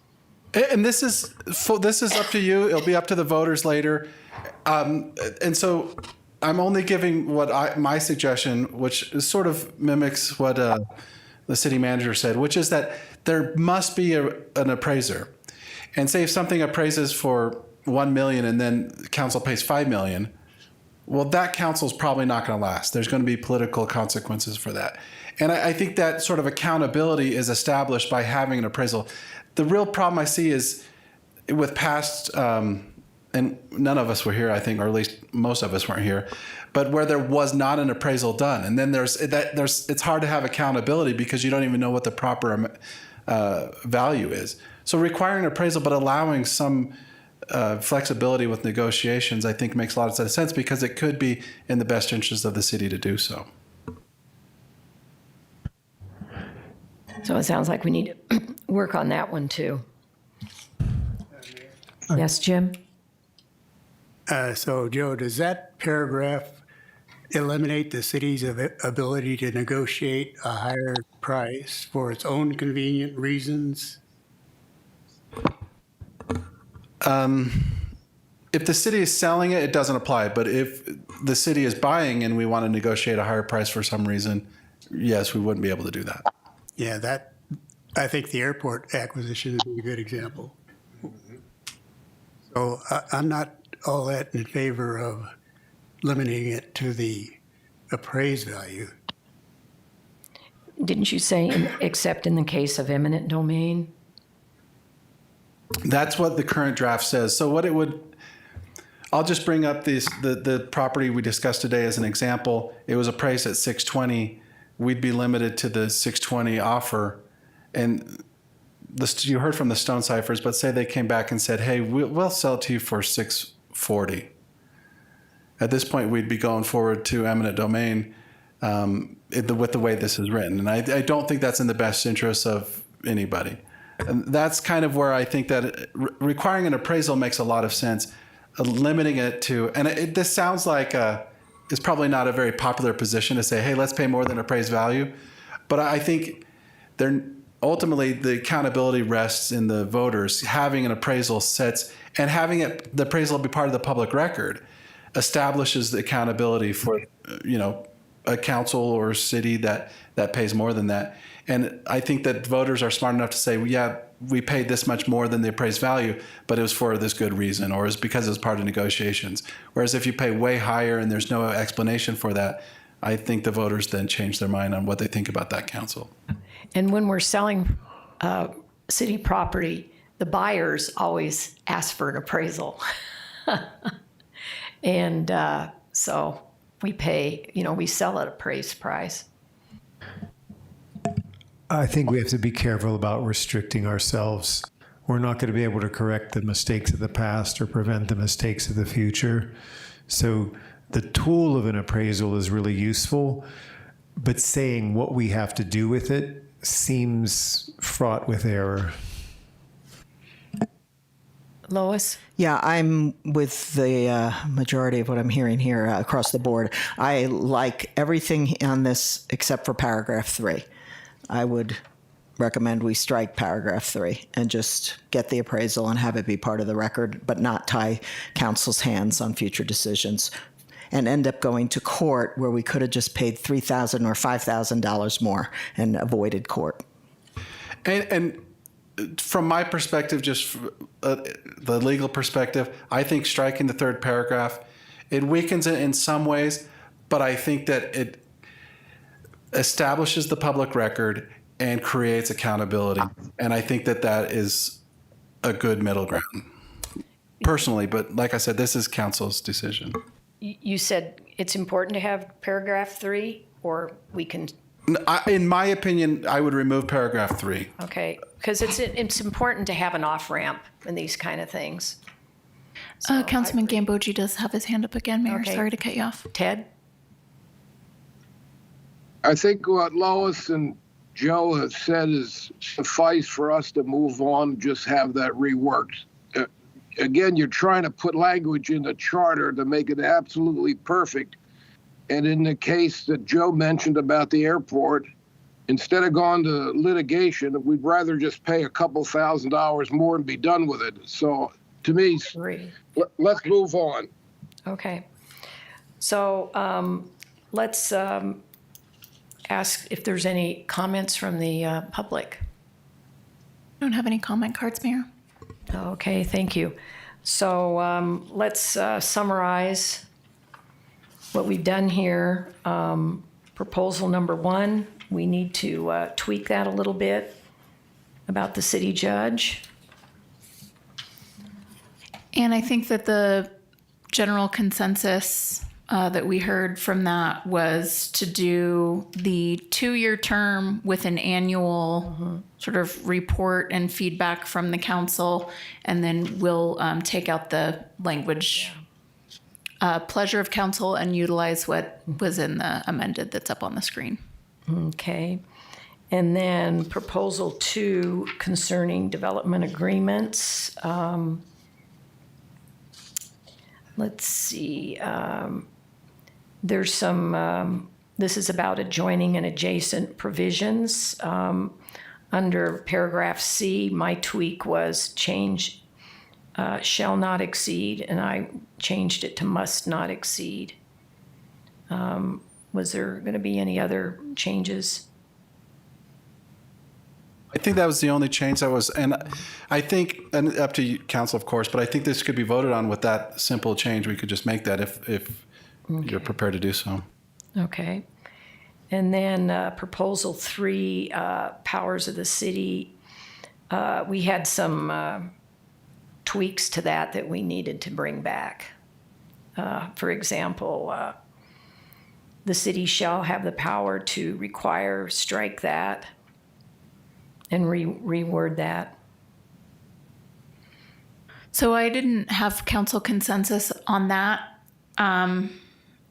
And this is up to you. It'll be up to the voters later. And so I'm only giving my suggestion, which sort of mimics what the city manager said, which is that there must be an appraiser. And say if something appraises for $1 million and then council pays $5 million, well, that council's probably not going to last. There's going to be political consequences for that. And I think that sort of accountability is established by having an appraisal. The real problem I see is with past, and none of us were here, I think, or at least most of us weren't here, but where there was not an appraisal done. And then it's hard to have accountability because you don't even know what the proper value is. So requiring an appraisal but allowing some flexibility with negotiations, I think makes a lot of sense because it could be in the best interest of the city to do so. So it sounds like we need to work on that one too. Yes, Jim? So Joe, does that paragraph eliminate the city's ability to negotiate a higher price for its own convenient reasons? If the city is selling it, it doesn't apply. But if the city is buying and we want to negotiate a higher price for some reason, yes, we wouldn't be able to do that. Yeah, I think the airport acquisition would be a good example. So I'm not all that in favor of limiting it to the appraised value. Didn't you say except in the case of eminent domain? That's what the current draft says. So what it would, I'll just bring up the property we discussed today as an example. It was appraised at 620. We'd be limited to the 620 offer. And you heard from the Stone Ciphers, but say they came back and said, hey, we'll sell it to you for 640. At this point, we'd be going forward to eminent domain with the way this is written. And I don't think that's in the best interest of anybody. And that's kind of where I think that requiring an appraisal makes a lot of sense. Limiting it to, and this sounds like it's probably not a very popular position to say, hey, let's pay more than appraised value. But I think ultimately the accountability rests in the voters. Having an appraisal sets, and having the appraisal be part of the public record establishes the accountability for, a council or city that pays more than that. And I think that voters are smart enough to say, well, yeah, we paid this much more than the appraised value, but it was for this good reason, or it's because it was part of negotiations. Whereas if you pay way higher and there's no explanation for that, I think the voters then change their mind on what they think about that council. And when we're selling city property, the buyers always ask for an appraisal. And So we pay, we sell at appraised price. I think we have to be careful about restricting ourselves. We're not going to be able to correct the mistakes of the past or prevent the mistakes of the future. So the tool of an appraisal is really useful, but saying what we have to do with it seems fraught with error. Lois? Yeah, I'm with the majority of what I'm hearing here across the board. I like everything on this except for paragraph 3. I would recommend we strike paragraph 3 and just get the appraisal and have it be part of the record, but not tie council's hands on future decisions and end up going to court where we could have just paid $3,000 or $5,000 more and avoided court. And from my perspective, just the legal perspective, I think striking the third paragraph, it weakens it in some ways, but I think that it establishes the public record and creates accountability. And I think that that is a good middle ground, personally. But like I said, this is council's decision. You said it's important to have paragraph 3, or we can, In my opinion, I would remove paragraph 3. okay, because it's important to have an off-ramp in these kind of things. Councilman Gambogi does have his hand up again, Mayor. Okay. Sorry to cut you off. Ted? I think what Lois and Joe have said is suffice for us to move on, just have that reworked. Again, you're trying to put language in the charter to make it absolutely perfect. And in the case that Joe mentioned about the airport, instead of going to litigation, we'd rather just pay a couple $1,000s more and be done with it. So to me, let's move on. Okay. So let's ask if there's any comments from the public. Don't have any comment cards, Mayor. Okay, thank you. So let's summarize what we've done here. Proposal number 1, we need to tweak that a little bit about the city judge. And I think that the general consensus that we heard from that was to do the 2-year term with an annual sort of report and feedback from the council, and then we'll take out the language pleasure of council and utilize what was in the amended that's up on the screen. Okay. And then proposal 2 concerning development agreements. Let's see. There's some, this is about adjoining and adjacent provisions. Under paragraph C, my tweak was change shall not exceed, and I changed it to must not exceed. Was there going to be any other changes? I think that was the only change that was, and I think, and up to you, council, of course, but I think this could be voted on with that simple change. We could just make that if you're prepared to do so. Okay. And then proposal 3, powers of the city. We had some tweaks to that we needed to bring back. For example, the city shall have the power to require, strike that, and reword that. So I didn't have council consensus on that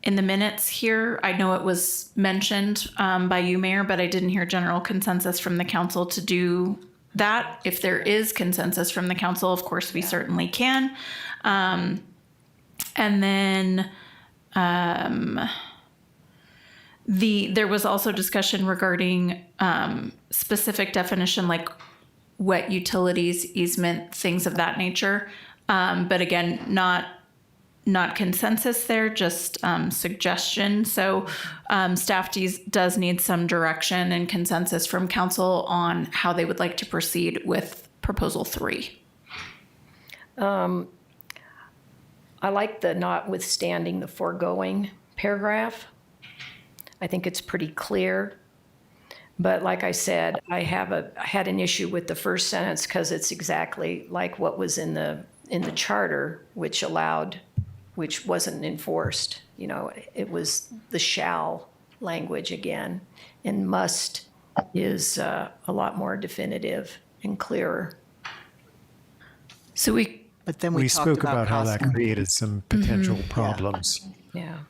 in the minutes here. I know it was mentioned by you, Mayor, but I didn't hear general consensus from the council to do that. If there is consensus from the council, of course, we certainly can. And then there was also discussion regarding specific definition, like wet utilities, easement, things of that nature. But again, not consensus there, just suggestion. So staff does need some direction and consensus from council on how they would like to proceed with proposal 3. I like the notwithstanding the foregoing paragraph. I think it's pretty clear. But like I said, I had an issue with the first sentence because it's exactly like what was in the charter, which which wasn't enforced. It was the shall language again, and must is a lot more definitive and clearer. So But then We talked spoke about how cost. that created some potential problems. Yeah.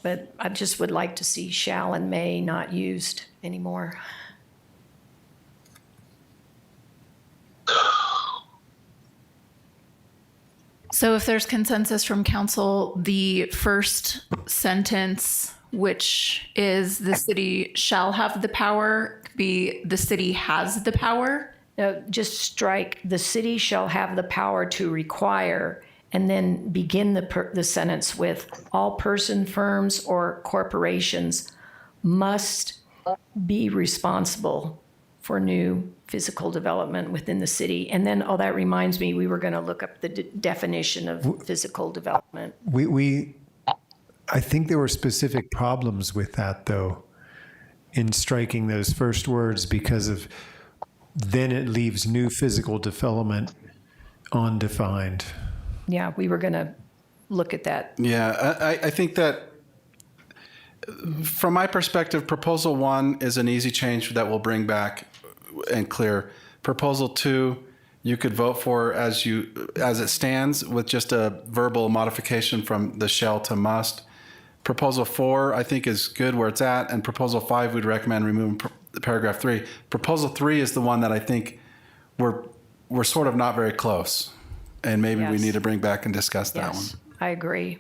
But I just would like to see shall and may not used anymore. So if there's consensus from council, the first sentence, which is the city shall have the power, be the city has the power. Just strike, the city shall have the power to require, and then begin the sentence with, all person, firms, or corporations must be responsible for new physical development within the city. And then, that reminds me, we were going to look up the definition of physical development. I think there were specific problems with that, though, in striking those first words, because of then it leaves new physical development undefined. Yeah, we were going to look at that. Yeah, I think that from my perspective, Proposal 1 is an easy change that we'll bring back and clear. Proposal 2, you could vote for as it stands with just a verbal modification from the shall to must. Proposal 4, I think, is good where it's at, and Proposal 5, we'd recommend removing paragraph 3. Proposal 3 is the one that I think we're sort of not very close, and maybe we Yes. need to bring back and discuss that one. Yes, I agree.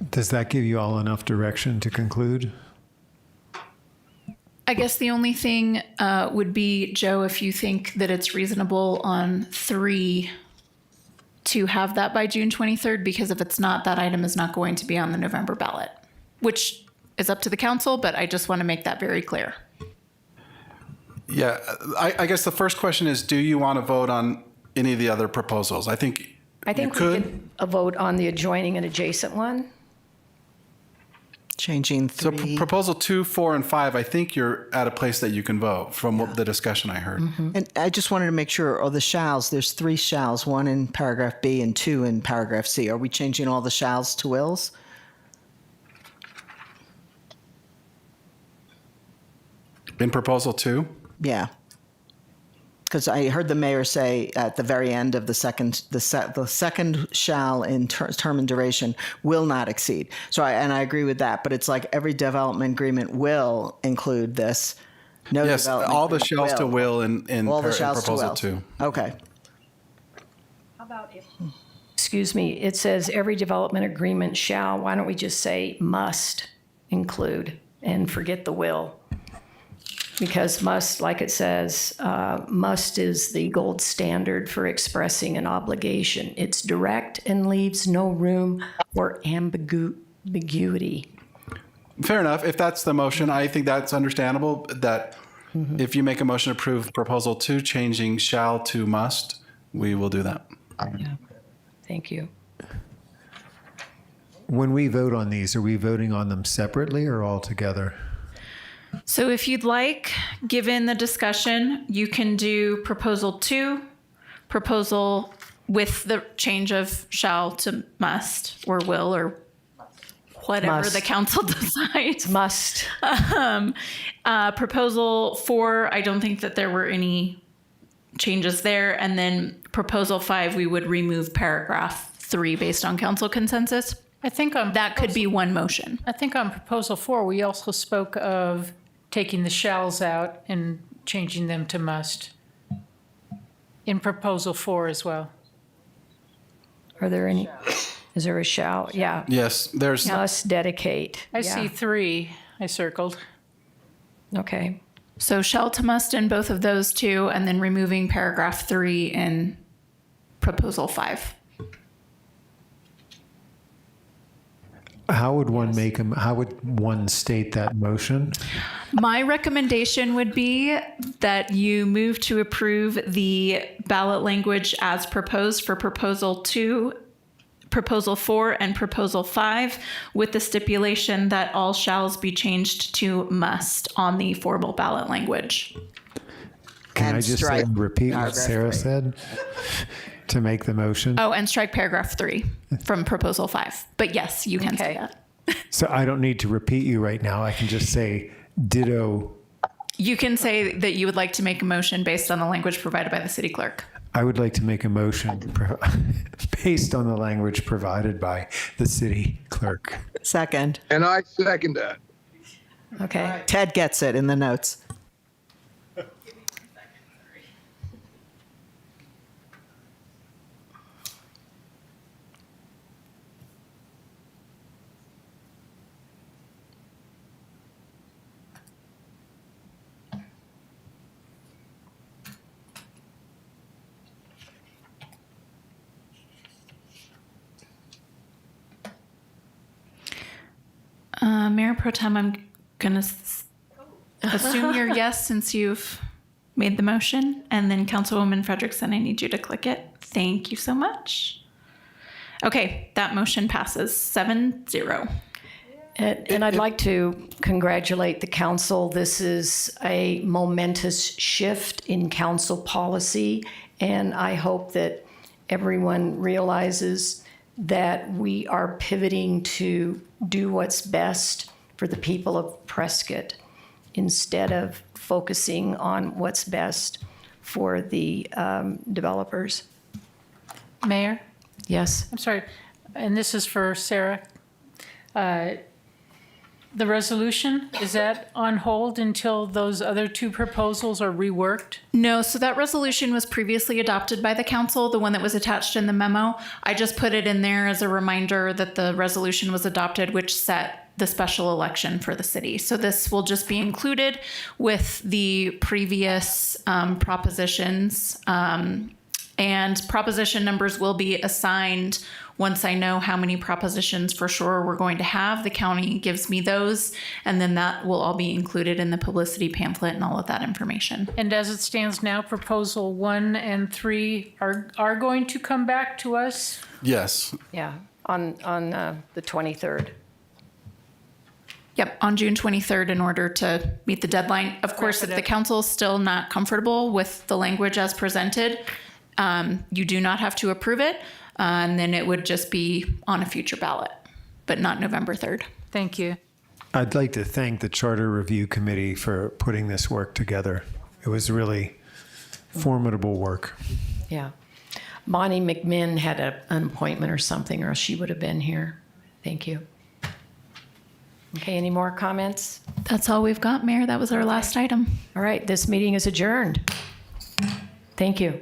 Does that give you all enough direction to conclude? I guess the only thing would be, Joe, if you think that it's reasonable on 3 to have that by June 23rd, because if it's not, that item is not going to be on the November ballot, which is up to the council, but I just want to make that very clear. Yeah, I guess the first question is, do you want to vote on any of the other proposals? I think I think you we could. could vote on the adjoining and adjacent one. Changing So 3. Proposal 2, 4, and 5, I think you're at a place that you can vote from what the discussion I heard. And I just wanted to make sure, the shalls, there's 3 shalls, 1 in paragraph B and 2 in paragraph C. Are we changing all the shalls to wills? In Proposal 2? Yeah. Because I heard the mayor say at the very end of the second shall in term and duration will not exceed. So I agree with that, but it's like every development agreement will include this. No Yes, development all the agreement shalls to will in all the shalls to Proposal will. 2. Okay. Excuse me, it says every development agreement shall, why don't we just say must include and forget the will? Because must, like it says, must is the gold standard for expressing an obligation. It's direct and leaves no room for ambiguity. Fair enough. If that's the motion, I think that's understandable, that if you make a motion to approve Proposal 2, changing shall to must, we will do that. Yeah. Thank you. When we vote on these, are we voting on them separately or all together? So if you'd like, given the discussion, you can do Proposal 2, proposal with the change of shall to must or will or whatever Must. the council decides. Must. Proposal 4, I don't think that there were any changes there. And then Proposal 5, we would remove paragraph 3 based on council consensus. I think on That could be one motion. I think on Proposal 4, we also spoke of taking the shalls out and changing them to must. In Proposal 4 as well. Are there any, is there a shall? Yeah. Yes, there's. Must dedicate. I Yeah. see 3 I circled. Okay. So shall to must in both of those two, and then removing paragraph 3 in Proposal 5. How would one state that motion? My recommendation would be that you move to approve the ballot language as proposed for Proposal 2, Proposal 4, and Proposal 5, with the stipulation that all shalls be changed to must on the formal ballot language. Can And I just strike repeat what paragraph Sarah 3. said to make the motion? Oh, and strike paragraph 3 from proposal 5. But yes, you can say Okay. that. So I don't need to repeat you right now. I can just say ditto. You can say that you would like to make a motion based on the language provided by the city clerk. I would like to make a motion based on the language provided by the city clerk. Second. And I second that. Okay. Ted gets it in the notes. Mayor Pro Tem, I'm going to assume you're yes since you've made the motion. And then Councilwoman Frederickson, I need you to click it. Thank you so much. Okay, that motion passes 7-0. And I'd like to congratulate the council. This is a momentous shift in council policy, and I hope that everyone realizes that we are pivoting to do what's best for the people of Prescott instead of focusing on what's best for the developers. Mayor, Yes? I'm sorry, and this is for Sarah. The resolution, is that on hold until those other two proposals are reworked? No, so that resolution was previously adopted by the council, the one that was attached in the memo. I just put it in there as a reminder that the resolution was adopted, which set the special election for the city. So this will just be included with the previous propositions. And proposition numbers will be assigned once I know how many propositions for sure we're going to have. The county gives me those, and then that will all be included in the publicity pamphlet and all of that information. And as it stands now, proposal 1 and 3 are going to come back to us? Yes. Yeah, on the 23rd. Yep, on June 23rd in order to meet the deadline. Of course, if the council is still not comfortable with the language as presented, you do not have to approve it, and then it would just be on a future ballot, but not November 3rd. Thank you. I'd like to thank the Charter Review Committee for putting this work together. It was really formidable work. Yeah. Bonnie McMinn had an appointment or something, or else she would have been here. Thank you. Okay, any more comments? That's all we've got, Mayor. That was our last item. All right, this meeting is adjourned. Thank you.